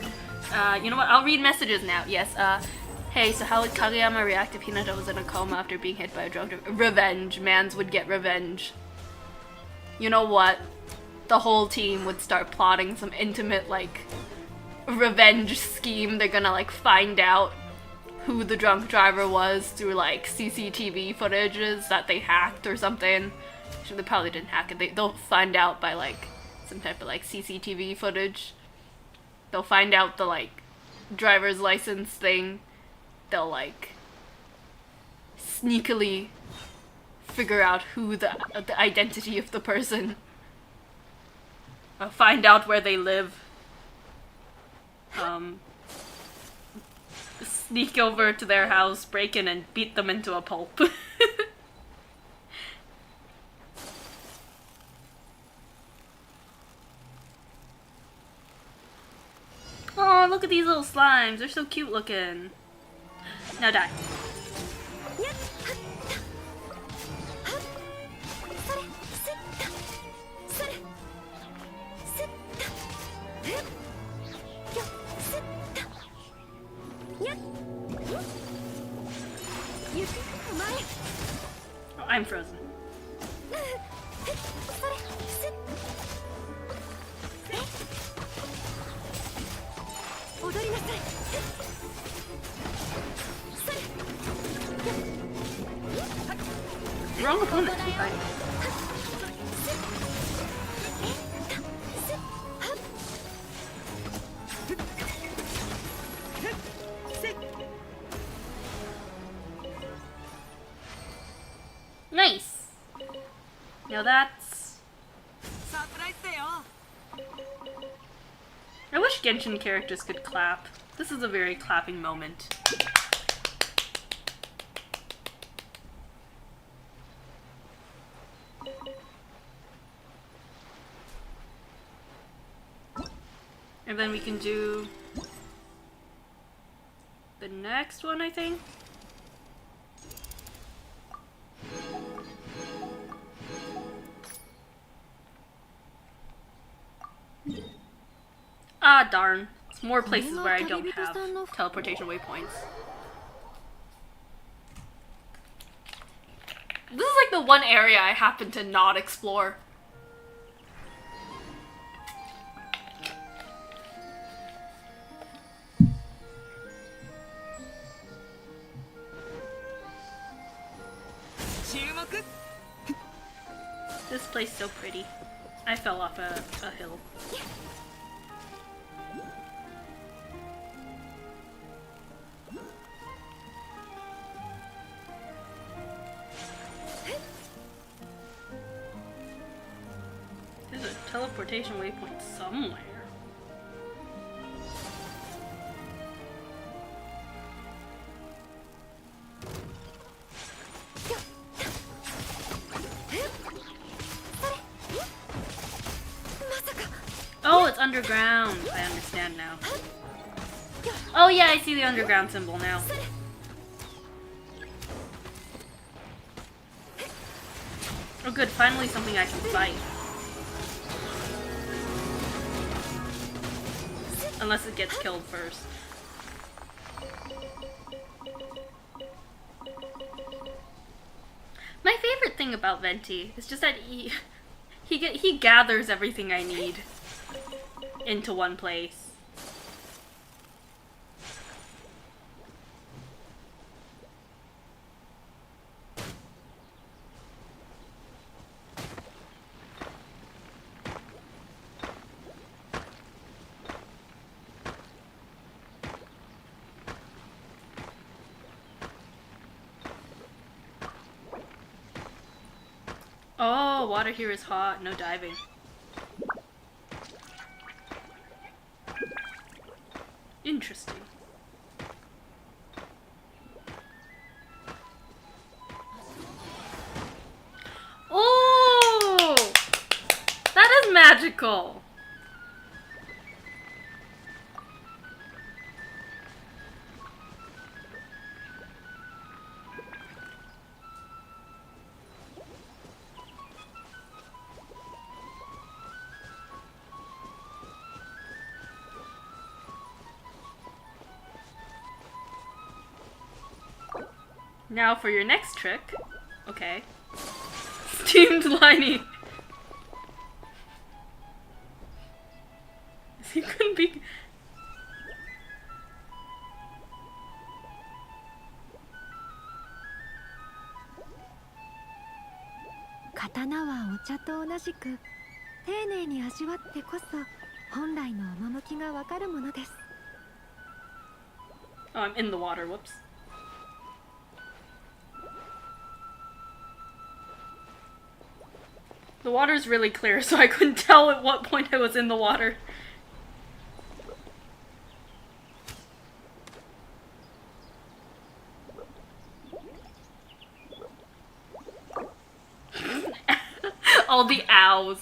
You know what? I'll read messages now. Yes, hey, so how would Kageyama react if Hinata was in a coma after being hit by a drug? Revenge. Mans would get revenge. You know what? The whole team would start plotting some intimate, like, revenge scheme. They're gonna, like, find out who the drunk driver was through, like, CCTV footages that they hacked or something. Actually, they probably didn't hack it. They'll find out by, like, some type of, like, CCTV footage. They'll find out the, like, driver's license thing. They'll, like, sneakily figure out who the identity of the person. Find out where they live. Sneak over to their house, break in, and beat them into a pulp. Oh, look at these little slimes. They're so cute looking. Now die. Oh, I'm frozen. Wrong opponent. Nice. Now that's... I wish Genshin characters could clap. This is a very clapping moment. And then we can do the next one, I think. Ah, darn. It's more places where I don't have teleportation waypoints. This is like the one area I happen to not explore. This place is so pretty. I fell off a hill. There's a teleportation waypoint somewhere. Oh, it's underground. I understand now. Oh yeah, I see the underground symbol now. Oh good, finally something I can fight. Unless it gets killed first. My favorite thing about Venti is just that he gathers everything I need into one place. Oh, water here is hot, no diving. Interesting. Oh! That is magical! Now for your next trick. Okay. Steamed Liney. He couldn't be. 刀はお茶と同じく丁寧に味わってこそ本来の趣がわかるものです。 Oh, I'm in the water. Whoops. The water's really clear, so I couldn't tell at what point I was in the water. All the ows.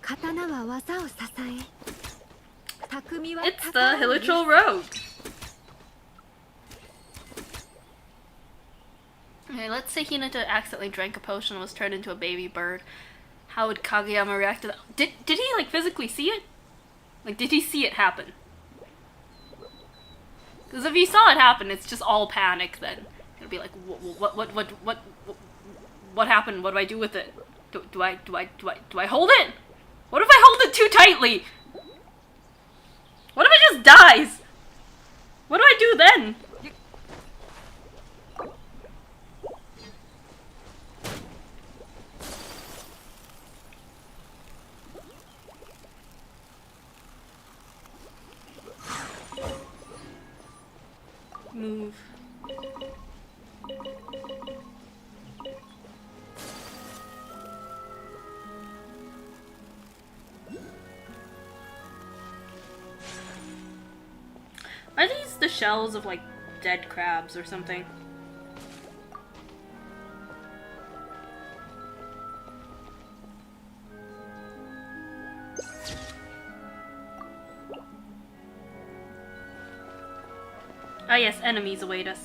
刀は技を支え、匠は It's the 宝を Hilichurl Road. Okay, let's say Hinata accidentally drank a potion and was turned into a baby bird. How would Kageyama react to that? Did he like physically see it? Like, did he see it happen? Because if he saw it happen, it's just all panic then. It'll be like, what happened? What do I do with it? Do I hold it? What if I hold it too tightly? What if it just dies? What do I do then? Move. Are these the shells of like dead crabs or something? Ah yes, enemies await us.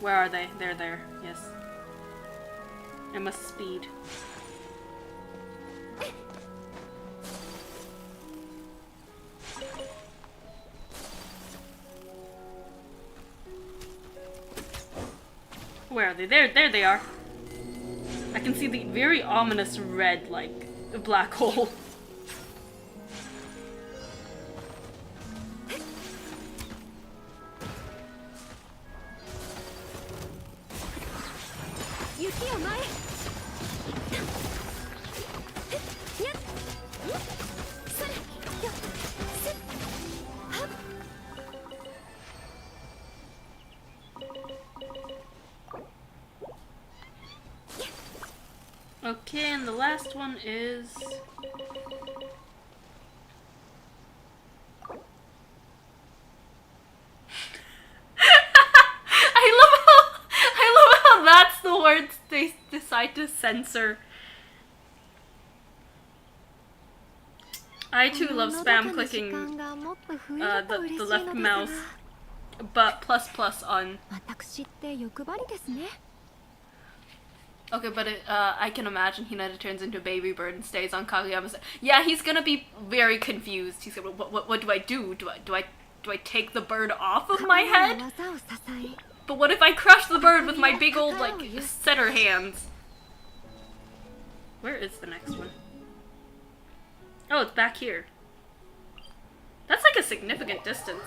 Where are they? They're there, yes. I must speed. Where are they? There they are. I can see the very ominous red, like, black hole. Okay, and the last one is... I love how that's the words they decide to censor. I too love spam clicking the left mouse, but plus on. 私って欲張りですね。 Okay, but I can imagine Hinata turns into a baby bird and stays on Kageyama's side. Yeah, he's gonna be very confused. He's gonna, what do I do? Do I take the bird off of my head? But what if I crush the bird with my big old, like, setter hands? Where is the next one? Oh, it's back here. That's like a significant distance.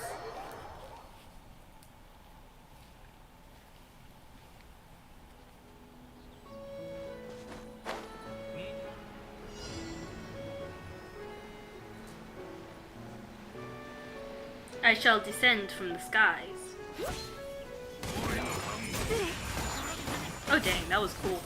I shall descend from the skies. Oh dang, that was cool.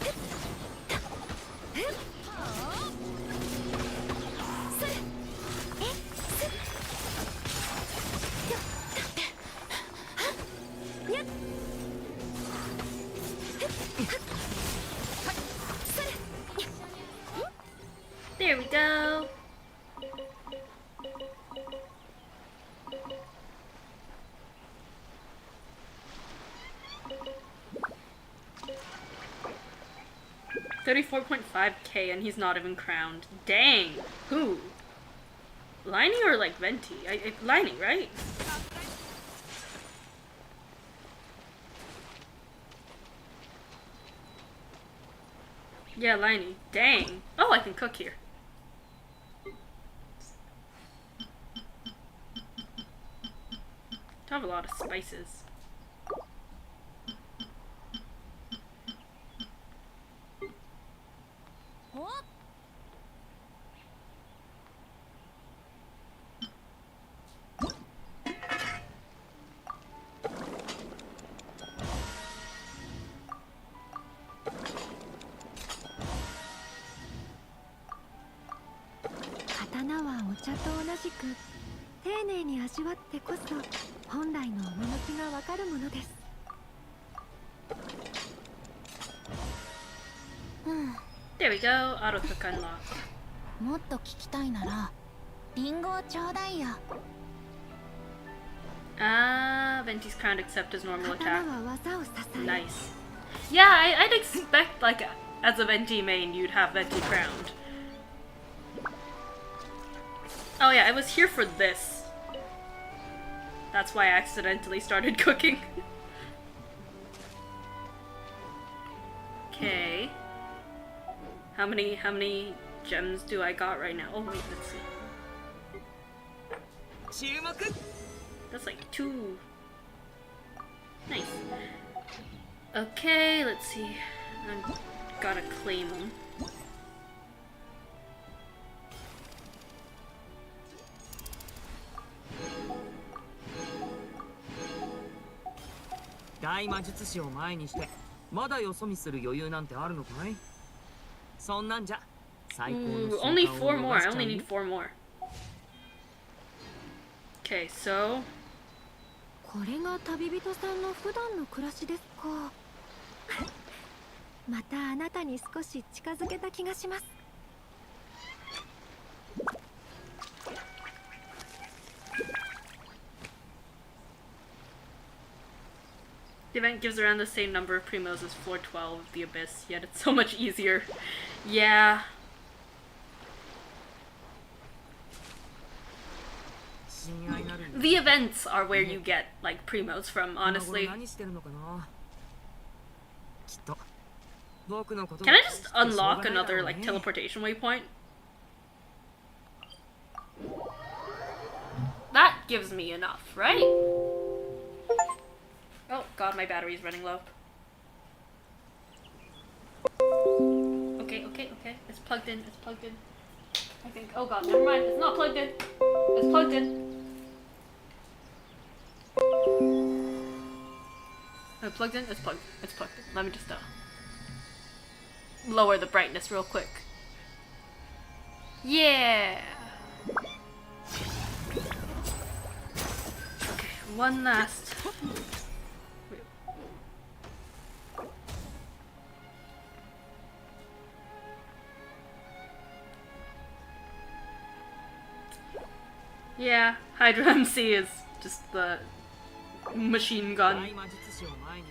There we go. $34.5k and he's not even crowned. Dang. Who? Liney or like Venti? Liney, right? Yeah, Liney. Dang. Oh, I can cook here. I have a lot of spices.刀はお茶と同じく丁寧に味わってこそ本来の趣がわかるものです。There we go. Auto cook unlocked. もっと聞きたいならリンゴをちょうだいよ。 Ah, Venti's crowned except his normal 刀 attack. は技を支え Nice. Yeah, I'd expect, like, as a Venti main, you'd have Venti crowned. Oh yeah, I was here for this. That's why I accidentally started cooking. Okay. How many gems do I got right now? Oh wait, let's see. 注目 That's like 2. Nice. Okay, let's see. I've gotta claim them.大魔術師を前にしてまだよそ見する余裕なんてあるのかい？そんなんじゃ最高の Ooh, 瞬 only 間を 4 more. 逃し I ちゃ only う need よ。 4 more. Okay, so これが旅人さんの普段の暮らしですか。またあなたに少し近づけた気がします。 the event gives around the same number of primos as floor 12 of the Abyss, yet it's so much easier. Yeah. 親愛なる The events are where you get, like, primos from, 今頃 honestly. 何してるのかな。きっと僕のこと Can が I just しょうが unlock ないだろ another, う like, ね。 teleportation waypoint? That gives me enough, right? Oh god, my battery's running low. Okay, okay, okay. It's plugged in, it's plugged in. I think. Oh god, never mind. It's not plugged in. It's plugged in. It's plugged in? It's plugged. It's plugged in. Let me just lower the brightness real quick. Yeah. Okay, one last. Yeah, Hydra MC is just the machine gun. 大魔術師を前に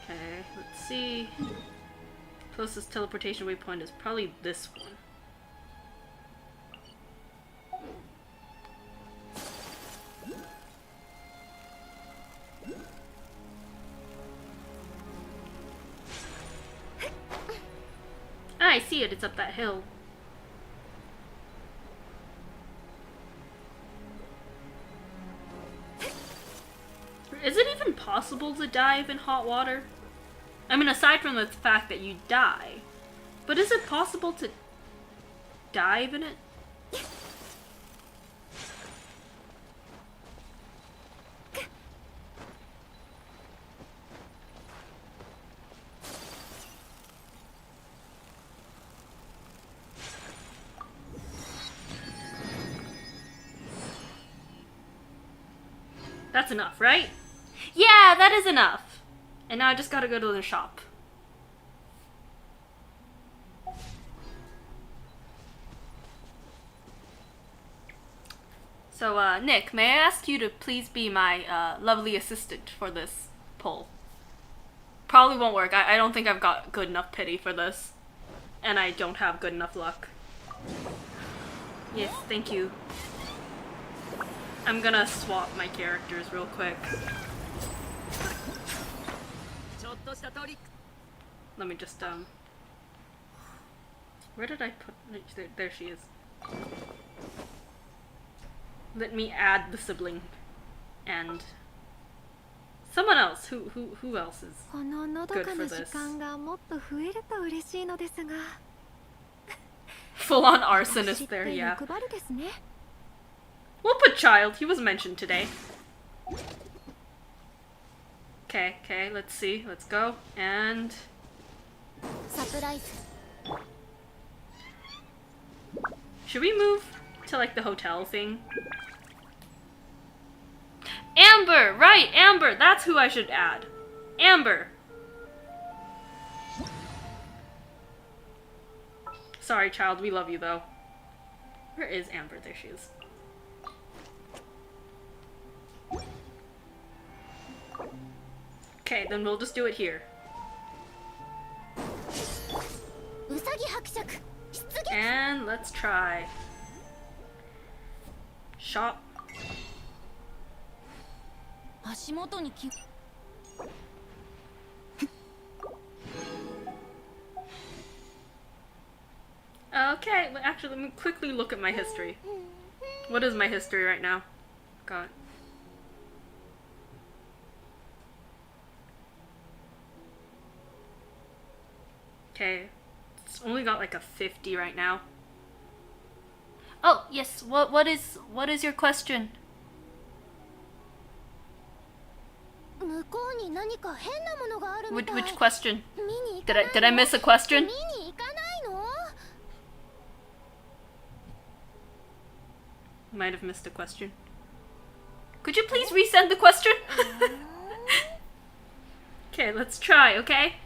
Okay, let's see. Closest teleportation waypoint is probably this one. Ah, I see it. It's up that hill. Is it even possible to dive in hot water? I mean, aside from the fact that you die, but is it possible to dive in it? That's enough, right? Yeah, that is enough. And now I just gotta go to the shop. So, Nick, may I ask you to please be my lovely assistant for this poll? Probably won't work. I don't think I've got good enough pity for this. And I don't have good enough luck. Yes, thank you. I'm gonna swap my characters real quick. ちょっとしたトリック Let me just where did I put? There she is. Let me add the sibling and someone else. Who else is こののどかな時間がもっと増えると嬉しいのですが。 full on arsonist there? 知って Yeah. 欲張りですね。 We'll put child. He was mentioned today. Okay, let's see. Let's go. And サプライズ should we move to like the hotel thing? Amber! Right, Amber! That's who I should add. Amber! Sorry, child. We love you, though. Where is Amber? There she is. Okay, then we'll just do it here. ウサギ伯爵出撃 And let's try. Shop. 足元にき Okay, actually, let me quickly look at my history. What is my history right now? God. Okay, it's only got like a 50 right now. Oh yes, what is your question? 向こうに何か変なものがあるみ Which たい which question? 見に行かないの Did I miss a question? 見に行かないの Might have missed a question. Could you please resend the question? Okay, let's try, okay?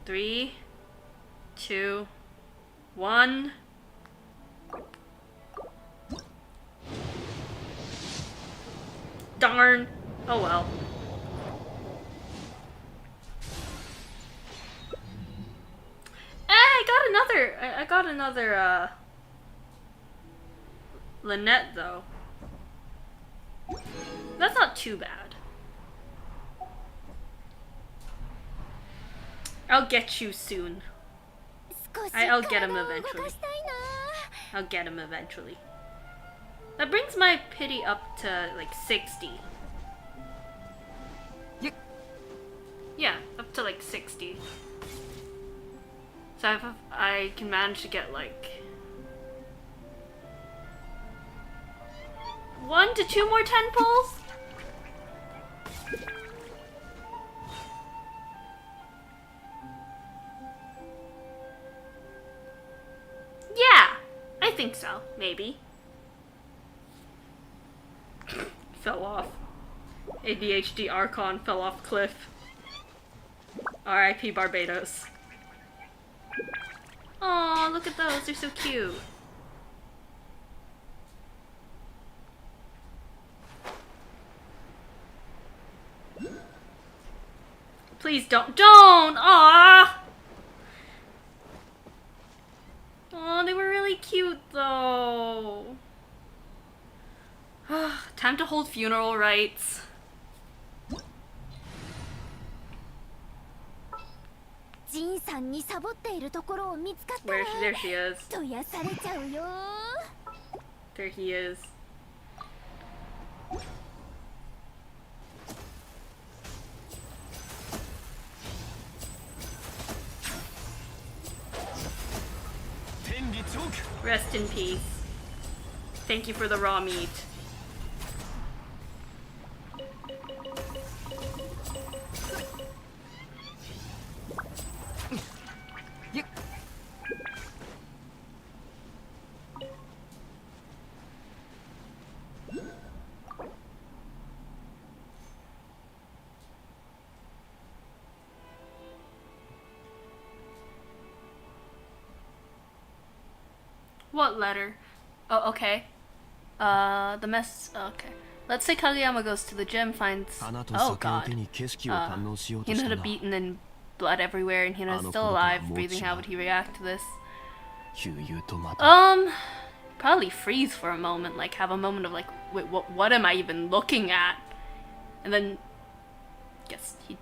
3, 2, 1. Darn. Oh well. I got another Lynette though. That's not too bad. I'll get you soon. 少し I'll get him 体を動 eventually. かしたいな I'll get him eventually. That brings my pity up to like 60. Yeah, up to like 60. So if I can manage to get like 1 to 2 more 10 pulls. Yeah, I think so. Maybe. Fell off. ADHD Archon fell off cliff. R.I.P. Barbados. Aw, look at those. They're so cute. Please don't. Don't! Aww! Aw, they were really cute though. Time to hold funeral rites. Jin さんにサボっているところを見つかったら There she is. とやされちゃうよ There he is. Rest in peace. Thank you for the raw meat. What letter? Oh, okay. The mess. Okay. Let's say Kageyama goes to the gym, finds. Oh god. Hinata beaten and blood everywhere, and Hinata's still alive, breathing. How would he react to this? Probably freeze for a moment, like have a moment of like, wait, what am I even looking at? And then, guess he'd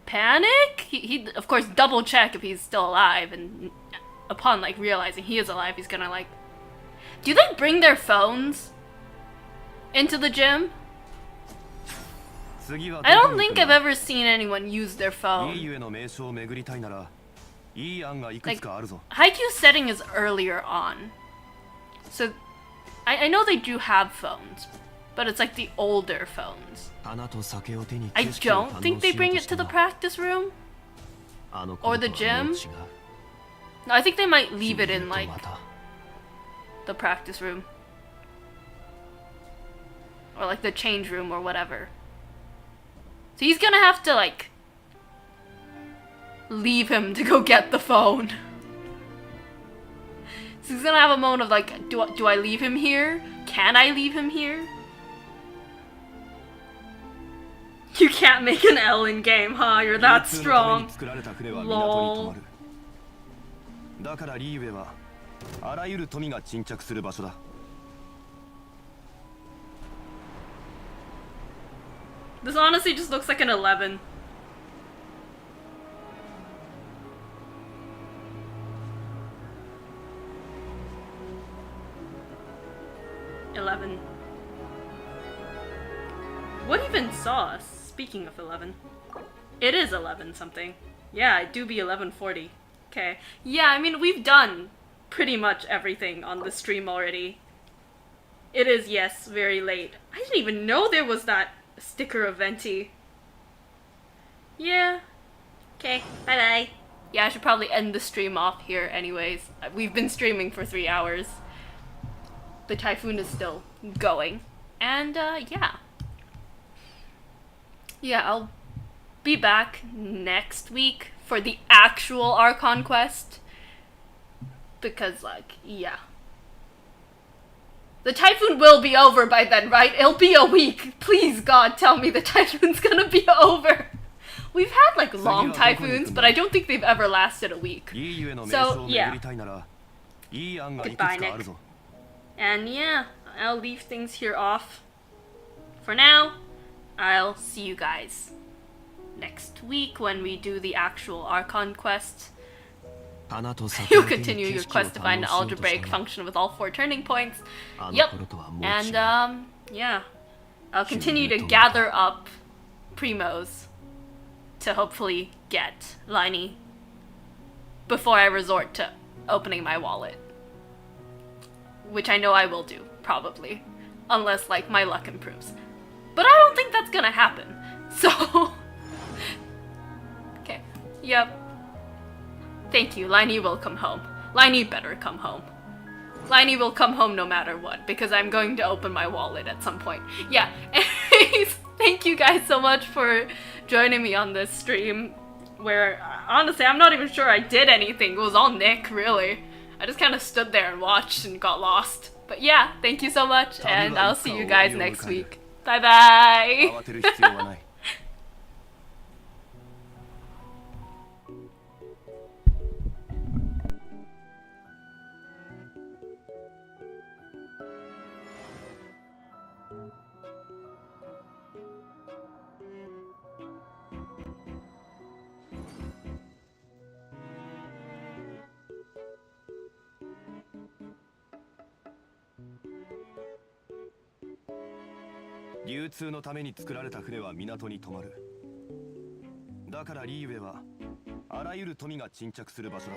panic. He of course double check if he's still alive, and upon like realizing he is alive, he's gonna like. Do they bring their phones into the gym? I don't think I've ever seen anyone use their phone. Like, Haikyuu's setting is earlier on. So, I know they do have phones, but it's like the older phones. I don't think they bring it to the practice room? Or the gym? No, I think they might leave it in, like, the practice room. Or, like, the change room or whatever. So he's gonna have to, like, leave him to go get the phone. So he's gonna have a moment of, like, do I leave him here? Can I leave him here? You can't make an L in game, huh? You're that strong. Lol. This honestly just looks like an 11. What even sauce? Speaking of 11. It is 11 something. Yeah, it do be 11:40. Okay. Yeah, I mean, we've done pretty much everything on the stream already. It is, yes, very late. I didn't even know there was that sticker of Venti. Yeah. Okay, bye-bye. Yeah, I should probably end the stream off here anyways. We've been streaming for 3 hours. The Typhoon is still going. And, yeah. Yeah, I'll be back next week for the actual Archon quest. Because, like, yeah. The Typhoon will be over by then, right? It'll be a week. Please, God, tell me the Typhoon's gonna be over. We've had, like, long Typhoons, but I don't think they've ever lasted a week. So, yeah. Goodbye, Nick. And yeah, I'll leave things here off. For now, I'll see you guys next week when we do the actual Archon quest. You continue your quest to find an algebraic function with all 4 turning points. Yep. And, yeah. I'll continue to gather up primos to hopefully get Liney before I resort to opening my wallet. Which I know I will do, probably. Unless, like, my luck improves. But I don't think that's gonna happen. So... okay. Yep. Thank you. Liney will come home. Liney better come home. Liney will come home no matter what, because I'm going to open my wallet at some point. Yeah. Anyways, thank you guys so much for joining me on this stream, where, honestly, I'm not even sure I did anything. It was all Nick, really. I just kind of stood there and watched and got lost. But yeah, thank you so much, and I'll see you guys next week. Bye-bye! 流通のために作られた船は港に止まる。だからリーウェはあらゆる富が沈着する場所だ。